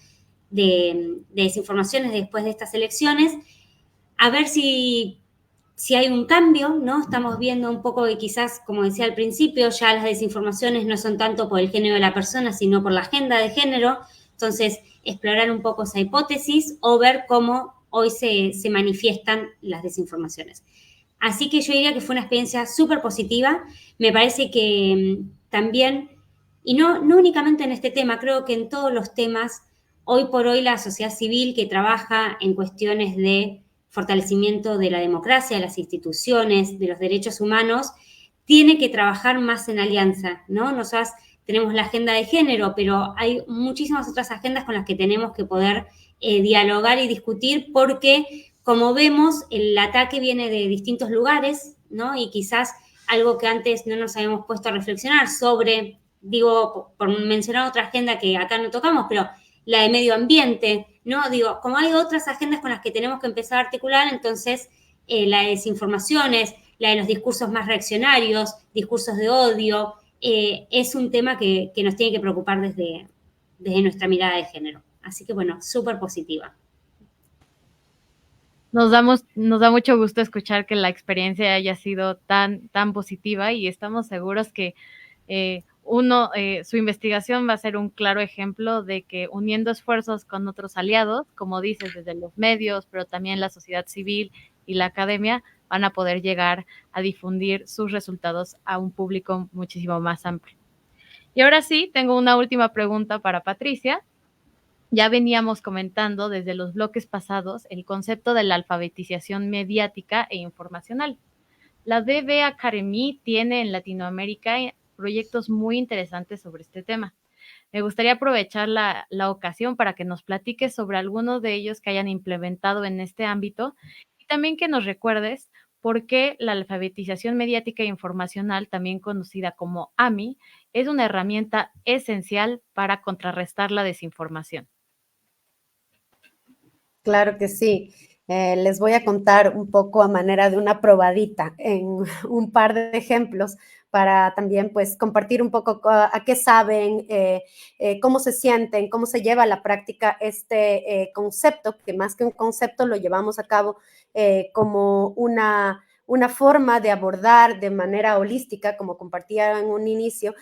de desinformaciones después de estas elecciones, a ver si hay un cambio, ¿no? Estamos viendo un poco que quizás, como decía al principio, ya las desinformaciones no son tanto por el género de la persona, sino por la agenda de género. Entonces, explorar un poco esa hipótesis o ver cómo hoy se manifiestan las desinformaciones. Así que yo diría que fue una experiencia súper positiva. Me parece que también, y no únicamente en este tema, creo que en todos los temas, hoy por hoy la sociedad civil que trabaja en cuestiones de fortalecimiento de la democracia, de las instituciones, de los derechos humanos, tiene que trabajar más en alianza, ¿no? Nosotras tenemos la agenda de género, pero hay muchísimas otras agendas con las que tenemos que poder dialogar y discutir porque, como vemos, el ataque viene de distintos lugares, ¿no? Y quizás algo que antes no nos habíamos puesto a reflexionar sobre, digo, por mencionar otra agenda que acá no tocamos, pero la de medio ambiente, ¿no? Digo, como hay otras agendas con las que tenemos que empezar a articular, entonces la de desinformaciones, la de los discursos más reaccionarios, discursos de odio, es un tema que nos tiene que preocupar desde nuestra mirada de género. Así que, bueno, súper positiva. Nos da mucho gusto escuchar que la experiencia haya sido tan positiva y estamos seguros que su investigación va a ser un claro ejemplo de que uniendo esfuerzos con otros aliados, como dices, desde los medios, pero también la sociedad civil y la academia, van a poder llegar a difundir sus resultados a un público muchísimo más amplio. Y ahora sí, tengo una última pregunta para Patricia. Ya veníamos comentando desde los bloques pasados el concepto de la alfabetización mediática e informacional. La DB Academy tiene en Latinoamérica proyectos muy interesantes sobre este tema. Me gustaría aprovechar la ocasión para que nos platiques sobre algunos de ellos que hayan implementado en este ámbito y también que nos recuerdes por qué la alfabetización mediática e informacional, también conocida como AMI, es una herramienta esencial para contrarrestar la desinformación. Claro que sí. Les voy a contar un poco a manera de una probadita en un par de ejemplos para también pues compartir un poco a qué saben, cómo se sienten, cómo se lleva a la práctica este concepto, que más que un concepto lo llevamos a cabo como una forma de abordar de manera holística, como compartía en un inicio,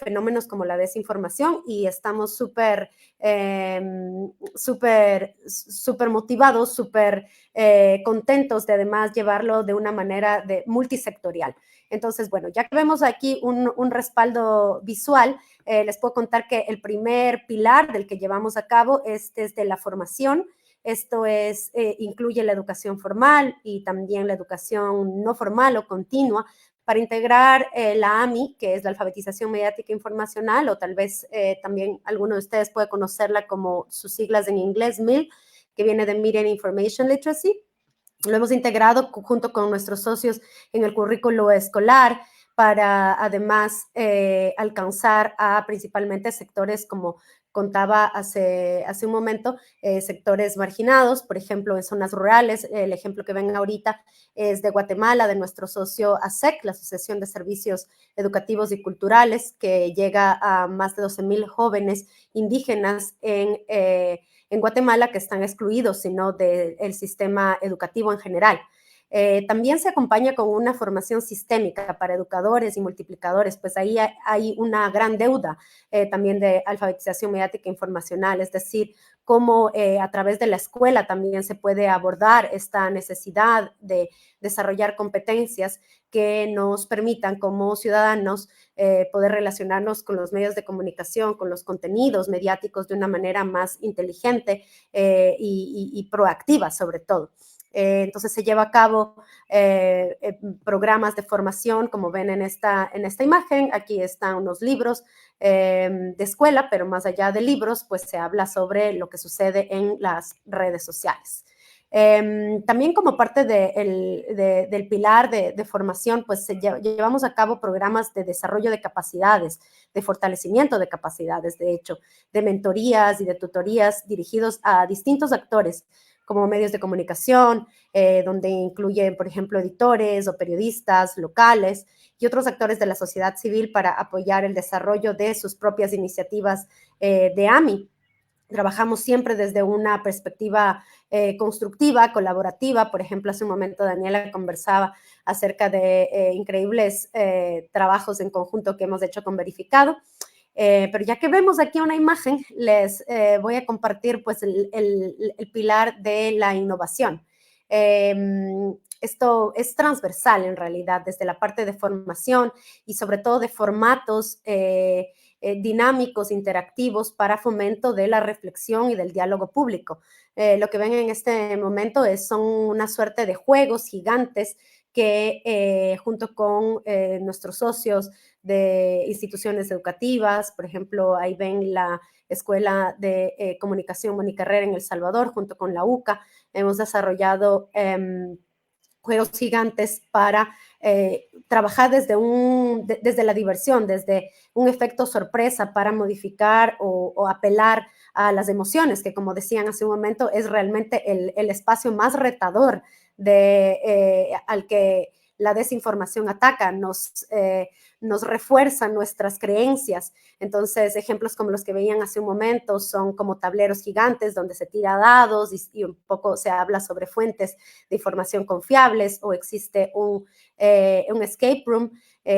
fenómenos como la desinformación y estamos súper motivados, súper contentos de además llevarlo de una manera multisectorial. Entonces, bueno, ya que vemos aquí un respaldo visual, les puedo contar que el primer pilar del que llevamos a cabo es desde la formación, Esto incluye la educación formal y también la educación no formal o continua, para integrar la AMI, que es la alfabetización mediática informacional, o tal vez también alguno de ustedes puede conocerla como sus siglas en inglés, MIL, que viene de Media and Information Literacy. Lo hemos integrado junto con nuestros socios en el currículo escolar para además alcanzar a principalmente sectores, como contaba hace un momento, sectores marginados, por ejemplo, en zonas rurales. El ejemplo que ven ahorita es de Guatemala, de nuestro socio ASEC, la Asociación de Servicios Educativos y Culturales, que llega a más de 12,000 jóvenes indígenas en Guatemala que están excluidos, sino del sistema educativo en general. También se acompaña con una formación sistémica para educadores y multiplicadores, pues ahí hay una gran deuda también de alfabetización mediática informacional, es decir, cómo a través de la escuela también se puede abordar esta necesidad de desarrollar competencias que nos permitan como ciudadanos poder relacionarnos con los medios de comunicación, con los contenidos mediáticos de una manera más inteligente y proactiva sobre todo. Entonces se lleva a cabo programas de formación, como ven en esta imagen. Aquí están unos libros de escuela, pero más allá de libros, pues se habla sobre lo que sucede en las redes sociales. También como parte del pilar de formación, pues llevamos a cabo programas de desarrollo de capacidades, de fortalecimiento de capacidades, de hecho, de mentorías y de tutorías dirigidos a distintos actores, como medios de comunicación, donde incluyen, por ejemplo, editores o periodistas locales y otros actores de la sociedad civil para apoyar el desarrollo de sus propias iniciativas de AMI. Trabajamos siempre desde una perspectiva constructiva, colaborativa. Por ejemplo, hace un momento Daniela conversaba acerca de increíbles trabajos en conjunto que hemos hecho con Verificado. Pero ya que vemos aquí una imagen, les voy a compartir pues el pilar de la innovación. Esto es transversal en realidad, desde la parte de formación y sobre todo de formatos dinámicos, interactivos para fomento de la reflexión y del diálogo público. Lo que ven en este momento son una suerte de juegos gigantes que junto con nuestros socios de instituciones educativas, por ejemplo, ahí ven la Escuela de Comunicación Monicarrera en El Salvador, junto con la UCA, hemos desarrollado juegos gigantes para trabajar desde la diversión, desde un efecto sorpresa para modificar o apelar a las emociones, que como decían hace un momento, es realmente el espacio más retador al que la desinformación ataca, nos refuerza nuestras creencias. Entonces, ejemplos como los que veían hace un momento son como tableros gigantes donde se tira dados y un poco se habla sobre fuentes de información confiables, o existe un escape room,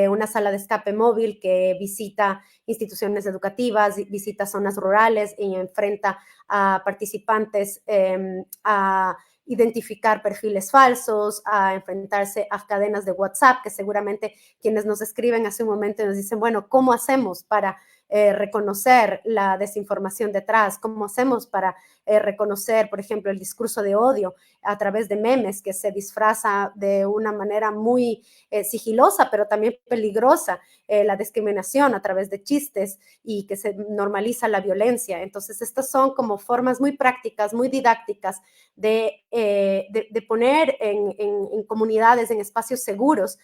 una sala de escape móvil que visita instituciones educativas, visita zonas rurales y enfrenta a participantes a identificar perfiles falsos, a enfrentarse a cadenas de WhatsApp, que seguramente quienes nos escriben hace un momento nos dicen, bueno, ¿cómo hacemos para reconocer la desinformación detrás? ¿Cómo hacemos para reconocer, por ejemplo, el discurso de odio a través de memes que se disfraza de una manera muy sigilosa, pero también peligrosa, la discriminación a través de chistes y que se normaliza la violencia? Entonces, estas son como formas muy prácticas, muy didácticas de poner en comunidades, en espacios seguros,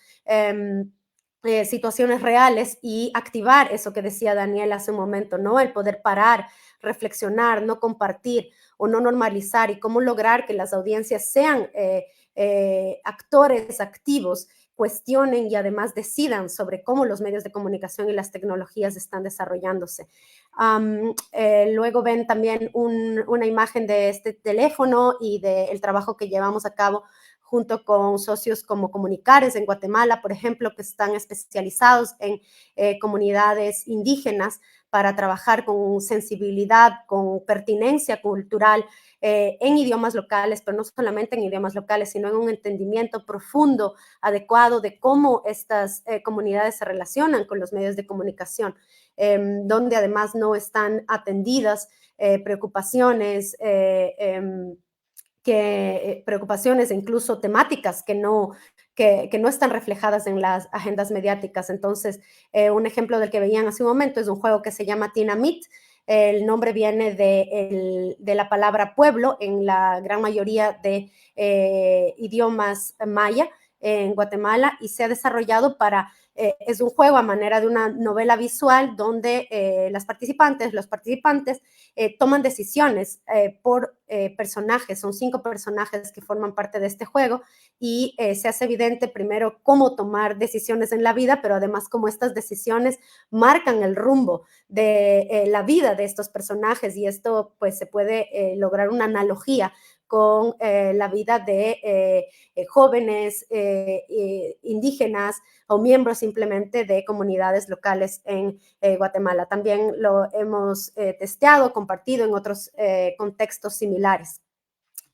situaciones reales y activar eso que decía Daniel hace un momento, ¿no? El poder parar, reflexionar, no compartir o no normalizar, y cómo lograr que las audiencias sean actores activos, cuestionen y además decidan sobre cómo los medios de comunicación y las tecnologías están desarrollándose. Luego ven también una imagen de este teléfono y del trabajo que llevamos a cabo junto con socios como Comunicares en Guatemala, por ejemplo, que están especializados en comunidades indígenas para trabajar con sensibilidad, con pertinencia cultural en idiomas locales, pero no solamente en idiomas locales, sino en un entendimiento profundo, adecuado de cómo estas comunidades se relacionan con los medios de comunicación, donde además no están atendidas preocupaciones preocupaciones e incluso temáticas que no están reflejadas en las agendas mediáticas. Entonces, un ejemplo del que veían hace un momento es un juego que se llama Tinamit. El nombre viene de la palabra pueblo en la gran mayoría de idiomas maya en Guatemala, y se ha desarrollado es un juego a manera de una novela visual donde los participantes toman decisiones por personajes. Son 5 personajes que forman parte de este juego, y se hace evidente primero cómo tomar decisiones en la vida, pero además cómo estas decisiones marcan el rumbo de la vida de estos personajes, y esto pues se puede lograr una analogía con la vida de jóvenes indígenas o miembros simplemente de comunidades locales en Guatemala. También lo hemos testeado, compartido en otros contextos similares.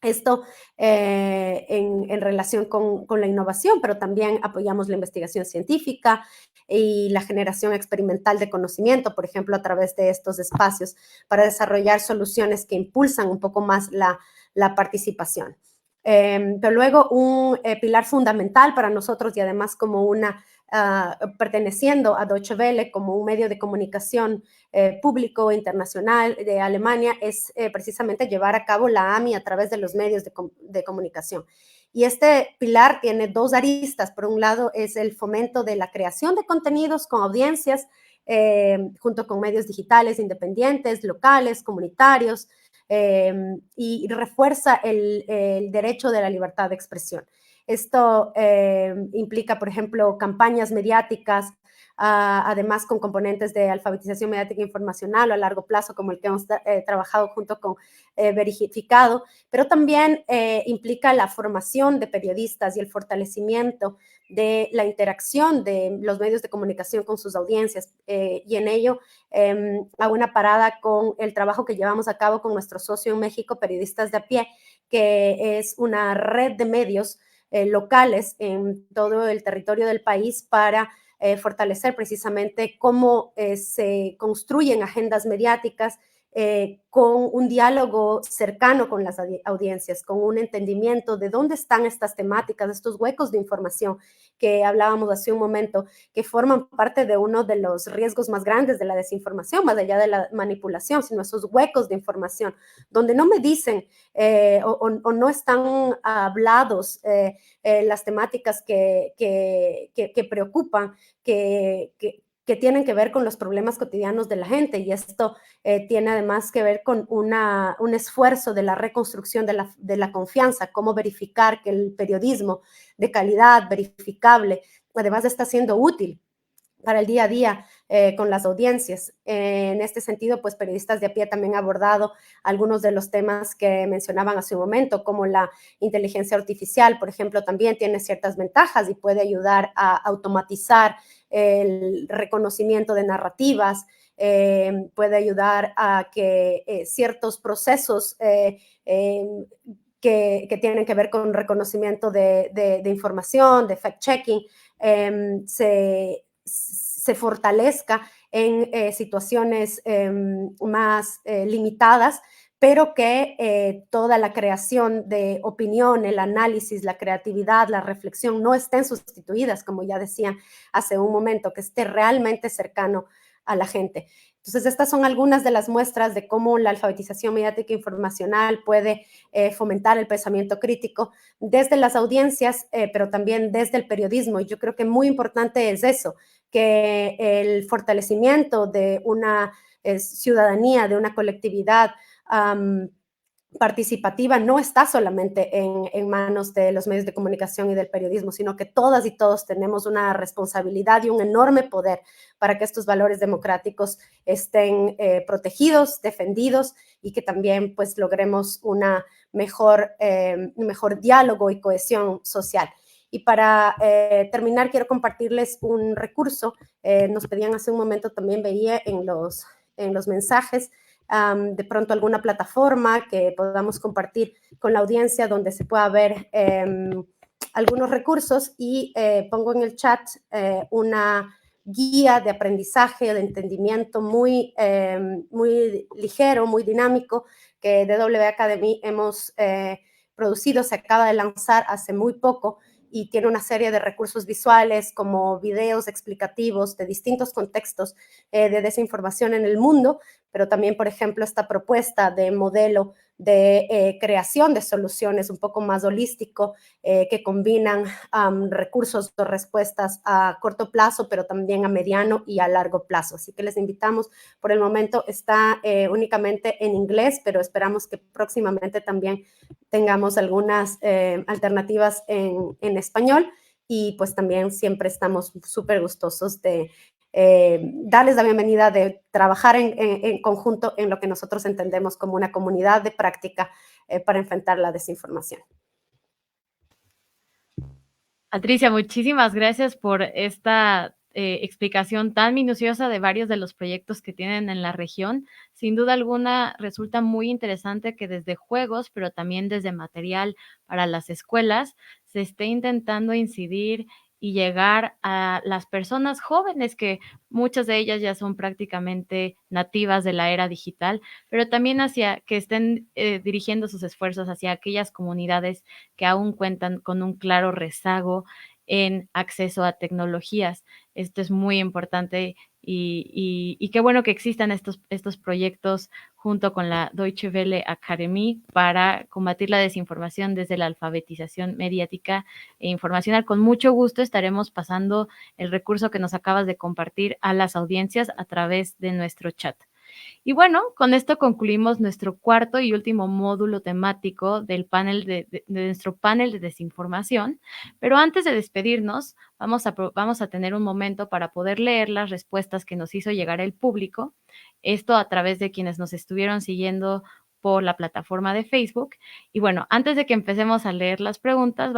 Esto en relación con la innovación, pero también apoyamos la investigación científica y la generación experimental de conocimiento, por ejemplo, a través de estos espacios para desarrollar soluciones que impulsan un poco más la participación. Pero luego un pilar fundamental para nosotros, y además como perteneciendo a Deutsche Welle como un medio de comunicación público internacional de Alemania, es precisamente llevar a cabo la AMI a través de los medios de comunicación. Y este pilar tiene 2 aristas. Por un lado es el fomento de la creación de contenidos con audiencias, junto con medios digitales independientes, locales, comunitarios, y refuerza el derecho de la libertad de expresión. Esto implica, por ejemplo, campañas mediáticas, además con componentes de alfabetización mediática informacional a largo plazo, como el que hemos trabajado junto con Verificado, pero también implica la formación de periodistas y el fortalecimiento de la interacción de los medios de comunicación con sus audiencias, y en ello hago una parada con el trabajo que llevamos a cabo con nuestro socio en México, Periodistas de a Pie, que es una red de medios locales en todo el territorio del país para fortalecer precisamente cómo se construyen agendas mediáticas con un diálogo cercano con las audiencias, con un entendimiento de dónde están estas temáticas, estos huecos de información que hablábamos hace un momento, que forman parte de uno de los riesgos más grandes de la desinformación, más allá de la manipulación, sino esos huecos de información, donde no me dicen o no están hablados las temáticas que preocupan, que tienen que ver con los problemas cotidianos de la gente, y esto tiene además que ver con un esfuerzo de la reconstrucción de la confianza, cómo verificar que el periodismo de calidad, verificable, además está siendo útil para el día a día con las audiencias. En este sentido, pues Periodistas de a Pie también ha abordado algunos de los temas que mencionaban hace un momento, como la inteligencia artificial, por ejemplo, también tiene ciertas ventajas y puede ayudar a automatizar el reconocimiento de narrativas, puede ayudar a que ciertos procesos que tienen que ver con reconocimiento de información, de fact-checking, se fortalezca en situaciones más limitadas, pero que toda la creación de opinión, el análisis, la creatividad, la reflexión no estén sustituidas, como ya decían hace un momento, que esté realmente cercano a la gente. Entonces, estas son algunas de las muestras de cómo la alfabetización mediática informacional puede fomentar el pensamiento crítico desde las audiencias, pero también desde el periodismo. Y yo creo que muy importante es eso, que el fortalecimiento de una ciudadanía, de una colectividad participativa no está solamente en manos de los medios de comunicación y del periodismo, sino que todas y todos tenemos una responsabilidad y un enorme poder para que estos valores democráticos estén protegidos, defendidos, y que también pues logremos un mejor diálogo y cohesión social. Y para terminar, quiero compartirles un recurso. Nos pedían hace un momento, también veía en los mensajes, de pronto alguna plataforma que podamos compartir con la audiencia donde se pueda ver algunos recursos, y pongo en el chat una guía de aprendizaje, de entendimiento muy ligero, muy dinámico, que DW Academy hemos producido, se acaba de lanzar hace muy poco y tiene una serie de recursos visuales como videos explicativos de distintos contextos de desinformación en el mundo, pero también, por ejemplo, esta propuesta de modelo de creación de soluciones un poco más holístico que combinan recursos o respuestas a corto plazo, pero también a mediano y a largo plazo. Así que les invitamos, por el momento está únicamente en inglés, pero esperamos que próximamente también tengamos algunas alternativas en español y pues también siempre estamos súper gustosos de darles la bienvenida, de trabajar en conjunto en lo que nosotros entendemos como una comunidad de práctica para enfrentar la desinformación. Patricia, muchísimas gracias por esta explicación tan minuciosa de varios de los proyectos que tienen en la región. Sin duda alguna, resulta muy interesante que desde juegos, pero también desde material para las escuelas, se esté intentando incidir y llegar a las personas jóvenes, que muchas de ellas ya son prácticamente nativas de la era digital, pero también hacia que estén dirigiendo sus esfuerzos hacia aquellas comunidades que aún cuentan con un claro rezago en acceso a tecnologías. Esto es muy importante y qué bueno que existan estos proyectos junto con la Deutsche Welle Academy para combatir la desinformación desde la alfabetización mediática e informacional. Con mucho gusto estaremos pasando el recurso que nos acabas de compartir a las audiencias a través de nuestro chat. Y bueno, con esto concluimos nuestro cuarto y último módulo temático del panel de nuestro panel de desinformación. Pero antes de despedirnos, vamos a tener un momento para poder leer las respuestas que nos hizo llegar el público, esto a través de quienes nos estuvieron siguiendo por la plataforma de Facebook. Y bueno, antes de que empecemos a leer las preguntas,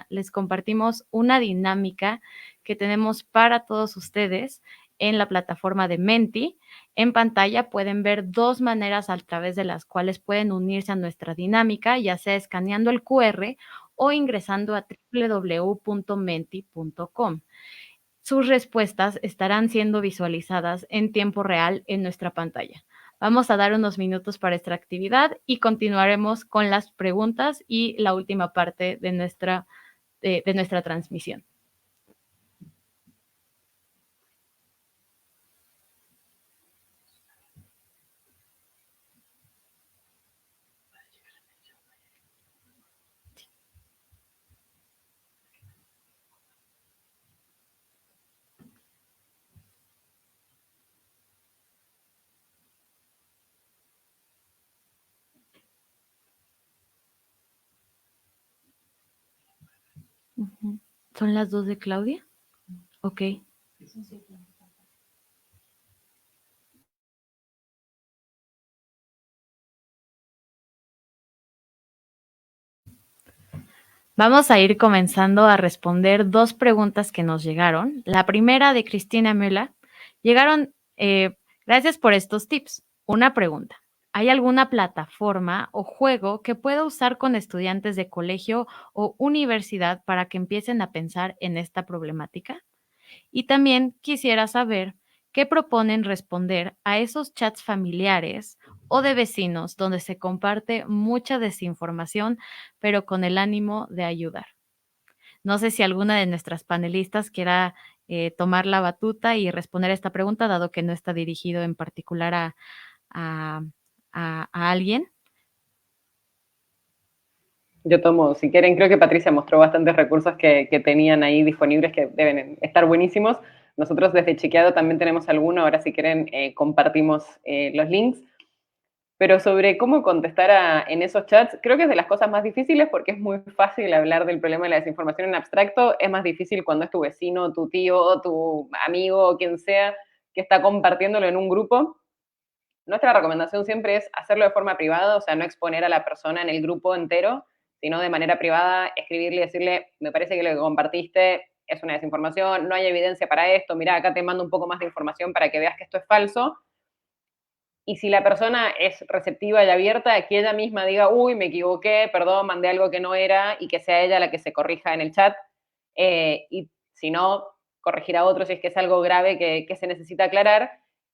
les compartimos una dinámica que tenemos para todos ustedes en la plataforma de Menti. En pantalla pueden ver dos maneras a través de las cuales pueden unirse a nuestra dinámica, ya sea escaneando el QR o ingresando a www.menti.com. Sus respuestas estarán siendo visualizadas en tiempo real en nuestra pantalla. Vamos a dar unos minutos para esta actividad y continuaremos con las preguntas y la última parte de nuestra transmisión. ¿Son las 2 de Claudia? Ok. Vamos a ir comenzando a responder dos preguntas que nos llegaron. La primera de Cristina Müller. Gracias por estos tips. Una pregunta. ¿Hay alguna plataforma o juego que pueda usar con estudiantes de colegio o universidad para que empiecen a pensar en esta problemática? Y también quisiera saber qué proponen responder a esos chats familiares o de vecinos donde se comparte mucha desinformación, pero con el ánimo de ayudar. No sé si alguna de nuestras panelistas quiera tomar la batuta y responder a esta pregunta, dado que no está dirigido en particular a alguien. Yo tomo, si quieren, creo que Patricia mostró bastantes recursos que tenían ahí disponibles que deben estar buenísimos. Nosotros desde Chequeado también tenemos alguno, ahora si quieren compartimos los links. Pero sobre cómo contestar en esos chats, creo que es de las cosas más difíciles porque es muy fácil hablar del problema de la desinformación en abstracto. Es más difícil cuando es tu vecino, tu tío, tu amigo o quien sea que está compartiéndolo en un grupo. Nuestra recomendación siempre es hacerlo de forma privada, o sea, no exponer a la persona en el grupo entero, sino de manera privada, escribirle y decirle, me parece que lo que compartiste es una desinformación, no hay evidencia para esto, mira, acá te mando un poco más de información para que veas que esto es falso. Y si la persona es receptiva y abierta, que ella misma diga, uy, me equivoqué, perdón, mandé algo que no era, y que sea ella la que se corrija en el chat. Y si no, corregir a otros si es que es algo grave que se necesita aclarar.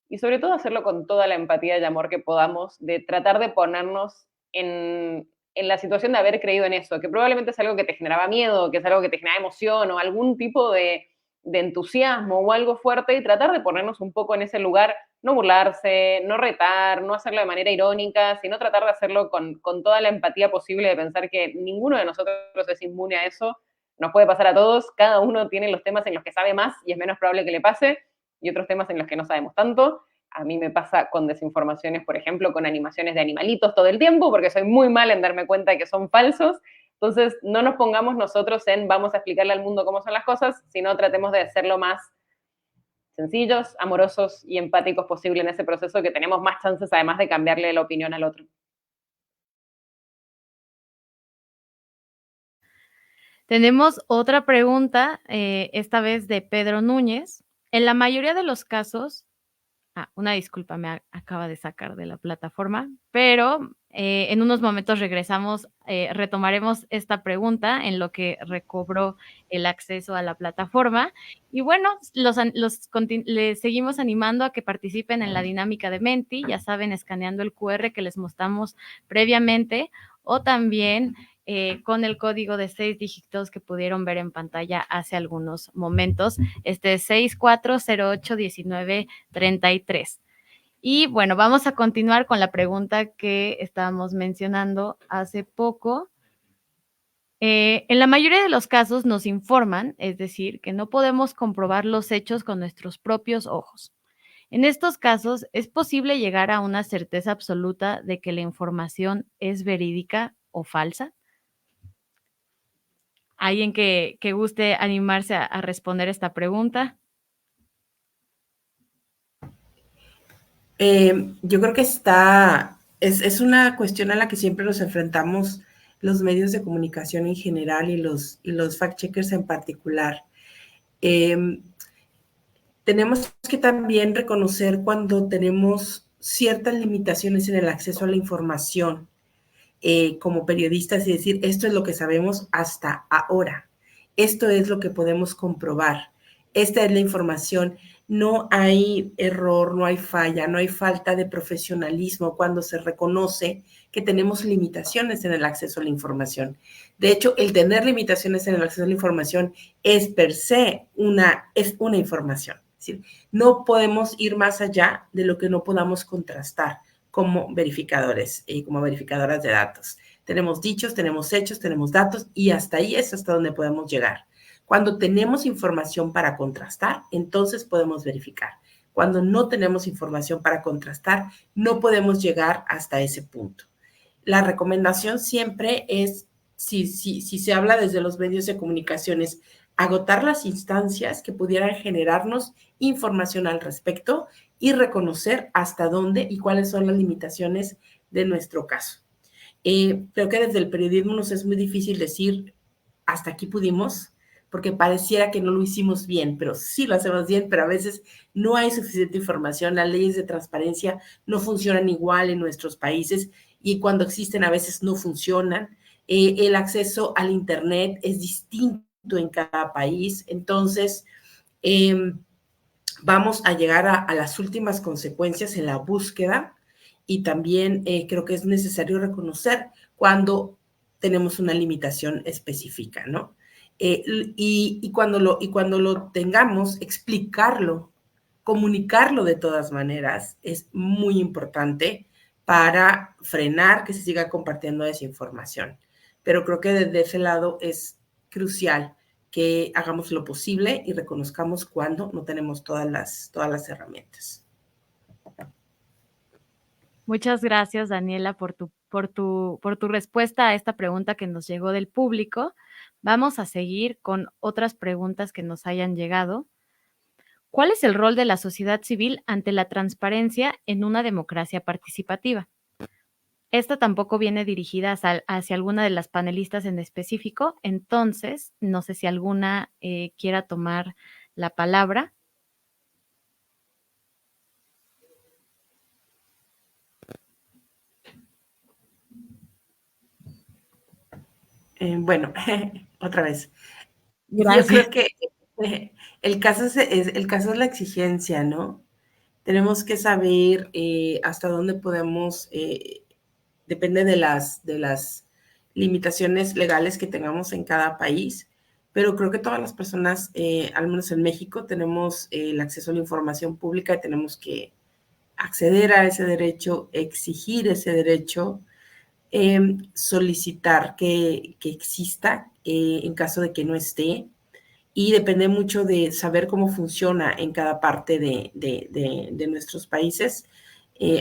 Y sobre todo hacerlo con toda la empatía y amor que podamos, de tratar de ponernos en en la situación de haber creído en eso, que probablemente es algo que te generaba miedo, que es algo que te generaba emoción o algún tipo de entusiasmo o algo fuerte, y tratar de ponernos un poco en ese lugar, no burlarse, no retar, no hacerlo de manera irónica, sino tratar de hacerlo con toda la empatía posible, de pensar que ninguno de nosotros es inmune a eso, nos puede pasar a todos, cada uno tiene los temas en los que sabe más y es menos probable que le pase, y otros temas en los que no sabemos tanto. A mí me pasa con desinformaciones, por ejemplo, con animaciones de animalitos todo el tiempo, porque soy muy mal en darme cuenta de que son falsos. Entonces, no nos pongamos nosotros en vamos a explicarle al mundo cómo son las cosas, sino tratemos de hacerlo más sencillos, amorosos y empáticos posible en ese proceso, que tenemos más chances además de cambiarle la opinión al otro. Tenemos otra pregunta, esta vez de Pedro Núñez. En la mayoría de los casos, una disculpa, me acaba de sacar de la plataforma, pero en unos momentos regresamos, retomaremos esta pregunta en lo que recobró el acceso a la plataforma. Y bueno, les seguimos animando a que participen en la dinámica de Menti, ya saben, escaneando el QR que les mostramos previamente, o también con el código de 6 dígitos que pudieron ver en pantalla hace algunos momentos, 64081933. Y bueno, vamos a continuar con la pregunta que estábamos mencionando hace poco. En la mayoría de los casos nos informan, es decir, que no podemos comprobar los hechos con nuestros propios ojos. En estos casos, ¿es posible llegar a una certeza absoluta de que la información es verídica o falsa? ¿Alguien que guste animarse a responder esta pregunta? Yo creo que es una cuestión a la que siempre nos enfrentamos los medios de comunicación en general y los fact-checkers en particular. Tenemos que también reconocer cuando tenemos ciertas limitaciones en el acceso a la información como periodistas y decir, esto es lo que sabemos hasta ahora, esto es lo que podemos comprobar, esta es la información. No hay error, no hay falla, no hay falta de profesionalismo cuando se reconoce que tenemos limitaciones en el acceso a la información. De hecho, el tener limitaciones en el acceso a la información es per se una información. Es decir, no podemos ir más allá de lo que no podamos contrastar como verificadores y como verificadoras de datos. Tenemos dichos, tenemos hechos, tenemos datos y hasta ahí es hasta donde podemos llegar. Cuando tenemos información para contrastar, entonces podemos verificar. Cuando no tenemos información para contrastar, no podemos llegar hasta ese punto. La recomendación siempre es, si se habla desde los medios de comunicación, es agotar las instancias que pudieran generarnos información al respecto y reconocer hasta dónde y cuáles son las limitaciones de nuestro caso. Creo que desde el periodismo nos es muy difícil decir hasta aquí pudimos, porque pareciera que no lo hicimos bien, pero sí lo hacemos bien, pero a veces no hay suficiente información, las leyes de transparencia no funcionan igual en nuestros países y cuando existen a veces no funcionan. El acceso al Internet es distinto en cada país, entonces vamos a llegar a las últimas consecuencias en la búsqueda y también creo que es necesario reconocer cuando tenemos una limitación específica, ¿no? Y cuando lo tengamos, explicarlo, comunicarlo de todas maneras es muy importante para frenar que se siga compartiendo desinformación. Pero creo que desde ese lado es crucial que hagamos lo posible y reconozcamos cuando no tenemos todas las herramientas. Muchas gracias, Daniela, por tu respuesta a esta pregunta que nos llegó del público. Vamos a seguir con otras preguntas que nos hayan llegado. ¿Cuál es el rol de la sociedad civil ante la transparencia en una democracia participativa? Esta tampoco viene dirigida hacia alguna de las panelistas en específico, entonces no sé si alguna quiera tomar la palabra. Bueno, otra vez. Gracias. Yo creo que el caso es la exigencia, ¿no? Tenemos que saber hasta dónde podemos, depende de las limitaciones legales que tengamos en cada país, pero creo que todas las personas, al menos en México, tenemos el acceso a la información pública y tenemos que acceder a ese derecho, exigir ese derecho, solicitar que exista en caso de que no esté, y depende mucho de saber cómo funciona en cada parte de nuestros países.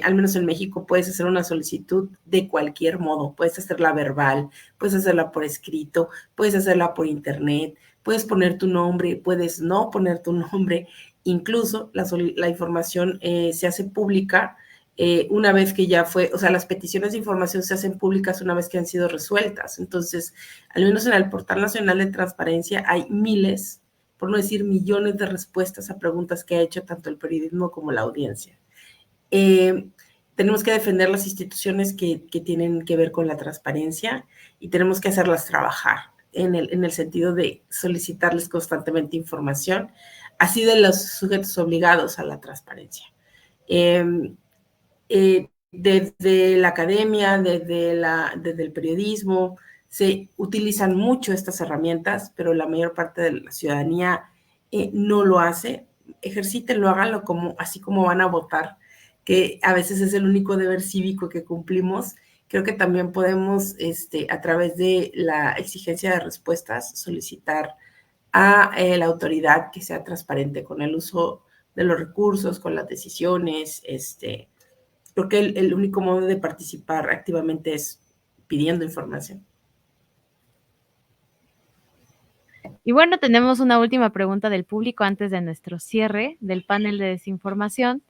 Al menos en México puedes hacer una solicitud de cualquier modo, puedes hacerla verbal, puedes hacerla por escrito, puedes hacerla por internet, puedes poner tu nombre, puedes no poner tu nombre, incluso la información se hace pública una vez que ya fue, o sea, las peticiones de información se hacen públicas una vez que han sido resueltas. Entonces, al menos en el Portal Nacional de Transparencia hay miles, por no decir millones de respuestas a preguntas que ha hecho tanto el periodismo como la audiencia. Tenemos que defender las instituciones que tienen que ver con la transparencia y tenemos que hacerlas trabajar en el sentido de solicitarles constantemente información, así de los sujetos obligados a la transparencia. Desde la academia, desde el periodismo, se utilizan mucho estas herramientas, pero la mayor parte de la ciudadanía no lo hace. Ejercítenlo, háganlo así como van a votar, que a veces es el único deber cívico que cumplimos. Creo que también podemos, a través de la exigencia de respuestas, solicitar a la autoridad que sea transparente con el uso de los recursos, con las decisiones. Creo que el único modo de participar activamente es pidiendo información. Y bueno, tenemos una última pregunta del público antes de nuestro cierre del panel de desinformación.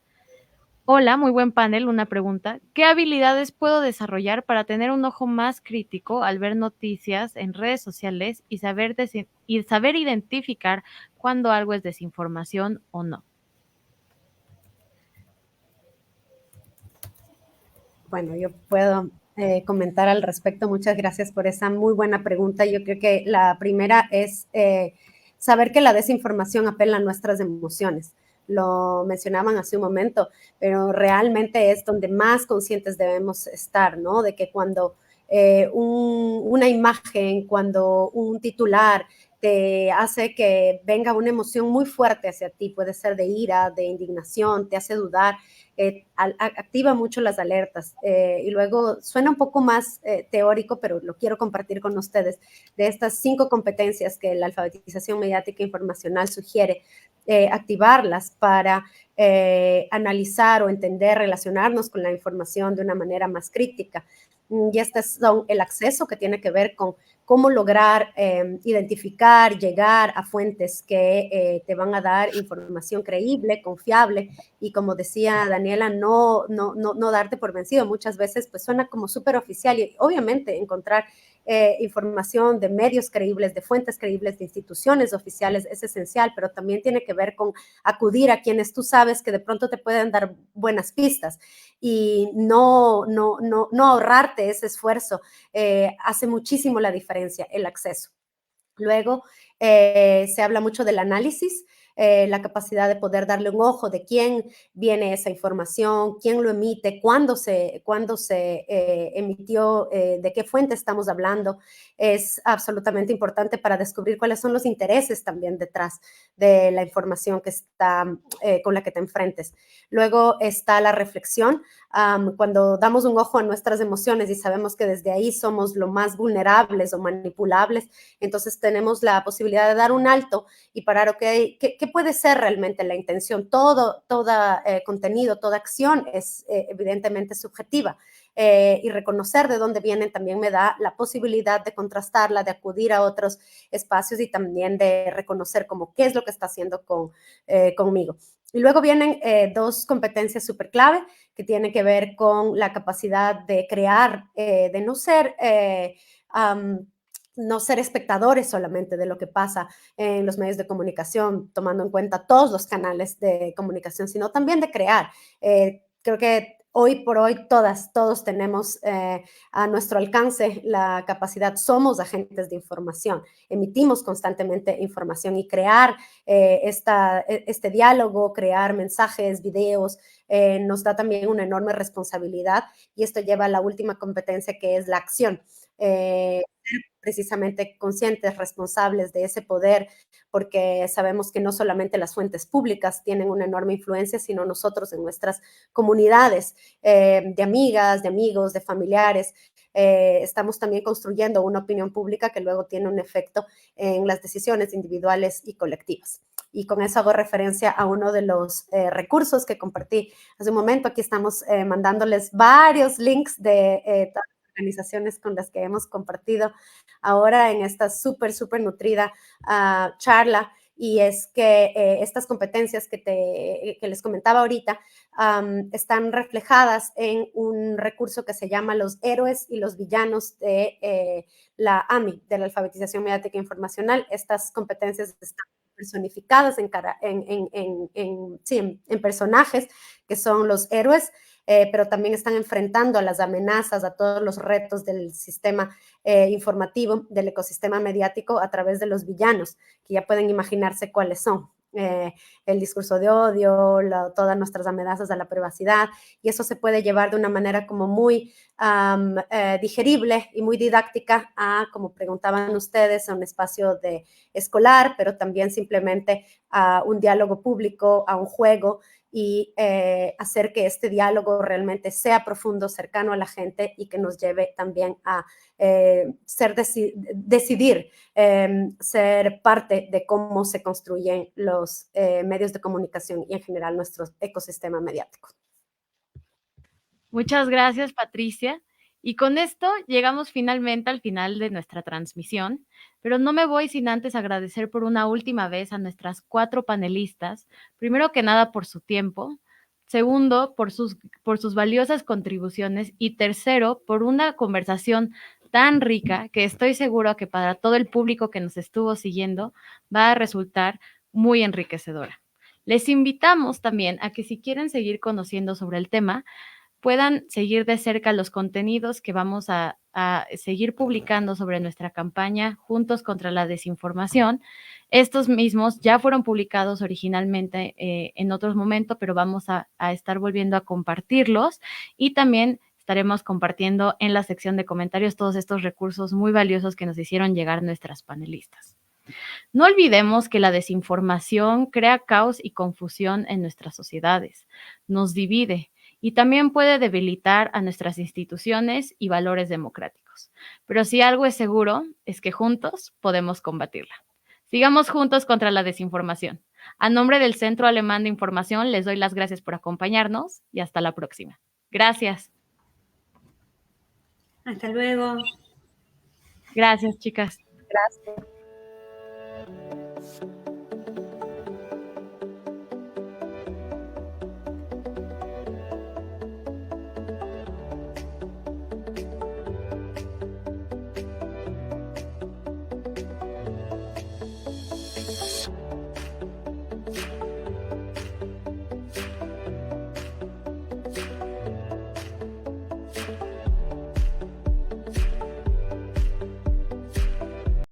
Hola, muy buen panel, una pregunta. ¿Qué habilidades puedo desarrollar para tener un ojo más crítico al ver noticias en redes sociales y saber identificar cuando algo es desinformación o no? Bueno, yo puedo comentar al respecto. Muchas gracias por esa muy buena pregunta. Yo creo que la primera es saber que la desinformación apela a nuestras emociones. Lo mencionaban hace un momento, pero realmente es donde más conscientes debemos estar, ¿no? De que cuando una imagen, cuando un titular te hace que venga una emoción muy fuerte hacia ti, puede ser de ira, de indignación, te hace dudar, activa mucho las alertas. Y luego suena un poco más teórico, pero lo quiero compartir con ustedes, de estas 5 competencias que la alfabetización mediática informacional sugiere, activarlas para analizar o entender, relacionarnos con la información de una manera más crítica. Y estas son el acceso, que tiene que ver con cómo lograr identificar, llegar a fuentes que te van a dar información creíble, confiable, y como decía Daniela, no darte por vencido. Muchas veces pues suena como súper oficial, y obviamente encontrar información de medios creíbles, de fuentes creíbles, de instituciones oficiales es esencial, pero también tiene que ver con acudir a quienes tú sabes que de pronto te pueden dar buenas pistas, y no ahorrarte ese esfuerzo. Hace muchísimo la diferencia el acceso. Luego se habla mucho del análisis, la capacidad de poder darle un ojo de quién viene esa información, quién lo emite, cuándo se emitió, de qué fuente estamos hablando. Es absolutamente importante para descubrir cuáles son los intereses también detrás de la información que está, con la que te enfrentes. Luego está la reflexión. Cuando damos un ojo a nuestras emociones y sabemos que desde ahí somos lo más vulnerables o manipulables, entonces tenemos la posibilidad de dar un alto y parar, ok, ¿qué puede ser realmente la intención? Todo contenido, toda acción es evidentemente subjetiva, y reconocer de dónde vienen también me da la posibilidad de contrastarla, de acudir a otros espacios y también de reconocer como qué es lo que está haciendo conmigo. Y luego vienen 2 competencias súper clave, que tienen que ver con la capacidad de crear, de no ser espectadores solamente de lo que pasa en los medios de comunicación, tomando en cuenta todos los canales de comunicación, sino también de crear. Creo que hoy por hoy todos tenemos a nuestro alcance la capacidad, somos agentes de información, emitimos constantemente información, y crear este diálogo, crear mensajes, videos, nos da también una enorme responsabilidad, y esto lleva a la última competencia, que es la acción. precisamente conscientes, responsables de ese poder, porque sabemos que no solamente las fuentes públicas tienen una enorme influencia, sino nosotros en nuestras comunidades de amigas, de amigos, de familiares. Estamos también construyendo una opinión pública que luego tiene un efecto en las decisiones individuales y colectivas. Y con eso hago referencia a uno de los recursos que compartí hace un momento. Aquí estamos mandándoles varios links de organizaciones con las que hemos compartido ahora en esta súper nutrida charla, y es que estas competencias que les comentaba ahorita están reflejadas en un recurso que se llama Los héroes y los villanos de la AMI, de la alfabetización mediática informacional. Estas competencias están personificadas en personajes que son los héroes, pero también están enfrentando a las amenazas, a todos los retos del sistema informativo, del ecosistema mediático a través de los villanos, que ya pueden imaginarse cuáles son. El discurso de odio, todas nuestras amenazas a la privacidad, y eso se puede llevar de una manera como muy digerible y muy didáctica a, como preguntaban ustedes, a un espacio escolar, pero también simplemente a un diálogo público, a un juego, y hacer que este diálogo realmente sea profundo, cercano a la gente, y que nos lleve también a decidir ser parte de cómo se construyen los medios de comunicación y en general nuestro ecosistema mediático. Muchas gracias, Patricia. Y con esto llegamos finalmente al final de nuestra transmisión, pero no me voy sin antes agradecer por una última vez a nuestras 4 panelistas, primero que nada por su tiempo, segundo por sus valiosas contribuciones, y tercero por una conversación tan rica que estoy seguro que para todo el público que nos estuvo siguiendo va a resultar muy enriquecedora. Les invitamos también a que si quieren seguir conociendo sobre el tema, puedan seguir de cerca los contenidos que vamos a seguir publicando sobre nuestra campaña Juntos contra la Desinformación. Estos mismos ya fueron publicados originalmente en otros momentos, pero vamos a estar volviendo a compartirlos, y también estaremos compartiendo en la sección de comentarios todos estos recursos muy valiosos que nos hicieron llegar nuestras panelistas. No olvidemos que la desinformación crea caos y confusión en nuestras sociedades, nos divide, y también puede debilitar a nuestras instituciones y valores democráticos. Pero si algo es seguro, es que juntos podemos combatirla. Sigamos juntos contra la desinformación. A nombre del Centro Alemán de Información, les doy las gracias por acompañarnos y hasta la próxima. Gracias. Hasta luego. Gracias, chicas. Gracias.